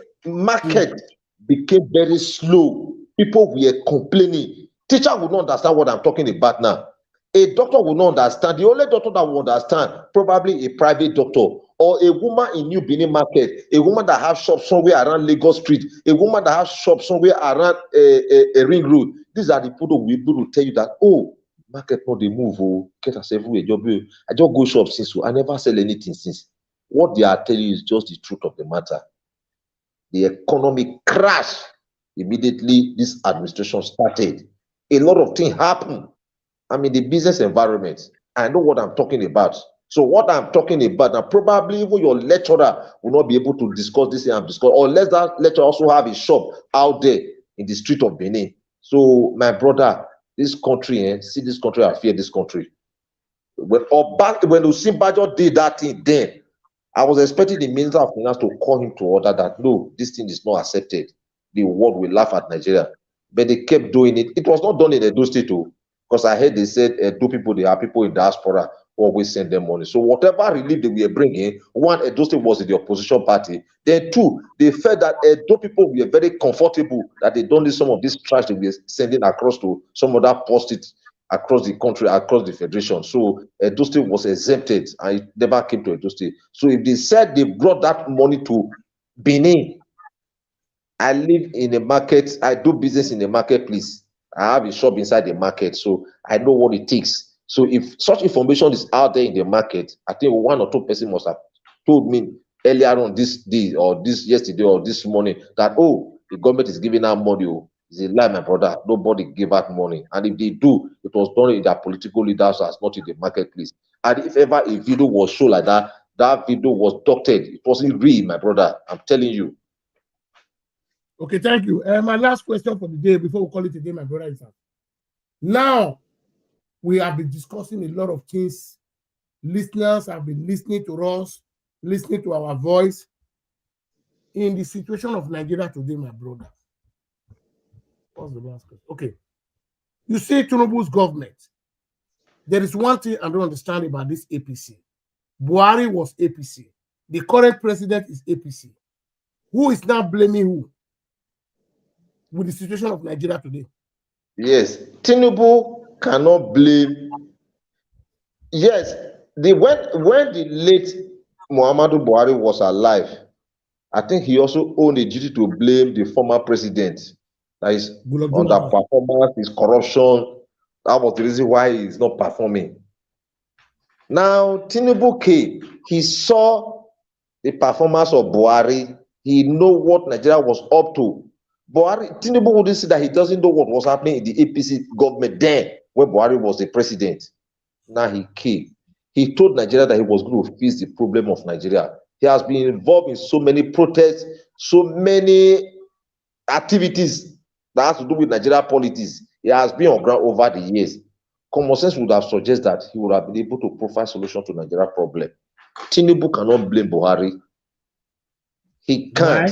became very slow. People were complaining. Teacher will not understand what I'm talking about now. A doctor will not understand. The only doctor that will understand, probably a private doctor or a woman in New Benin Market, a woman that has shops somewhere around Lagos Street, a woman that has shops somewhere around a ring road. These are the people who will be able to tell you that, oh, market not they move, oh, get us everywhere. I just go shop since, I never sell anything since. What they are telling you is just the truth of the matter. The economy crashed immediately this administration started. A lot of things happened. I'm in the business environment. I know what I'm talking about. So what I'm talking about now, probably even your lecturer will not be able to discuss this and discuss, unless that lecturer also have a shop out there in the street of Benin. So my brother, this country, see this country, I fear this country. When Osinbajo did that thing then, I was expecting the Minister of Finance to call him to order that, no, this thing is not accepted. The world will laugh at Nigeria. But they kept doing it. It was not done in Edo State too, because I heard they said Edo people, they are people in diaspora who always send them money. So whatever relief they were bringing, one, Edo State was in the opposition party. Then two, they felt that Edo people were very comfortable that they don't need some of this trash they were sending across to some other posts across the country, across the federation. So Edo State was exempted and it never came to Edo State. So if they said they brought that money to Benin, I live in a market, I do business in the marketplace. I have a shop inside the market, so I know what it takes. So if such information is out there in the market, I think one or two persons must have told me earlier on this day or this yesterday or this morning that, oh, the government is giving out money. Oh, it's a lie, my brother. Nobody gave out money. And if they do, it was done in their political leaders' house, not in the marketplace. And if ever a video was shown like that, that video was doctored. It wasn't real, my brother. I'm telling you. Okay, thank you. My last question for the day before we call it a day, my brother, is now we have been discussing a lot of things. Listeners have been listening to us, listening to our voice. In the situation of Nigeria today, my brother. What's the last question? Okay. You see Tinubu's government. There is one thing I don't understand about this APC. Buhari was APC. The current president is APC. Who is now blaming who with the situation of Nigeria today? Yes, Tinubu cannot blame. Yes, when the late Muhammadu Buhari was alive, I think he also owned a duty to blame the former president. That is underperformance, his corruption. That was the reason why he is not performing. Now, Tinubu came, he saw the performance of Buhari, he know what Nigeria was up to. Tinubu wouldn't say that he doesn't know what was happening in the APC government then when Buhari was the president. Now he came. He told Nigeria that he was going to fix the problem of Nigeria. He has been involved in so many protests, so many activities that has to do with Nigeria politics. He has been on ground over the years. Common sense would have suggested that he would have been able to provide solution to Nigeria problem. Tinubu cannot blame Buhari. He can't.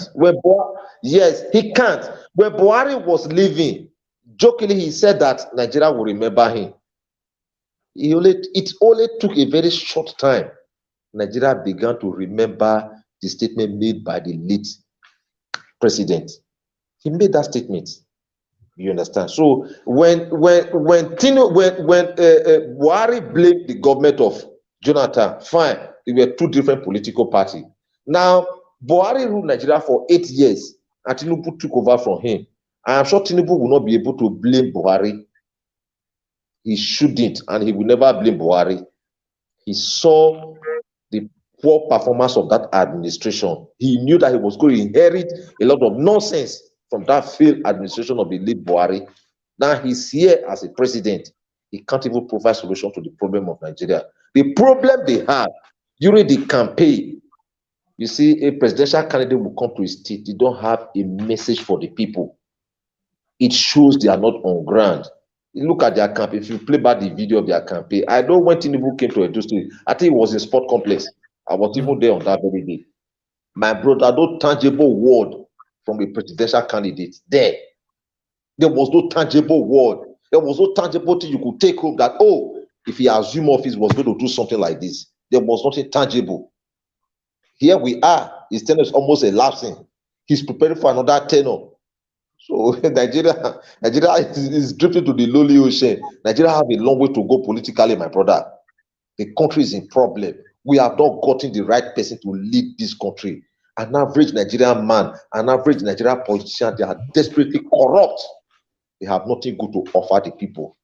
Yes, he can't. When Buhari was leaving, jokingly he said that Nigeria will remember him. It only took a very short time. Nigeria began to remember the statement made by the late president. He made that statement. You understand? So when Buhari blamed the government of Jonathan, fine, they were two different political parties. Now Buhari ruled Nigeria for 8 years, and Tinubu took over from him. I am sure Tinubu will not be able to blame Buhari. He shouldn't, and he will never blame Buhari. He saw the poor performance of that administration. He knew that he was going to inherit a lot of nonsense from that failed administration of the late Buhari. Now he's here as a president. He can't even provide solution to the problem of Nigeria. The problem they have during the campaign, you see, a presidential candidate will come to his state. They don't have a message for the people. It shows they are not on ground. You look at their campaign. If you play back the video of their campaign, I know when Tinubu came to Edo State, I think it was a sport complex. I was even there on that very day. My brother, no tangible word from a presidential candidate there. There was no tangible word. There was no tangible thing you could take home that, oh, if he assumed office, was going to do something like this. There was nothing tangible. Here we are. His tenure is almost elapsing. He's preparing for another tenure. So Nigeria is drifting to the lowly ocean. Nigeria have a long way to go politically, my brother. The country is in problem. We have not gotten the right person to lead this country. An average Nigerian man, an average Nigerian politician, they are desperately corrupt. They have nothing good to offer the people.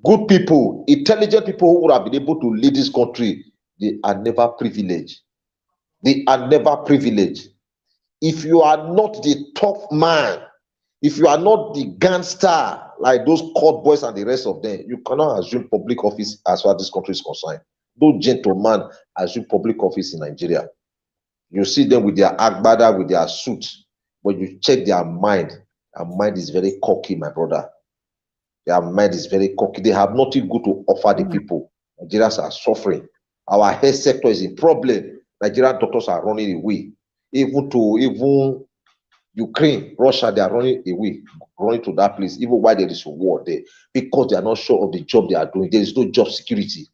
Good people, intelligent people who would have been able to lead this country, they are never privileged. They are never privileged. If you are not the tough man, if you are not the gangster like those court boys and the rest of them, you cannot assume public office as far as this country is concerned. No gentleman assume public office in Nigeria. You see them with their agbada, with their suit, but you check their mind is very cocky, my brother. Their mind is very cocky. They have nothing good to offer the people. Nigerians are suffering. Our health sector is a problem. Nigerian doctors are running away. Even Ukraine, Russia, they are running away, running to that place, even while there is a war there, because they are not sure of the job they are doing. There is no job security.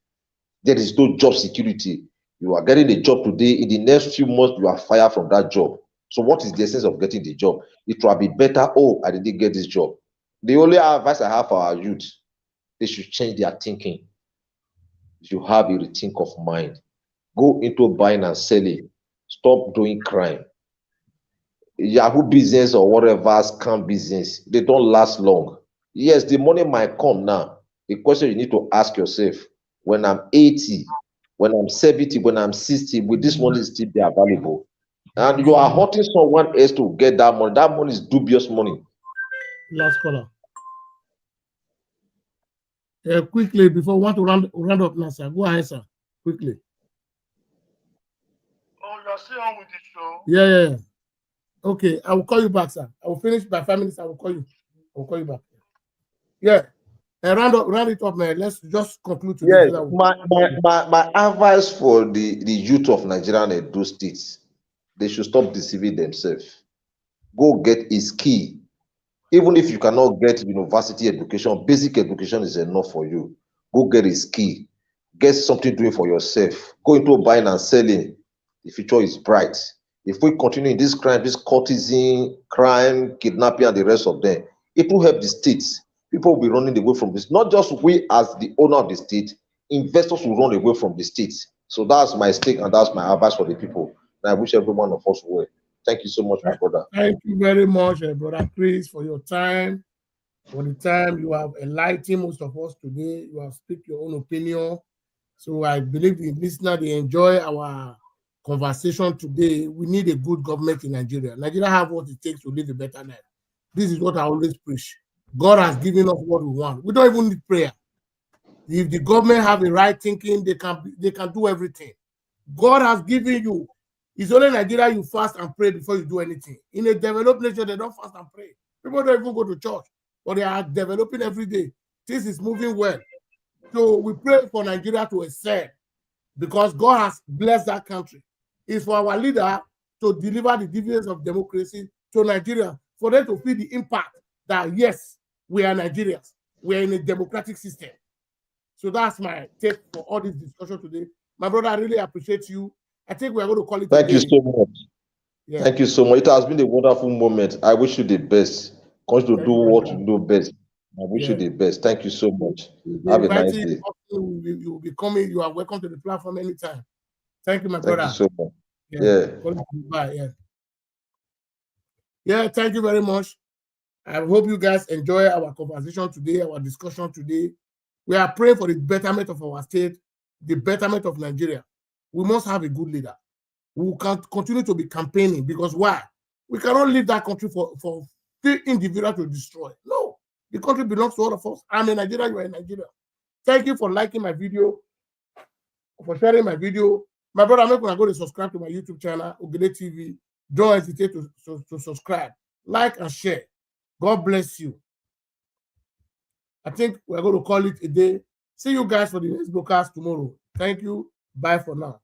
There is no job security. You are getting a job today. In the next few months, you are fired from that job. So what is the essence of getting the job? It will be better, oh, I didn't get this job. The only advice I have for our youth, they should change their thinking. You have a rethink of mind. Go into buying and selling. Stop doing crime. Yahoo business or whatever scam business, they don't last long. Yes, the money might come now. The question you need to ask yourself, when I'm 80, when I'm 70, when I'm 60, will this money still be available? And you are hurting someone else to get that money. That money is dubious money. Last caller. Quickly, before we want to round up now, sir. Go ahead, sir. Quickly. Oh, you're still on with the show? Yeah. Okay, I will call you back, sir. I will finish by 5 minutes. I will call you. Back. Yeah. And round it up, man. Let's just conclude today. Yes, my advice for the youth of Nigeria and Edo states, they should stop deceiving themselves. Go get a skill. Even if you cannot get university education, basic education is enough for you. Go get a skill. Get something doing for yourself. Go into buying and selling. The future is bright. If we continue in this crime, this courtesan, crime, kidnapping, and the rest of them, it will help the states. People will be running away from this. Not just we as the owner of the state, investors will run away from the states. So that's my stake and that's my advice for the people. And I wish every one of us well. Thank you so much, my brother. Thank you very much, brother Chris, for your time. For the time you have enlightened most of us today. You have speak your own opinion. So I believe the listener, they enjoy our conversation today. We need a good government in Nigeria. Nigeria have what it takes to live a better life. This is what I always preach. God has given us what we want. We don't even need prayer. If the government have the right thinking, they can do everything. God has given you. It's only in Nigeria you fast and pray before you do anything. In a developed nation, they don't fast and pray. People don't even go to church, but they are developing every day. This is moving well. So we pray for Nigeria to excel because God has blessed that country. It's for our leader to deliver the dividends of democracy to Nigeria, for them to feel the impact that, yes, we are Nigerians. We are in a democratic system. So that's my take for all this discussion today. My brother, I really appreciate you. I think we are going to call it. Thank you so much. Yeah. Thank you so much. It has been a wonderful moment. I wish you the best. Continue to do what you do best. I wish you the best. Thank you so much. Have a nice day. You will be coming. You are welcome to the platform anytime. Thank you, my brother. Thank you so much. Bye. Yeah, thank you very much. I hope you guys enjoy our conversation today, our discussion today. We are praying for the betterment of our state, the betterment of Nigeria. We must have a good leader. We can continue to be campaigning because why? We cannot leave that country for the individual to destroy. No, the country belongs to all of us. I'm in Nigeria, you are in Nigeria. Thank you for liking my video, for sharing my video. My brother, I'm not going to go to subscribe to my YouTube channel, Ogede TV. Don't hesitate to subscribe, like, and share. God bless you. I think we're going to call it a day. See you guys for the next broadcast tomorrow. Thank you. Bye for now.